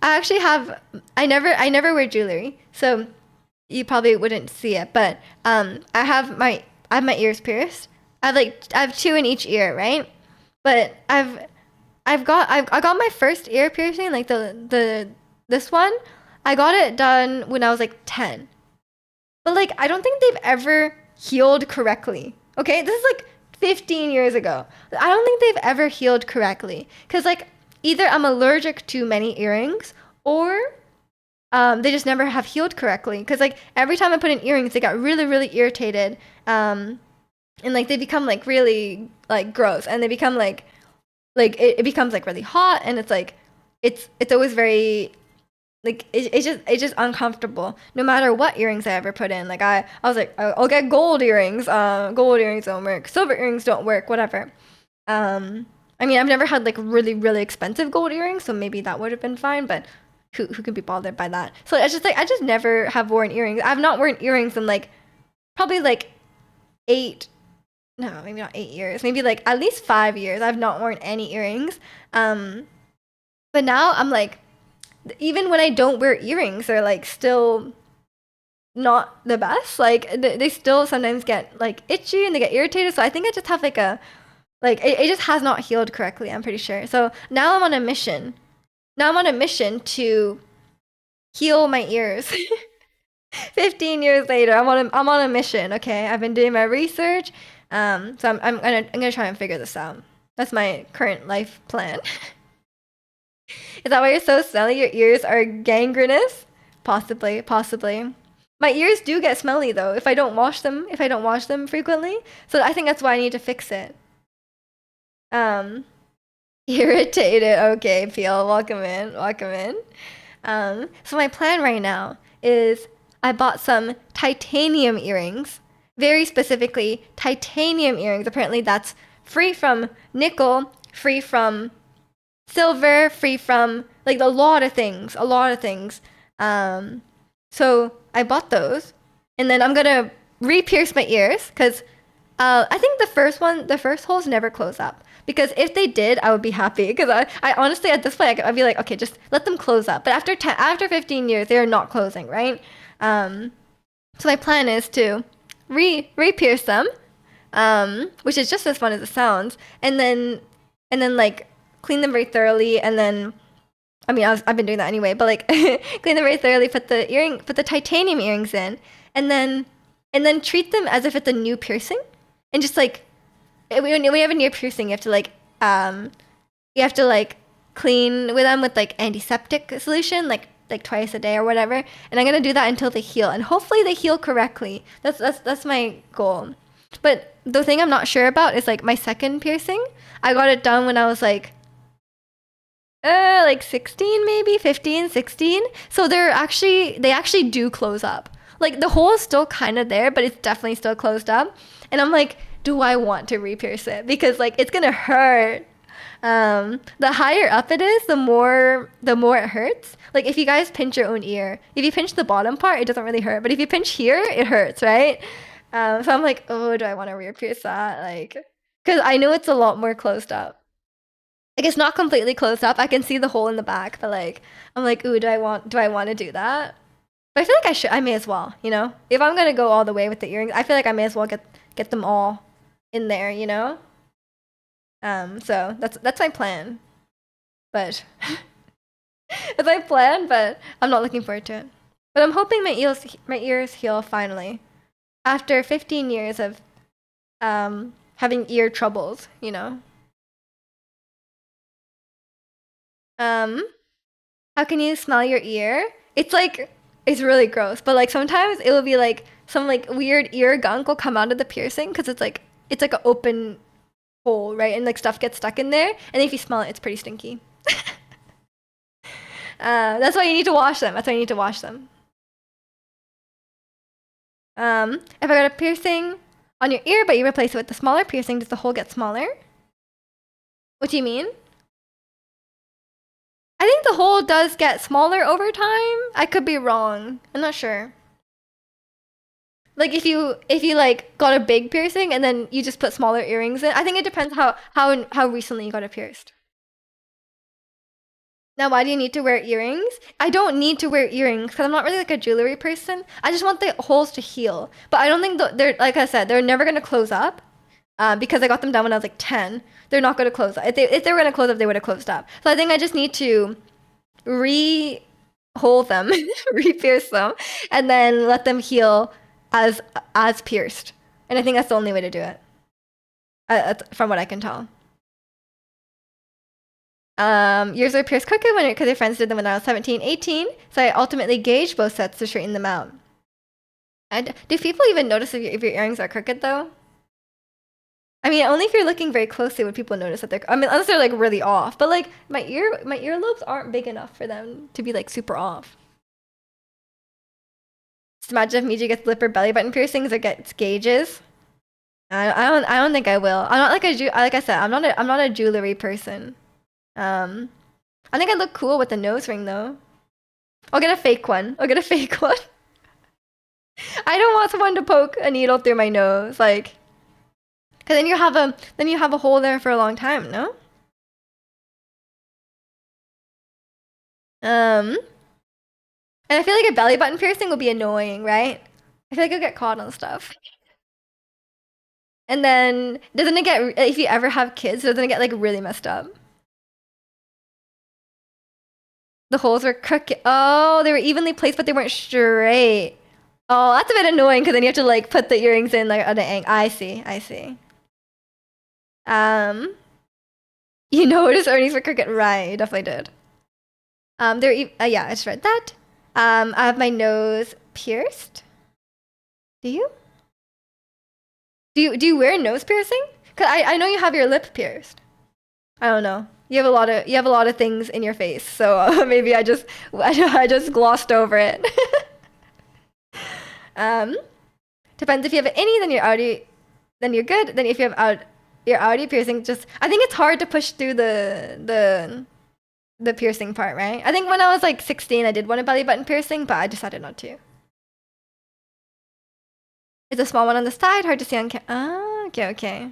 Speaker 1: I never wear jewelry, so you probably wouldn't see it, but I have my ears pierced. I have two in each ear, right? But I got my first ear piercing, like the this one. I got it done when I was like 10. But like I don't think they've ever healed correctly. Okay? This is like 15 years ago. I don't think they've ever healed correctly cuz like either I'm allergic to many earrings or they just never have healed correctly. Because like every time I put in earrings, they got really irritated, and like they become like really like gross, and they become like it becomes like really hot, and it's like it's always very like it's just uncomfortable. No matter what earrings I ever put in, like I was like I'll get gold earrings. Gold earrings don't work. Silver earrings don't work. Whatever. I mean, I've never had like really expensive gold earrings, so maybe that would have been fine, but who could be bothered by that? So it's just like I just never have worn earrings. I've not worn earrings in like probably like 8, no, maybe not 8 years, maybe like at least 5 years. I've not worn any earrings. Um, but now I'm like, even when I don't wear earrings, they're like still not the best. Like they still sometimes get like itchy and they get irritated. So I think I just have like it just has not healed correctly. I'm pretty sure. So now I'm on a mission. Now I'm on a mission to heal my ears. 15 years later, I'm on a mission. Okay, I've been doing my research. So I'm gonna try and figure this out. That's my current life plan. Is that why you're so smelly? Your ears are gangrenous? Possibly, possibly. My ears do get smelly though if I don't wash them frequently. So I think that's why I need to fix it. Um, irritated. Okay, Peel, welcome in, welcome in. So my plan right now is I bought some titanium earrings, very specifically titanium earrings. Apparently that's free from nickel, free from silver, free from like a lot of things. So I bought those, and then I'm gonna re-pierce my ears because I think the first holes never close up. Because if they did, I would be happy. Because I honestly, at this point, I'd be like, okay, just let them close up. But after 15 years, they're not closing, right? Um, so my plan is to re-pierce them, which is just as fun as it sounds, and then like clean them very thoroughly, and then I mean, I've been doing that anyway, but like clean them very thoroughly, put the titanium earrings in, and then treat them as if it's a new piercing, and just like when you have a new piercing, you have to like clean with them with like antiseptic solution, like twice a day or whatever. And I'm gonna do that until they heal, and hopefully they heal correctly. That's my goal. But the thing I'm not sure about is like my second piercing. I got it done when I was like 16, maybe 15, 16. So they actually do close up. Like the hole is still kind of there, but it's definitely still closed up. And I'm like, do I want to re-pierce it? Because like it's gonna hurt. The higher up it is, the more it hurts. Like if you guys pinch your own ear, if you pinch the bottom part, it doesn't really hurt. But if you pinch here, it hurts, right? So I'm like, oh, do I want to re-pierce that? Like, because I know it's a lot more closed up. Like it's not completely closed up. I can see the hole in the back, but like I'm like, ooh, do I want to do that? But I feel like I may as well, you know? If I'm gonna go all the way with the earrings, I feel like I may as well get them all in there, you know? So that's my plan. But that's my plan, but I'm not looking forward to it. But I'm hoping my ears heal finally. After 15 years of having ear troubles, you know? How can you smell your ear? It's really gross, but like sometimes it will be like some like weird ear gunk will come out of the piercing because it's like an open hole, right? And like stuff gets stuck in there, and if you smell it, it's pretty stinky. That's why you need to wash them. That's why you need to wash them. If I got a piercing on your ear, but you replace it with the smaller piercing, does the hole get smaller? What do you mean? I think the hole does get smaller over time. I could be wrong. I'm not sure. Like if you like got a big piercing and then you just put smaller earrings in. I think it depends how recently you got it pierced. Now, why do you need to wear earrings? I don't need to wear earrings because I'm not really like a jewelry person. I just want the holes to heal. But I don't think they're, like I said, they're never gonna close up. Because I got them done when I was like 10. They're not gonna close up. If they were gonna close up, they would have closed up. So I think I just need to re-hole them, re-pierce them, and then let them heal as pierced. And I think that's the only way to do it. From what I can tell. Yours are pierced crooked because your friends did them when I was 17, 18. So I ultimately gauged both sets to straighten them out. Do people even notice if your earrings are crooked though? I mean, only if you're looking very closely would people notice that they're. I mean, unless they're like really off. But like my earlobes aren't big enough for them to be like super off. Just imagine if Miji gets lip or belly button piercings or gets gauges. I don't think I will. I'm not like like I said, I'm not a jewelry person. I think I look cool with the nose ring though. I'll get a fake one. I don't want someone to poke a needle through my nose, like. Cause then you have a hole there for a long time, no? And I feel like a belly button piercing will be annoying, right? I feel like you'll get caught on stuff. And then doesn't it get, if you ever have kids, doesn't it get like really messed up? The holes were crooked. Oh, they were evenly placed, but they weren't straight. Oh, that's a bit annoying because then you have to like put the earrings in like at an angle. I see. You noticed earrings were crooked, right? You definitely did. Yeah, I just read that. I have my nose pierced. Do you? Do you wear nose piercing? Cause I know you have your lip pierced. I don't know. You have a lot of things in your face, so maybe I just glossed over it. Depends if you have any, then you're good. Then if you have your Audi piercing, I think it's hard to push through the piercing part, right? I think when I was like 16, I did want a belly button piercing, but I decided not to. It's a small one on the side, hard to see on camera. Ah, Okay, okay.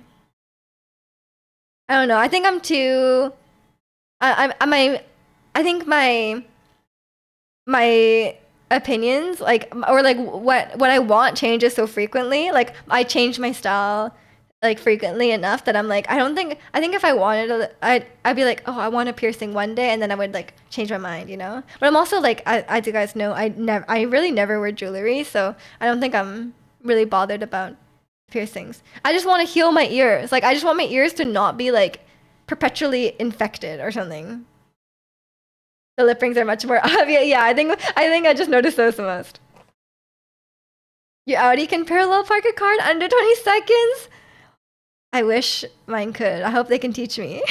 Speaker 1: I don't know. I think I'm too. I think my opinions or like what I want changes so frequently. Like I change my style like frequently enough that I'm like I think if I wanted I'd be like, oh, I want a piercing one day, and then I would like change my mind, you know. But I'm also like, as you guys know, I really never wear jewelry, so I don't think I'm really bothered about piercings. I just want to heal my ears. Like I just want my ears to not be like perpetually infected or something. The lip rings are much more obvious. Yeah, I think I just noticed those the most. Your Audi can parallel park a car in under 20 seconds? I wish mine could. I hope they can teach me.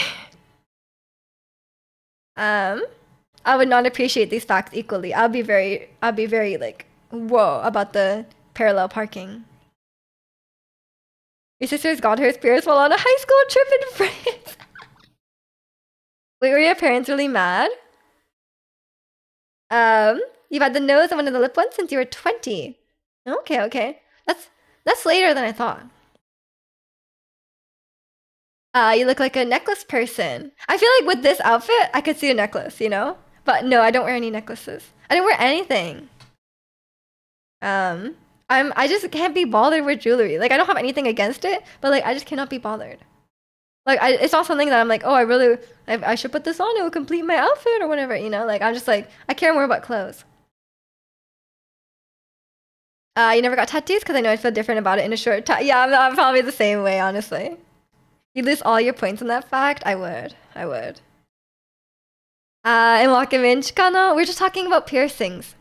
Speaker 1: um, I would not appreciate these facts equally. I'll be very like, whoa, about the parallel parking. Your sister's got her spirits while on a high school trip in France. Wait, were your parents really mad? You've had the nose and one of the lip ones since you were 20. Okay, okay. That's later than I thought. You look like a necklace person. I feel like with this outfit, I could see a necklace, you know? But no, I don't wear any necklaces. I don't wear anything. Um, I just can't be bothered with jewelry. Like I don't have anything against it, but like I just cannot be bothered. Like it's not something that I'm like, oh, I should put this on. It will complete my outfit or whatever, you know? Like I'm just like, I care more about clothes. You never got tattoos? Because I know I'd feel different about it in a short time. Yeah, I'm probably the same way, honestly. You lose all your points on that fact? I would. I would. And Wakamin Chikano, we're just talking about piercings.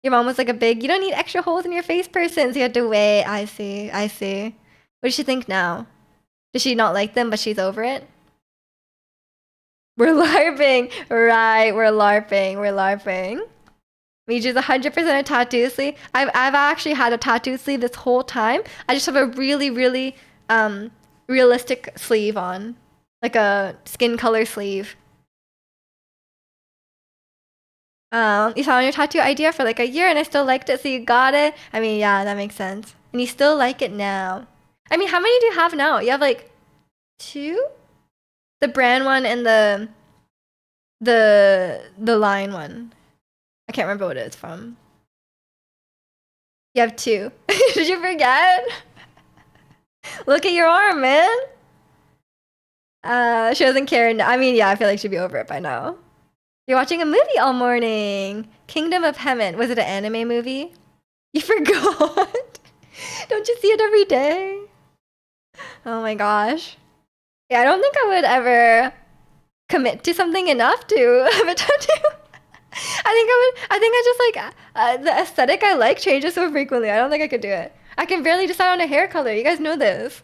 Speaker 1: Your mom was like a big, you don't need extra holes in your face person, so you had to wait. I see. I see. What does she think now? Does she not like them, but she's over it? We're LARPing. Right, we're LARPing. We're LARPing. Miju's 100% a tattoo sleeve. I've actually had a tattoo sleeve this whole time. I just have a really, really realistic sleeve on. Like a skin color sleeve. You saw on your tattoo idea for like a year and I still liked it, so you got it. I mean, yeah, that makes sense. And you still like it now. I mean, how many do you have now? You have like 2? The brand one and the line one. I can't remember what it's from. You have 2. Did you forget? Look at your arm, man. She doesn't care. I mean, yeah, I feel like she'd be over it by now. You're watching a movie all morning. Kingdom of Heaven. Was it an anime movie? You forgot. Don't you see it every day? Oh my gosh. Yeah, I don't think I would ever commit to something enough to have a tattoo. I think I just like the aesthetic I like changes so frequently. I don't think I could do it. I can barely decide on a hair color. You guys know this.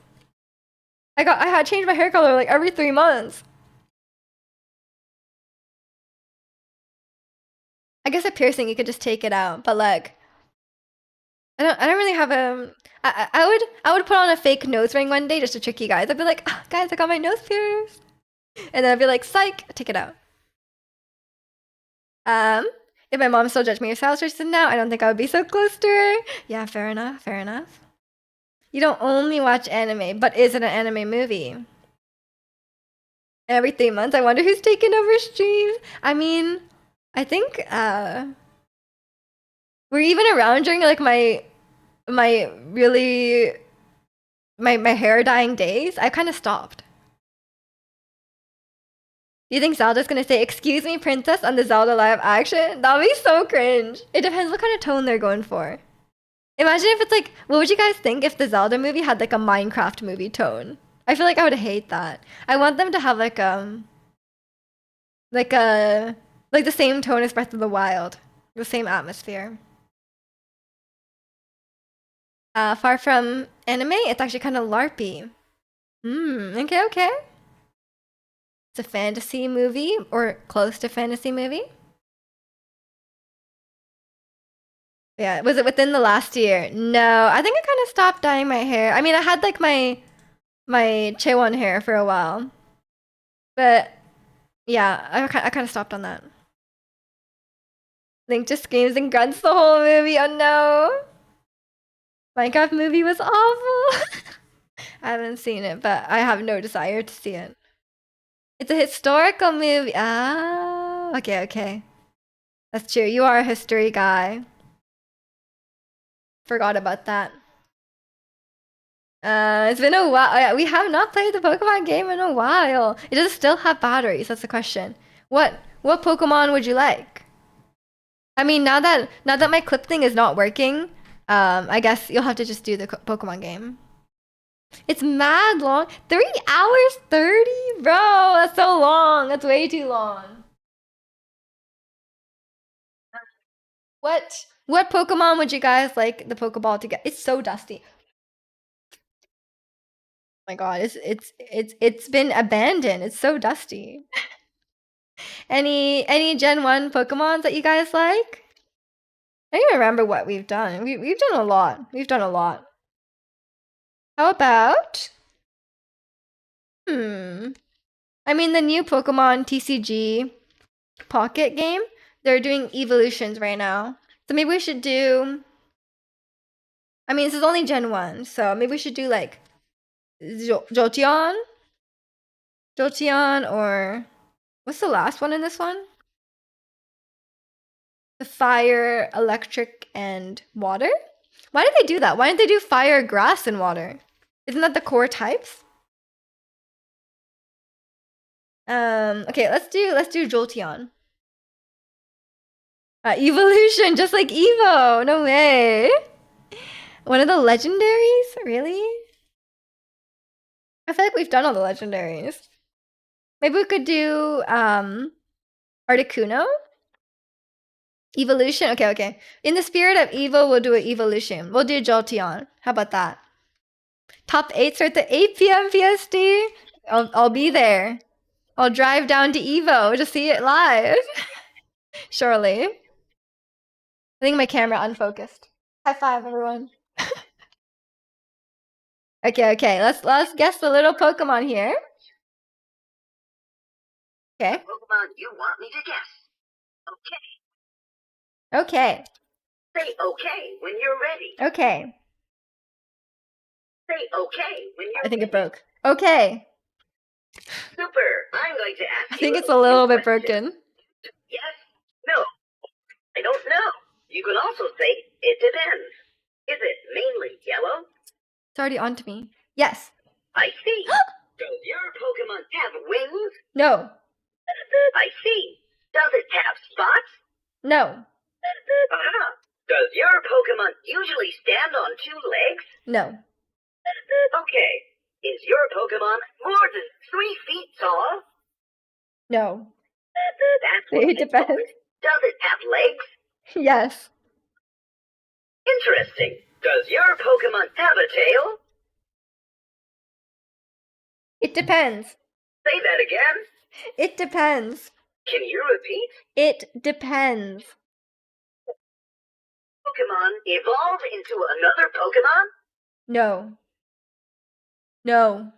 Speaker 1: I had changed my hair color like every 3 months. I guess a piercing you could just take it out, but like I don't really have a I would put on a fake nose ring one day just to trick you guys. I'd be like, "Ah, guys, I got my nose pierced." And then I'd be like, "Psych, take it out." If my mom still judged me as style choices now, I don't think I would be so close to her. Yeah, fair enough, fair enough. You don't only watch anime, but is it an anime movie? Every 3 months, I wonder who's taking over streams. I mean, I think we're even around during like my really my hair dyeing days. I kind of stopped. Do you think Zelda's gonna say, "Excuse me, princess," on the Zelda live action? That'd be so cringe. It depends what kind of tone they're going for. Imagine if it's like, what would you guys think if the Zelda movie had like a Minecraft movie tone? I feel like I would hate that. I want them to have like a like the same tone as Breath of the Wild, the same atmosphere. Far from anime, it's actually kind of LARPy. Okay, okay. It's a fantasy movie or close to fantasy movie. Yeah, was it within the last year? No, I think I kind of stopped dyeing my hair. I mean, I had like my Chaewon hair for a while, but yeah, I kind of stopped on that. Link just screams and grunts the whole movie. Oh no, Minecraft movie was awful. I haven't seen it, but I have no desire to see it. It's a historical movie. Ah, okay, okay. That's true. You are a history guy. Forgot about that. It's been a while. Yeah, we have not played the Pokemon game in a while. It does still have batteries. That's the question. What Pokemon would you like? I mean, now that my clip thing is not working, I guess you'll have to just do the Pokemon game. It's mad long. 3 hours 30, bro. That's so long. That's way too long. What Pokemon would you guys like the Pokeball to get? It's so dusty. My God, it's been abandoned. It's so dusty. Any Gen 1 Pokemons that you guys like? I don't even remember what we've done. We've done a lot. We've done a lot. How about I mean the new Pokemon TCG Pocket game, they're doing evolutions right now. So maybe we should do I mean this is only Gen 1, so maybe we should do like Jolteon? Jolteon or what's the last one in this one? The fire, electric, and water? Why did they do that? Why didn't they do fire, grass, and water? Isn't that the core types? Okay, let's do Jolteon. Evolution, just like Evo. No way. One of the legendaries? Really? I feel like we've done all the legendaries. Maybe we could do Articuno? Evolution? Okay, okay. In the spirit of Evo, we'll do an evolution. We'll do Jolteon. How about that? Top 8 start at 8 p.m. PST. I'll be there. I'll drive down to Evo to see it live. Surely. I think my camera unfocused. High five, everyone. Okay, okay. Let's guess the little Pokemon here. Okay.
Speaker 2: Pokemon you want me to guess. Okay.
Speaker 1: Okay.
Speaker 2: Say okay when you're ready.
Speaker 1: Okay.
Speaker 2: Say okay when you're
Speaker 1: I think
Speaker 2: ready.
Speaker 1: it broke. Okay.
Speaker 2: Super. I'm going to ask
Speaker 1: I
Speaker 2: you
Speaker 1: think it's a little bit
Speaker 2: question.
Speaker 1: broken.
Speaker 2: Yes? No. I don't know. You can also say it depends. Is it mainly yellow?
Speaker 1: It's already on to me. Yes.
Speaker 2: I see. Does your Pokemon have wings?
Speaker 1: No.
Speaker 2: I see. Does it have spots?
Speaker 1: No.
Speaker 2: Uh-huh. Does your Pokemon usually stand on 2 legs?
Speaker 1: No.
Speaker 2: Okay. Is your Pokemon more than 3 feet tall?
Speaker 1: No.
Speaker 2: That's what
Speaker 1: It depends.
Speaker 2: Does it have legs?
Speaker 1: Yes.
Speaker 2: Interesting. Does your Pokemon have a tail?
Speaker 1: It depends.
Speaker 2: Say that again.
Speaker 1: It depends.
Speaker 2: Can you repeat?
Speaker 1: It depends.
Speaker 2: Pokemon evolve into another Pokemon?
Speaker 1: No. No.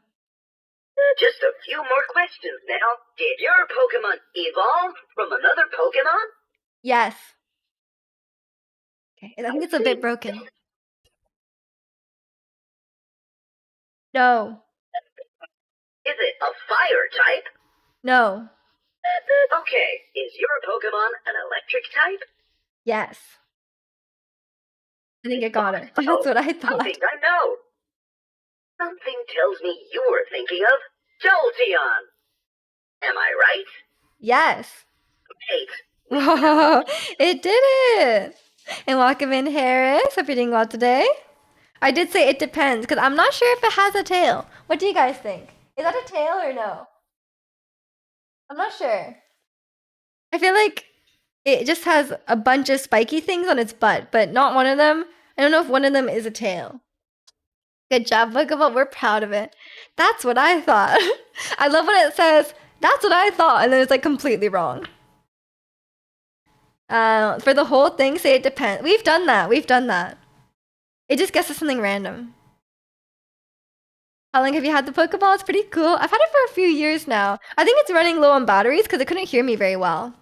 Speaker 2: Just a few more questions now. Did your Pokemon evolve from another Pokemon?
Speaker 1: Yes. Okay, I think it's a bit broken. No.
Speaker 2: Is it a fire type?
Speaker 1: No.
Speaker 2: Okay. Is your Pokemon an electric type?
Speaker 1: Yes. I think I got it. That's what I
Speaker 2: I
Speaker 1: thought.
Speaker 2: think I know. Something tells me you were thinking of Jolteon. Am I right?
Speaker 1: Yes.
Speaker 2: Great.
Speaker 1: Whoa, it did it. And welcome in, Harris. Hope you're doing well today. I did say it depends because I'm not sure if it has a tail. What do you guys think? Is that a tail or no? I'm not sure. I feel like it just has a bunch of spiky things on its butt, but not one of them. I don't know if one of them is a tail. Good job, Pokeball. We're proud of it. That's what I thought. I love when it says, that's what I thought, and then it's like completely wrong. For the whole thing, say it depends. We've done that. We've done that. It just guesses something random. How long have you had the Pokeball? It's pretty cool. I've had it for a few years now. I think it's running low on batteries because it couldn't hear me very well.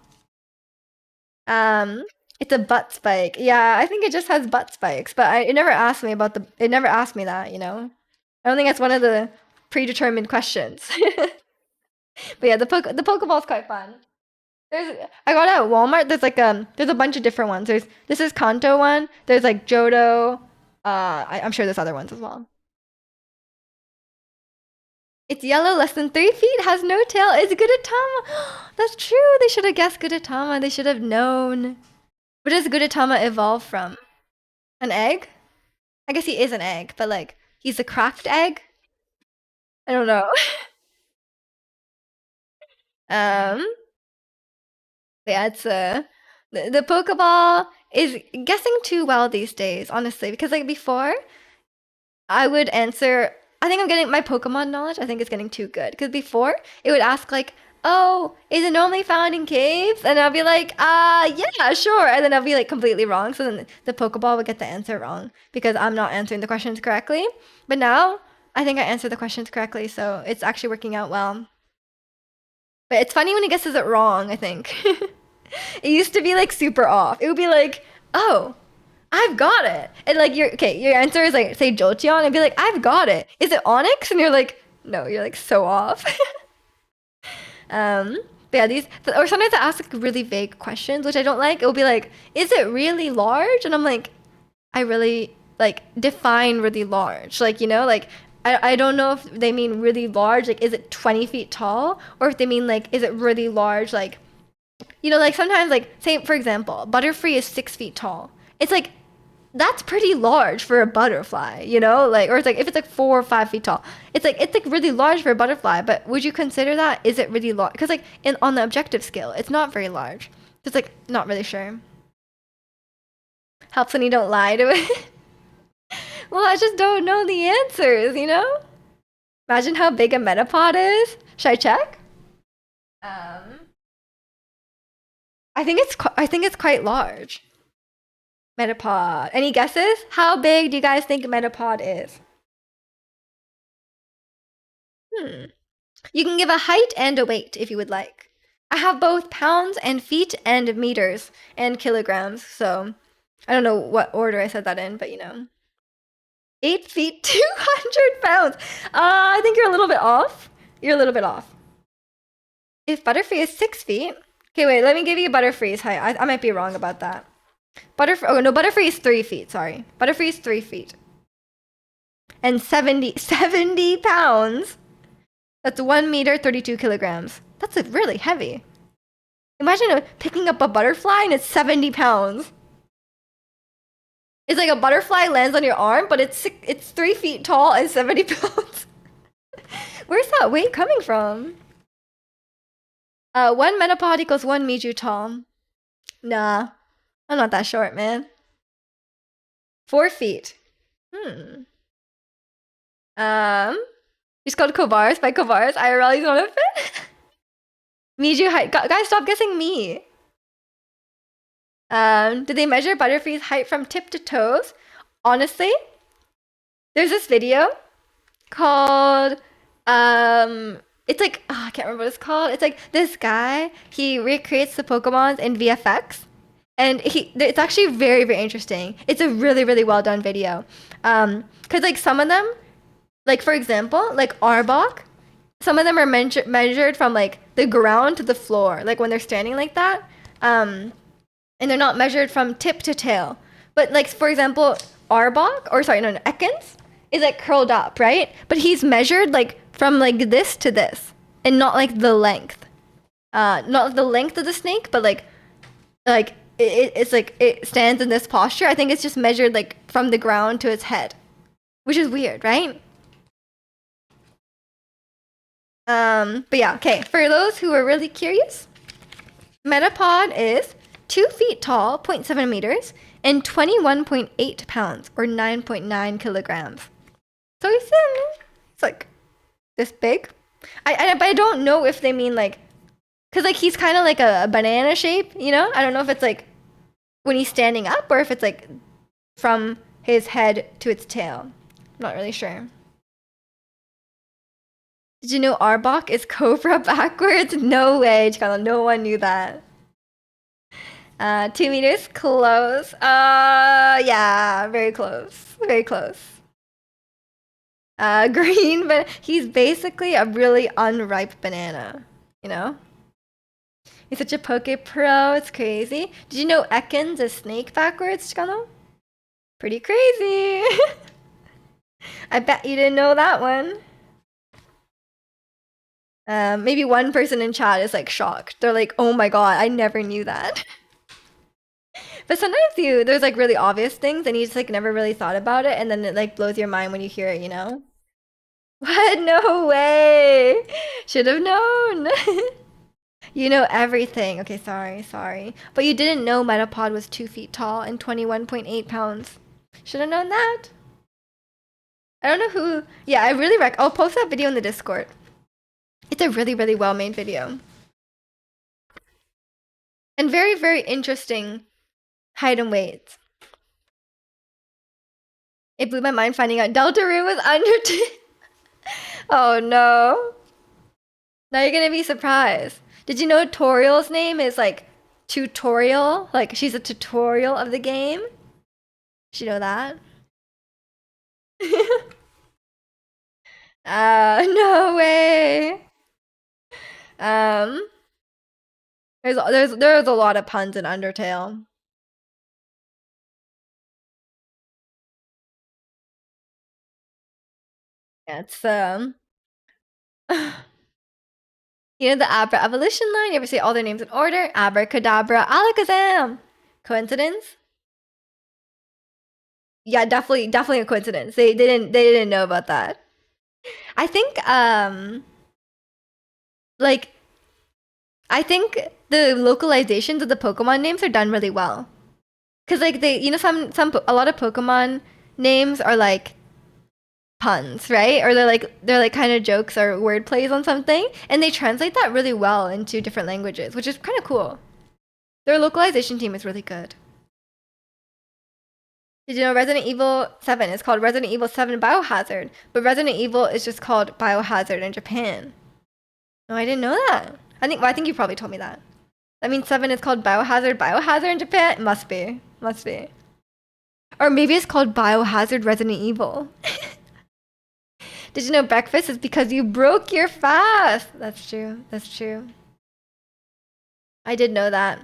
Speaker 1: It's a butt spike. Yeah, I think it just has butt spikes, but it never asked me about it never asked me that, you know? I don't think that's one of the predetermined questions. But yeah, the Pokeball's quite fun. I got it at Walmart. There's a bunch of different ones. This is Kanto one. There's like Johto. I'm sure there's other ones as well. It's yellow, less than 3 feet, has no tail. It's Gudetama. That's true. They should have guessed Gudetama. They should have known. What does Gudetama evolve from? An egg? I guess he is an egg, but like he's a cracked egg. I don't know. um, yeah, it's the Pokeball is guessing too well these days, honestly, because like before I would answer. I think I'm getting my Pokemon knowledge. I think it's getting too good because before it would ask like, "Oh, is it normally found in caves?" And I'll be like, yeah, sure." And then I'll be like completely wrong. So then the Pokeball would get the answer wrong because I'm not answering the questions correctly. But now I think I answered the questions correctly, so it's actually working out well. But it's funny when he guesses it wrong. I think it used to be like super off. It would be like, "Oh, I've got it." And like your answer is like say Jolteon and be like, "I've got it. Is it Onyx?" And you're like, "No, you're like so off." um but yeah, these or sometimes I ask like really vague questions, which I don't like. It'll be like, "Is it really large?" And I'm like, I really like define really large. Like, like I don't know if they mean really large, like is it 20 feet tall? Or if they mean like, is it really large, like like sometimes like say for example, Butterfree is 6 feet tall. It's like that's pretty large for a butterfly, like or it's like if it's like 4 or 5 feet tall, it's like really large for a butterfly. But would you consider that? Is it really large? Because like on the objective scale, it's not very large. It's like not really sure. Helps when you don't lie to it. Well, I just don't know the answers. Imagine how big a metapod is. Should I check? Um, I think it's quite large. Metapod. Any guesses? How big do you guys think a metapod is? Hmm. You can give a height and a weight if you would like. I have both pounds and feet and meters and kilograms, so I don't know what order I said that in, but 8 feet, 200 pounds. I think you're a little bit off. You're a little bit off. If Butterfree is 6 feet. Okay, wait, let me give you Butterfree's height. I might be wrong about that. Oh no, Butterfree is 3 feet, sorry. Butterfree is 3 feet. And 70 pounds. That's 1 meter, 32 kilograms. That's really heavy. Imagine picking up a butterfly and it's 70 pounds. It's like a butterfly lands on your arm, but it's 3 feet tall and 70 pounds. Where's that weight coming from? 1 metapod equals 1 Miju tall. Nah, I'm not that short, man. 4 feet. He's called Kovaris by Kovaris. IRL, he's not a fit. Miju height. Guys, stop guessing me. Did they measure Butterfree's height from tip to toes? Honestly, there's this video called it's like I can't remember what it's called. It's like this guy, he recreates the Pokemons in VFX. And it's actually very, very interesting. It's a really, really well done video. Cause like some of them, like for example, like Arbok, some of them are measured from like the ground to the floor, like when they're standing like that. And they're not measured from tip to tail. But like for example, Arbok, or sorry, no, Ekans is like curled up, right? But he's measured like from like this to this, and not like the length. Not the length of the snake, but like it's like it stands in this posture. I think it's just measured like from the ground to its head, which is weird, right? But yeah, okay. For those who are really curious, Metapod is 2 feet tall, 0.7 meters, and 21.8 pounds, or 9.9 kilograms. So he's it's like this big. But I don't know if they mean like, cause like he's kind of like a banana shape, I don't know if it's like when he's standing up or if it's like from his head to its tail. I'm not really sure. Did you know Arbok is Cobra backwards? No way, Chicano. No one knew that. 2 meters, close. Yeah, very close. Very close. Green, but he's basically a really unripe banana, you know? He's such a Poke Pro, it's crazy. Did you know Ekans is snake backwards, Chikano? Pretty crazy. I bet you didn't know that one. Maybe one person in chat is like shocked. They're like, oh my god, I never knew that. But sometimes there's like really obvious things and you just like never really thought about it and then it like blows your mind when you hear it, you know? What? No way! Should have known. You know everything. Okay, sorry. But you didn't know Metapod was 2 feet tall and 21.8 pounds. Should have known that. I don't know who. Yeah, I really I'll post that video in the Discord. It's a really, really well made video. And very, very interesting height and weight. It blew my mind finding out Deltarune was under. Oh no. Now you're gonna be surprised. Did you know Toriel's name is like tutorial? Like she's a tutorial of the game? Did you know that? No way. Um, there's a lot of puns in Undertale. Yeah, it's you know the Abra evolution line? You ever say all their names in order? Abracadabra, alakazam. Coincidence? Yeah, definitely a coincidence. They didn't know about that. I think like I think the localizations of the Pokemon names are done really well. Cause like a lot of Pokemon names are like puns, right? Or they're like kind of jokes or word plays on something, and they translate that really well into different languages, which is kind of cool. Their localization team is really good. Did you know Resident Evil 7 is called Resident Evil 7 Biohazard, but Resident Evil is just called Biohazard in Japan? No, I didn't know that. I think you probably told me that. That means 7 is called Biohazard in Japan? It must be. Must be. Or maybe it's called Biohazard Resident Evil. Did you know breakfast is because you broke your fast? That's true. That's true. I did know that.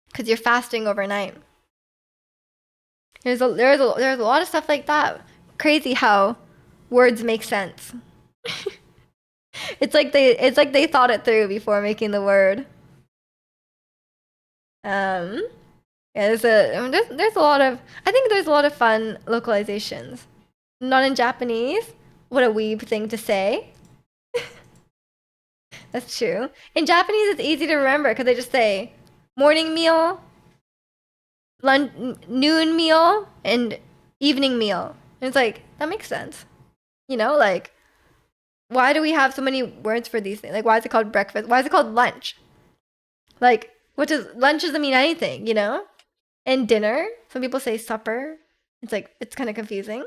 Speaker 1: Because you're fasting overnight. There's a lot of stuff like that. Crazy how words make sense. It's like they thought it through before making the word. Yeah, there's a lot of I think there's a lot of fun localizations. Not in Japanese. What a weeb thing to say. That's true. In Japanese, it's easy to remember because they just say morning meal, noon meal, and evening meal. And it's like that makes sense. You know, like why do we have so many words for these things? Like why is it called breakfast? Why is it called lunch? Like what does lunch doesn't mean anything, you know? And dinner, some people say supper. It's like it's kind of confusing.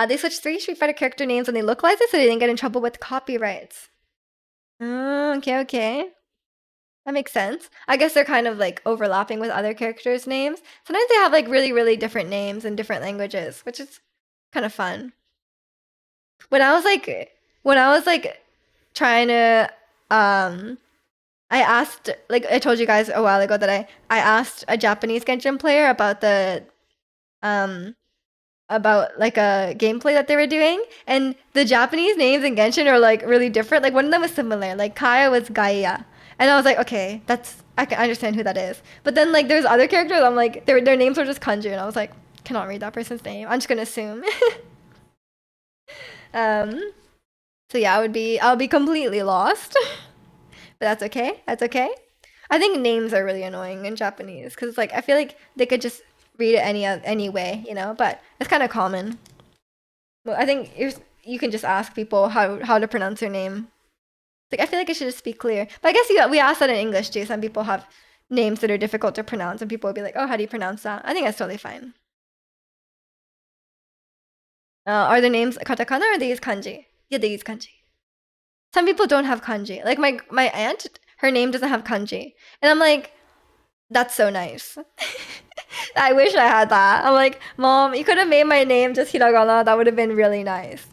Speaker 1: They switched 3 Street Fighter character names when they localized it so they didn't get in trouble with copyrights. Oh, okay. That makes sense. I guess they're kind of like overlapping with other characters' names. Sometimes they have like really, really different names in different languages, which is kind of fun. When I was like, when I was like trying to, I asked, like I told you guys a while ago that I asked a Japanese Genshin player um, about like a gameplay that they were doing, and the Japanese names in Genshin are like really different. Like one of them was similar. Like Kaya was Gaia, and I was like, okay, I can understand who that is. But then like there's other characters. I'm like their names are just kanji, and I was like, cannot read that person's name. I'm just gonna assume. um. So yeah, I'll be completely lost. But that's okay. That's okay. I think names are really annoying in Japanese because like I feel like they could just read it any way, you know. But it's kind of common. Well, I think you can just ask people how to pronounce your name. Like I feel like it should just be clear. But I guess we ask that in English too. Some people have names that are difficult to pronounce, and people will be like, "Oh, how do you pronounce that?" I think that's totally fine. Are their names katakana or they use kanji? Yeah, they use kanji. Some people don't have kanji. Like my aunt, her name doesn't have kanji, and I'm like, that's so nice. I wish I had that. I'm like, Mom, you could have made my name just hiragana. That would have been really nice.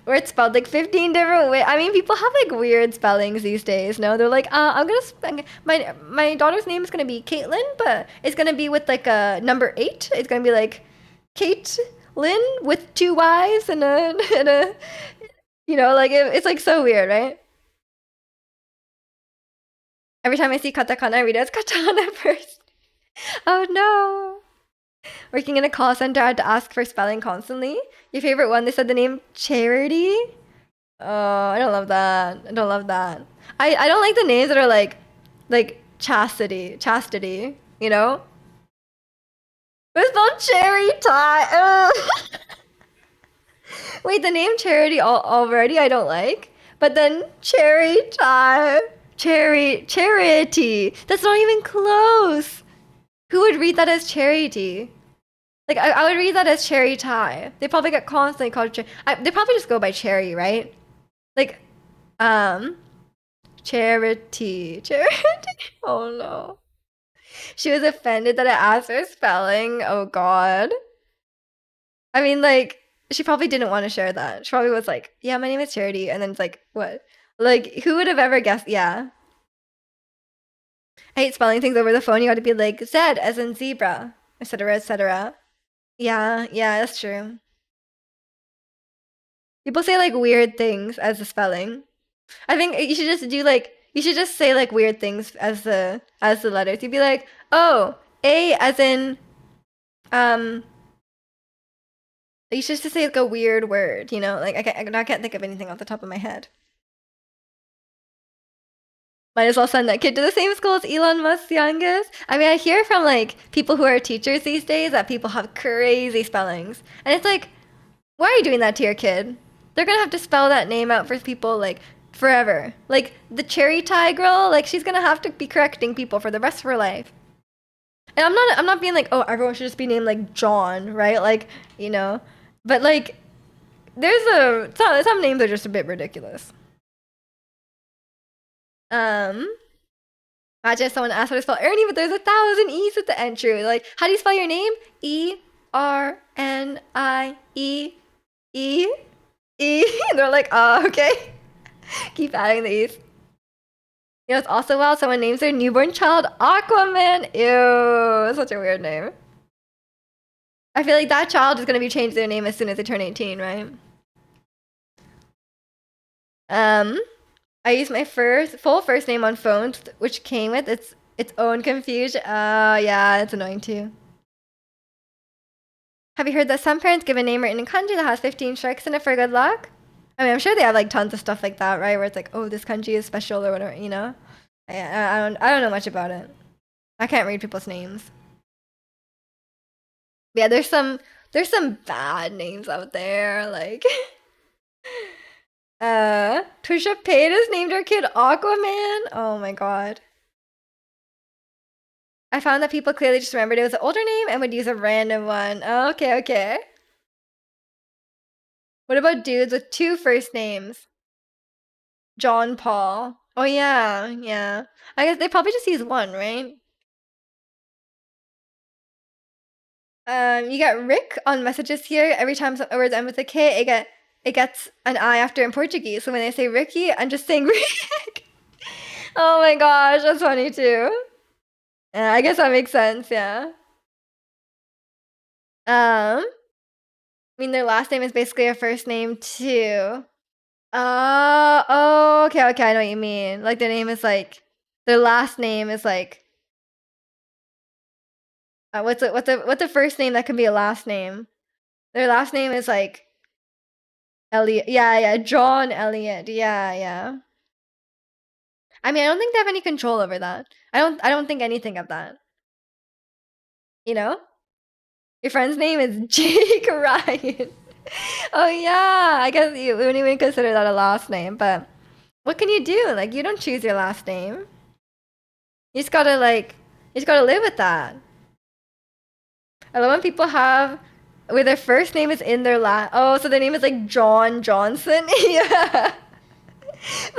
Speaker 1: Or it's spelled like 15 different ways. I mean, people have like weird spellings these days. No, they're like, my daughter's name is gonna be Caitlin, but it's gonna be with like a number 8. It's gonna be like Kate Lynn with 2 Y's and a and a like it's like so weird, right? Every time I see katakana, I read it as katana first. Oh no. Working in a call center, I had to ask for spelling constantly. Your favorite one? They said the name Charity. Oh, I don't love that. I don't love that. I don't like the names that are like chastity. You know? It's spelled cherry tie. Ugh. Wait, the name Charity already I don't like, but then cherry tie, charity. That's not even close. Who would read that as charity? Like I would read that as cherry tie. They probably get constantly called they probably just go by cherry, right? Like, um, charity. Oh no. She was offended that I asked her spelling. Oh god. I mean, like, she probably didn't want to share that. She probably was like, "Yeah, my name is Charity," and then it's like, "What?" Like, who would have ever guessed? Yeah. I hate spelling things over the phone. You got to be like Z as in zebra, etc., etc. Yeah, that's true. People say like weird things as the spelling. I think you should just do like you should just say like weird things as the letters. You'd be like, oh, A as in um. You should just say like a weird word, you know? Like I can't think of anything off the top of my head. Might as well send that kid to the same school as Elon Musk's youngest. I mean, I hear from like people who are teachers these days that people have crazy spellings, and it's like, why are you doing that to your kid? They're gonna have to spell that name out for people like forever. Like the cherry tie girl, like she's gonna have to be correcting people for the rest of her life. And I'm not being like, oh, everyone should just be named like John, right? Like, you know. But like there's some names are just a bit ridiculous. Um Imagine if someone asked how to spell Ernie, but there's 1,000 E's at the end. True. Like, how do you spell your name? ERNIE E E. They're like, oh, okay. Keep adding the E's. You know, it's also wild. Someone names their newborn child Aquaman. Ew, such a weird name. I feel like that child is gonna be changed their name as soon as they turn 18, right? Um, I use my full first name on phones, which came with its own confusion. Yeah, it's annoying too. Have you heard that some parents give a name written in kanji that has 15 strikes in it for good luck? I mean, I'm sure they have like tons of stuff like that, right? Where it's like, oh, this kanji is special or whatever, you know? I don't know much about it. I can't read people's names. But yeah, there's some bad names out there, like Trisha Paytas named her kid Aquaman. Oh my god. I found that people clearly just remembered it was an older name and would use a random one. Oh, okay. What about dudes with 2 first names? John Paul. Oh yeah. I guess they probably just use one, right? You get Rick on messages here. Every time some words end with a K, it gets an I after in Portuguese. So when they say Ricky, I'm just saying Rick. Oh my gosh, that's funny too. Yeah, I guess that makes sense, yeah. I mean their last name is basically a first name too. Oh, okay, I know what you mean. Like their name is like their last name is like what's the first name that can be a last name? Their last name is like Elliot. Yeah, John Elliot. Yeah. I mean, I don't think they have any control over that. I don't think anything of that. You know? Your friend's name is Jake Ryan. Oh yeah, I guess you wouldn't even consider that a last name, but what can you do? Like you don't choose your last name. You just gotta live with that. I love when people have where their first name is in their last. Oh, so their name is like John Johnson. Yeah.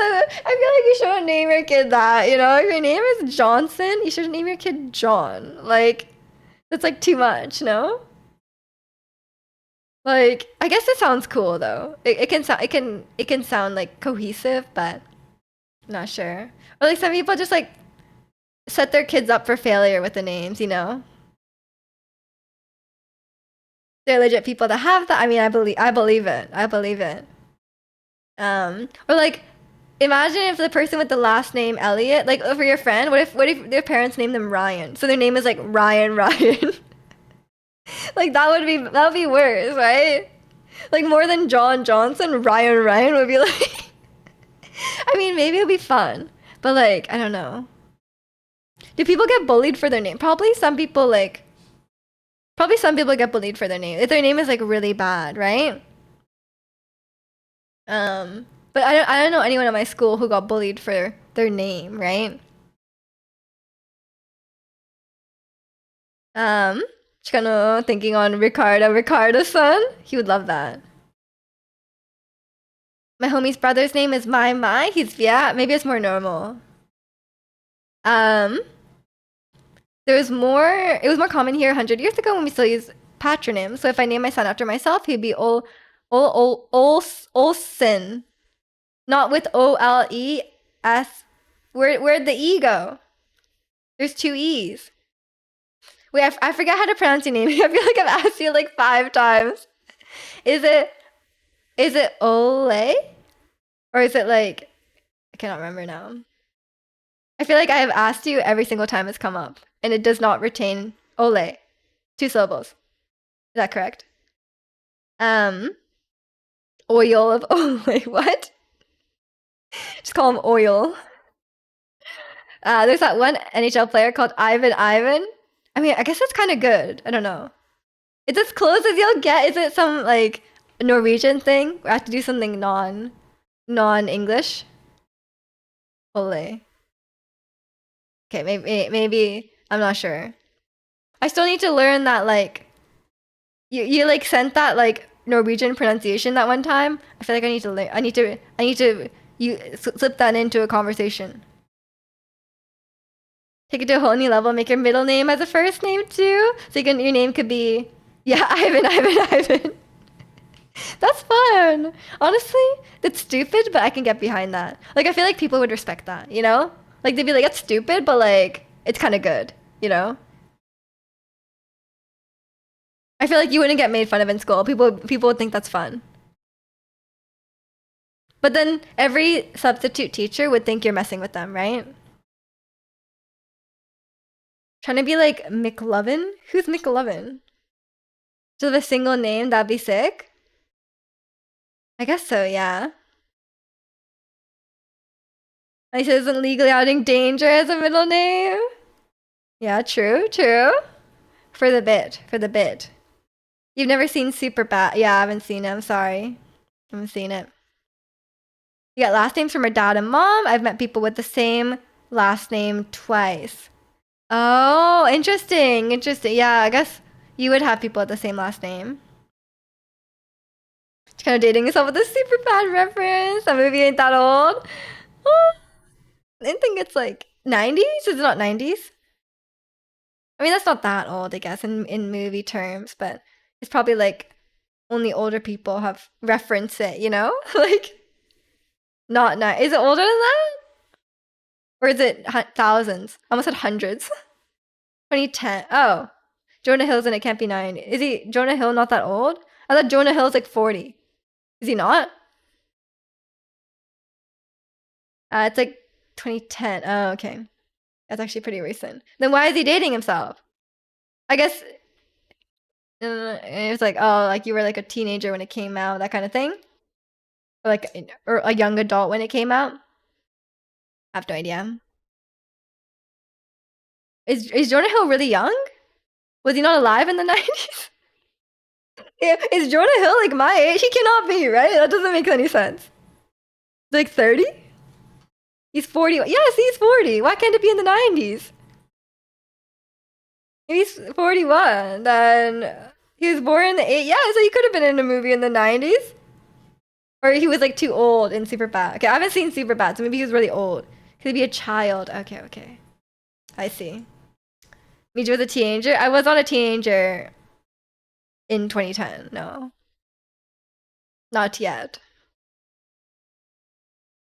Speaker 1: I feel like you shouldn't name your kid that. You know, if your name is Johnson, you shouldn't name your kid John. Like, That's like too much, no? Like, I guess it sounds cool though. It can sound it can sound like cohesive, but I'm not sure. Or like some people just like set their kids up for failure with the names, you know? They're legit people that have that. I mean, I believe it. I believe it. Or like imagine if the person with the last name Elliot, like for your friend, what if their parents named them Ryan? So their name is like Ryan Ryan. Like that would be worse, right? Like more than John Johnson, Ryan Ryan would be like I mean, maybe it'd be fun, but like I don't know. Do people get bullied for their name? Probably some people get bullied for their name. If their name is like really bad, right? But I don't know anyone at my school who got bullied for their name, right? Um, just kind of thinking on Ricardo's son. He would love that. My homie's brother's name is My. Yeah, maybe it's more normal. Um, it was more common here 100 years ago when we still use patronyms. So if I name my son after myself, he'd be Olsen, not with O-L-E-S. Where'd the E go? There's two E's. Wait, I forget how to pronounce your name. I feel like I've asked you like 5 times. Is it is it Ole? Or is it like I cannot remember now. I feel like I have asked you every single time it's come up, and it does not retain Ole. 2 syllables. Is that correct? Um, oil of Ole. What? Just call him oil. There's that one NHL player called Ivan Ivan. I mean, I guess that's kind of good. I don't know. It's as close as you'll get. Is it some like Norwegian thing? I have to do something non-English. Ole. Okay, maybe I'm not sure. I still need to learn that like you like sent that like Norwegian pronunciation that one time. I feel like I need to learn. I need to you slip that into a conversation. Take it to a whole new level. Make your middle name as a first name too. So your name could be yeah Ivan. That's fun. Honestly, that's stupid, but I can get behind that. Like I feel like people would respect that, you know? Like they'd be like, "That's stupid," but like it's kind of good, you know? I feel like you wouldn't get made fun of in school. People would think that's fun. But then every substitute teacher would think you're messing with them, right? Trying to be like McLovin? Who's McLovin? Just a single name, that'd be sick. I guess so, yeah. I said isn't legally outing danger as a middle name. Yeah, true. For the bit. You've never seen Super Bad? Yeah, I haven't seen it. I'm sorry. I haven't seen it. You got last names from her dad and mom. I've met people with the same last name twice. Oh, interesting. Interesting. Yeah, I guess you would have people with the same last name. Just kind of dating yourself with a super bad reference. That movie ain't that old. Oh, I think it's like 90s. Is it not 90s? I mean, that's not that old, I guess, in movie terms, but it's probably like only older people have referenced it, you know? Like, not nice. Is it older than that? Or is it thousands? I almost said hundreds. 2010. Oh, Jonah Hill's in It Can't Be 90. Is he Jonah Hill not that old? I thought Jonah Hill's like 40. Is he not? It's like 2010. Oh, okay. That's actually pretty recent. Then why is he dating himself? I guess it was like, oh, like you were like a teenager when it came out, that kind of thing? Or a young adult when it came out? I have no idea. Is Jonah Hill really young? Was he not alive in the 90s? Is Jonah Hill like my age? He cannot be, right? That doesn't make any sense. Like 30? He's 40. Yes, he's 40. Why can't it be in the 90s? He's 41. Then he was born in the 8. Yeah, so he could have been in a movie in the 90s. Or he was like too old in Superbad. Okay, I haven't seen Superbad, so maybe he was really old. Could he be a child? Okay. I see. Miji was a teenager. I was not a teenager in 2010. No, not yet.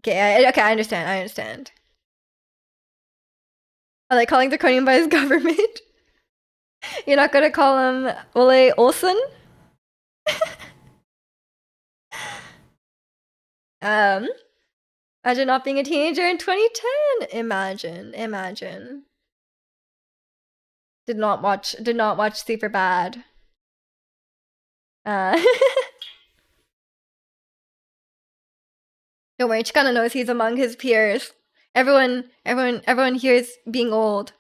Speaker 1: Okay, okay, I understand. I understand. I like calling Draconian by his government. You're not gonna call him Ole Olsen? Um, Imagine not being a teenager in 2010. Imagine. Did not watch Super Bad. Uh, don't worry, Chikana knows he's among his peers. Everyone here is being old.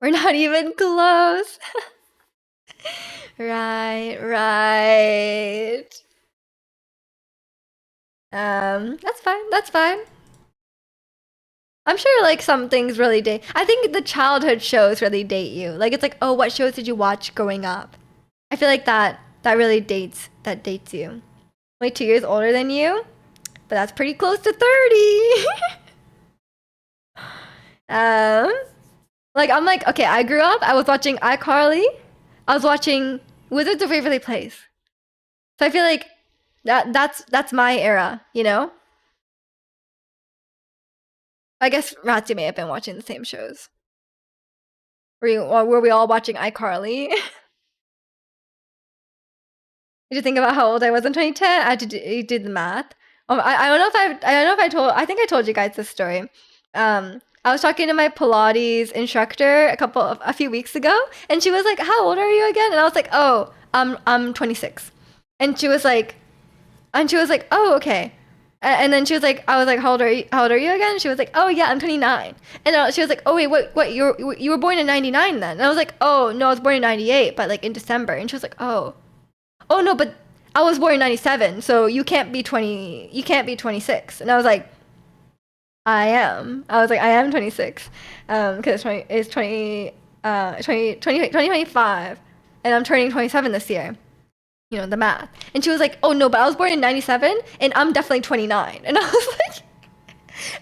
Speaker 1: We're not even close. Right. That's fine. That's fine. I'm sure like some things really date. I think the childhood shows really date you. Like it's like, oh, what shows did you watch growing up? I feel like that really dates you. Like 2 years older than you, but that's pretty close to 30. um, like I'm like, okay, I grew up. I was watching iCarly. I was watching Wizards of Waverly Place. So I feel like that's my era, you know. I guess Ratsu may have been watching the same shows. Were we all watching iCarly? Did you think about how old I was in 2010? I did the math. I don't know if I think I told you guys this story. I was talking to my Pilates instructor a few weeks ago, and she was like, "How old are you again?" And I was like, "Oh, I'm 26." And she was like, "Oh, okay." And then she was like, I was like, How old are you again? She was like, "Oh yeah, I'm 29." And she was like, "Oh wait, what? You were born in 99 then?" And I was like, "Oh no, I was born in 98, but like in December." And she was like, "Oh no, but I was born in 97, so you can't be 20. You can't be 26." And I was like, "I am." I was like, "I am 26, because it's 2025, and I'm turning 27 this year." You know, the math. And she was like, "Oh no, but I was born in 97 and I'm definitely 29." And I was like,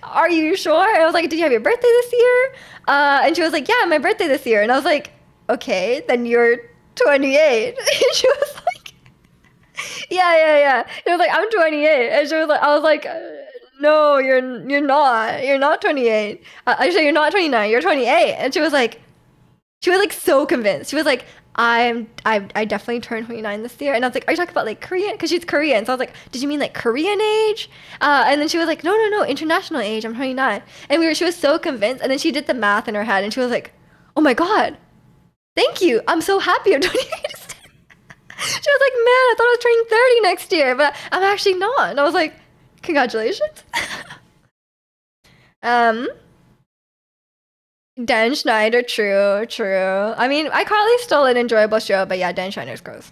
Speaker 1: "Are you sure?" And I was like, "Did you have your birthday this year?" And she was like, "Yeah, my birthday this year." And I was like, "Okay, then you're 28." And she was like, "Yeah." It was like, "I'm 28." And she was like, I was like, "No, you're not. You're not 28. Actually, you're not 29. You're 28." And she was like so convinced. She was like, I definitely turned 29 this year. And I was like, "Are you talking about like Korean?" Because she's Korean. So I was like, "Did you mean like Korean age?" And then she was like, No, international age. I'm 29." And she was so convinced. And then she did the math in her head and she was like, "Oh my God, thank you. I'm so happy I'm 28." She was like, "Man, I thought I was turning 30 next year, but I'm actually not." And I was like, "Congratulations." um, Dan Schneider, true. I mean, iCarly's still an enjoyable show, but yeah, Dan Schneider's gross.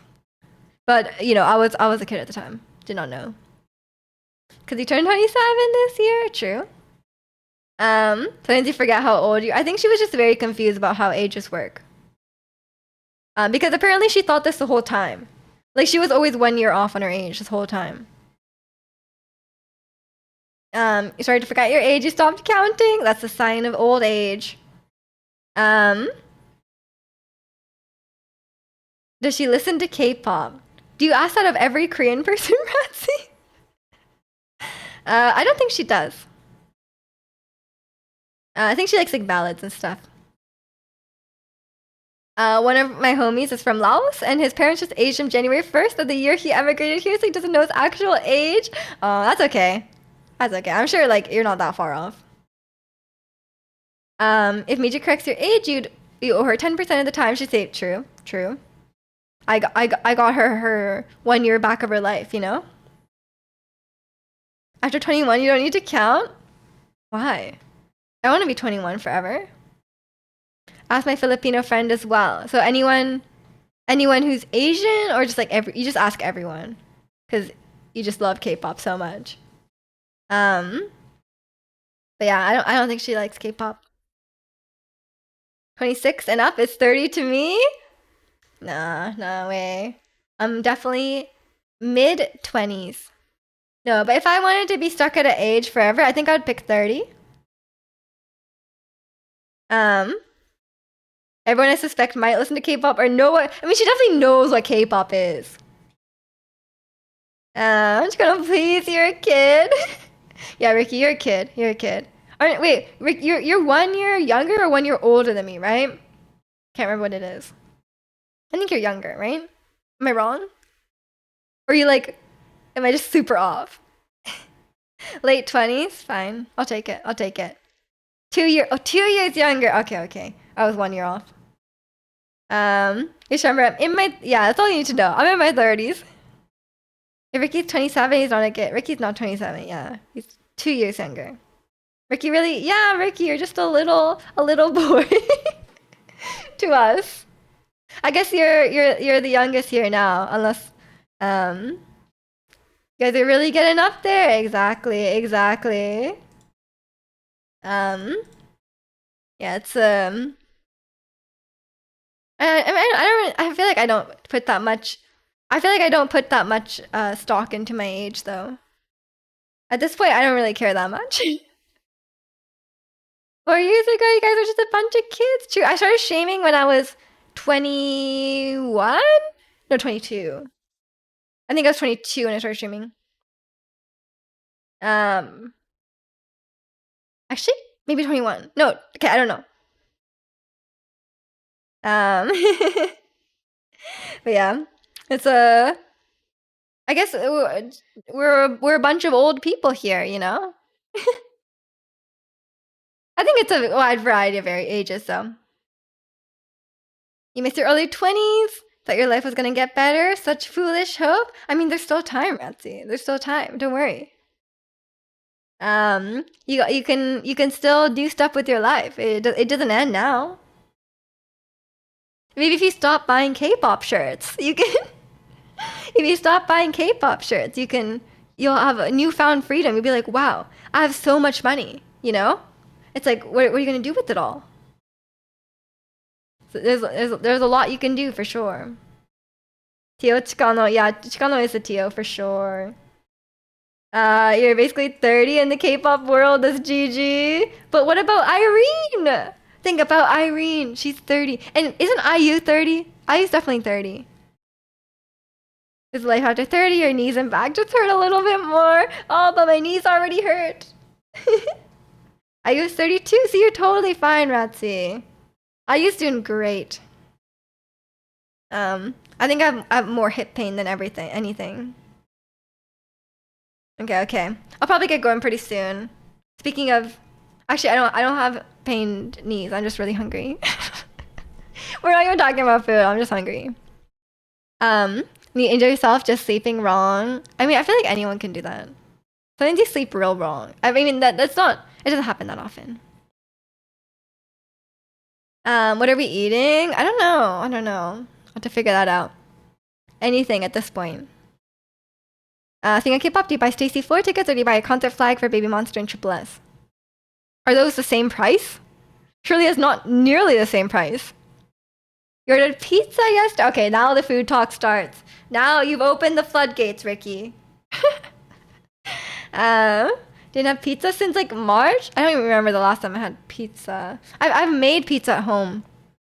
Speaker 1: But you know, I was a kid at the time. Did not know. Cause he turned 27 this year. True. Sometimes you forget how old you. I think she was just very confused about how ages work. Because apparently she thought this the whole time. Like she was always 1 year off on her age this whole time. You started to forget your age. You stopped counting. That's a sign of old age. Um, does she listen to K-pop? Do you ask that of every Korean person, Ratsy? I don't think she does. I think she likes like ballads and stuff. One of my homies is from Laos, and his parents just aged him January 1st of the year he emigrated here, so he doesn't know his actual age. Oh, that's okay. That's okay. I'm sure like you're not that far off. If Mija corrects your age, you owe her 10% of the time. She'd say true. I got her 1 year back of her life. You know. After 21, you don't need to count. Why? I want to be 21 forever. Ask my Filipino friend as well. So anyone who's Asian or just like you just ask everyone because you just love K-pop so much. But yeah, I don't think she likes K-pop. 26 and up is 30 to me. Nah, no way. I'm definitely mid 20s. No, but if I wanted to be stuck at an age forever, I think I'd pick 30. Um, Everyone I suspect might listen to K-pop or know what. I mean, she definitely knows what K-pop is. I'm just gonna please. You're a kid. Yeah, Ricky, you're a kid. You're a kid. Wait, Rick, you're 1 year younger or 1 year older than me, right? Can't remember what it is. I think you're younger, right? Am I wrong? Or you like? Am I just super off? Late 20s, fine. I'll take it. I'll take it. 2 year. Oh, 2 years younger. Okay, okay. I was 1 year off. You should remember I'm in my. Yeah, that's all you need to know. I'm in my 30s. If Ricky's 27, he's not a kid. Ricky's not 27. Yeah, he's 2 years younger. Ricky, really? Yeah, Ricky, you're just a little boy to us. I guess you're the youngest here now, unless you guys are really getting up there. Exactly, exactly. Yeah, it's I feel like I don't put that much. I feel like I don't put that much stock into my age though. At this point, I don't really care that much. 4 years ago, you guys were just a bunch of kids. True, I started shaming when I was 21. No, 22. I think I was 22 when I started streaming. Um, actually, maybe 21. No, okay, I don't know. But yeah, it's a. I guess we're a bunch of old people here, you know. I think it's a wide variety of ages, though. You missed your early 20s. Thought your life was gonna get better. Such foolish hope. I mean, there's still time, Ratsy. There's still time. Don't worry. You can still do stuff with your life. It doesn't end now. Maybe if you stop buying K-pop shirts, you can. If you stop buying K-pop shirts, you'll have a newfound freedom. You'll be like, wow, I have so much money. You know, it's like, what are you gonna do with it all? So there's a lot you can do for sure. Tio Chicano, yeah, Chicano is a Tio for sure. You're basically 30 in the K-pop world as Gigi. But what about Irene? Think about Irene. She's 30. And isn't IU 30? IU's definitely 30. Is life after 30? Your knees and back just hurt a little bit more. Oh, but my knees already hurt. IU's 32, so you're totally fine, Ratsy. IU's doing great. I think I have more hip pain than anything. Okay, okay. I'll probably get going pretty soon. Speaking of, actually, I don't have pained knees. I'm just really hungry. We're not even talking about food. I'm just hungry. You enjoy yourself just sleeping wrong. I mean, I feel like anyone can do that. Sometimes you sleep real wrong. I mean, that's not. It doesn't happen that often. What are we eating? I don't know. I don't know. I'll have to figure that out. Anything at this point. Thing on K-pop, do you buy Stacy floor tickets or do you buy a concert flag for Baby Monster and Triple S? Are those the same price? Surely it's not nearly the same price. You ordered pizza yesterday? Okay, now the food talk starts. Now you've opened the floodgates, Ricky. Didn't have pizza since like March? I don't even remember the last time I had pizza. I've made pizza at home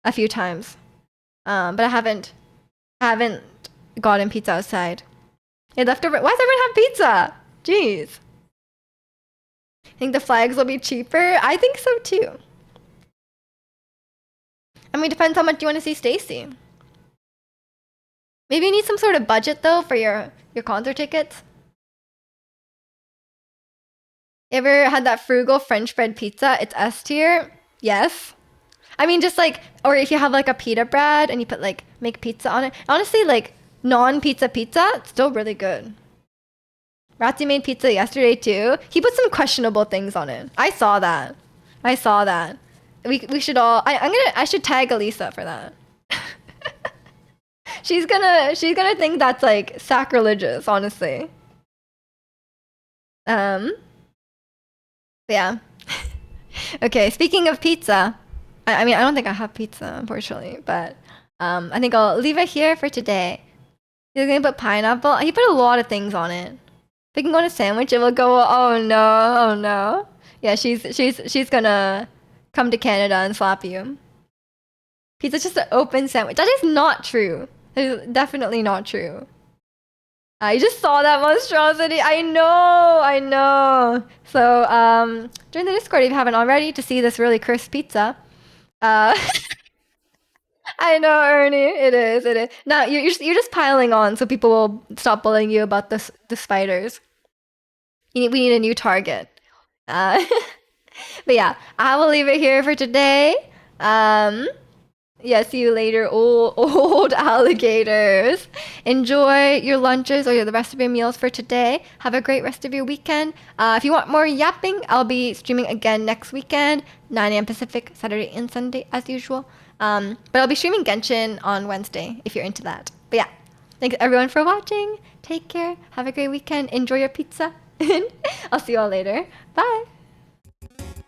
Speaker 1: a few times. But I haven't gotten pizza outside. Hey, leftover. Why does everyone have pizza? Jeez. Think the flags will be cheaper? I think so too. I mean, depends how much you want to see Stacy. Maybe you need some sort of budget though for your concert tickets. You ever had that frugal French bread pizza? It's S tier. Yes. I mean, just like, or if you have like a pita bread and you put like make pizza on it. Honestly, like non-pizza pizza, it's still really good. Ratsy made pizza yesterday too. He put some questionable things on it. I saw that. We should all. I should tag Elisa for that. she's gonna think that's like sacrilegious, honestly. Yeah. Okay. Speaking of pizza, I mean I don't think I have pizza unfortunately, but I think I'll leave it here for today. He's gonna put pineapple. He put a lot of things on it. If we can go on a sandwich, it will go. Oh no! Oh no! Yeah, she's gonna come to Canada and slap you. Pizza's just an open sandwich. That is not true. That is definitely not true. I just saw that monstrosity. I know, I know. So, join the Discord if you haven't already to see this really cursed pizza. Uh, I know, Ernie. It is. It is. Now you're just piling on, so people will stop bullying you about the spiders. We need a new target. Uh, but yeah, I will leave it here for today. Um, Yeah, see you later, old old alligators. Enjoy your lunches or the rest of your meals for today. Have a great rest of your weekend. If you want more yapping, I'll be streaming again next weekend, 9 a.m. Pacific, Saturday and Sunday as usual. But I'll be streaming Genshin on Wednesday if you're into that. But yeah, thanks everyone for watching. Take care. Have a great weekend. Enjoy your pizza. I'll see you all later. Bye.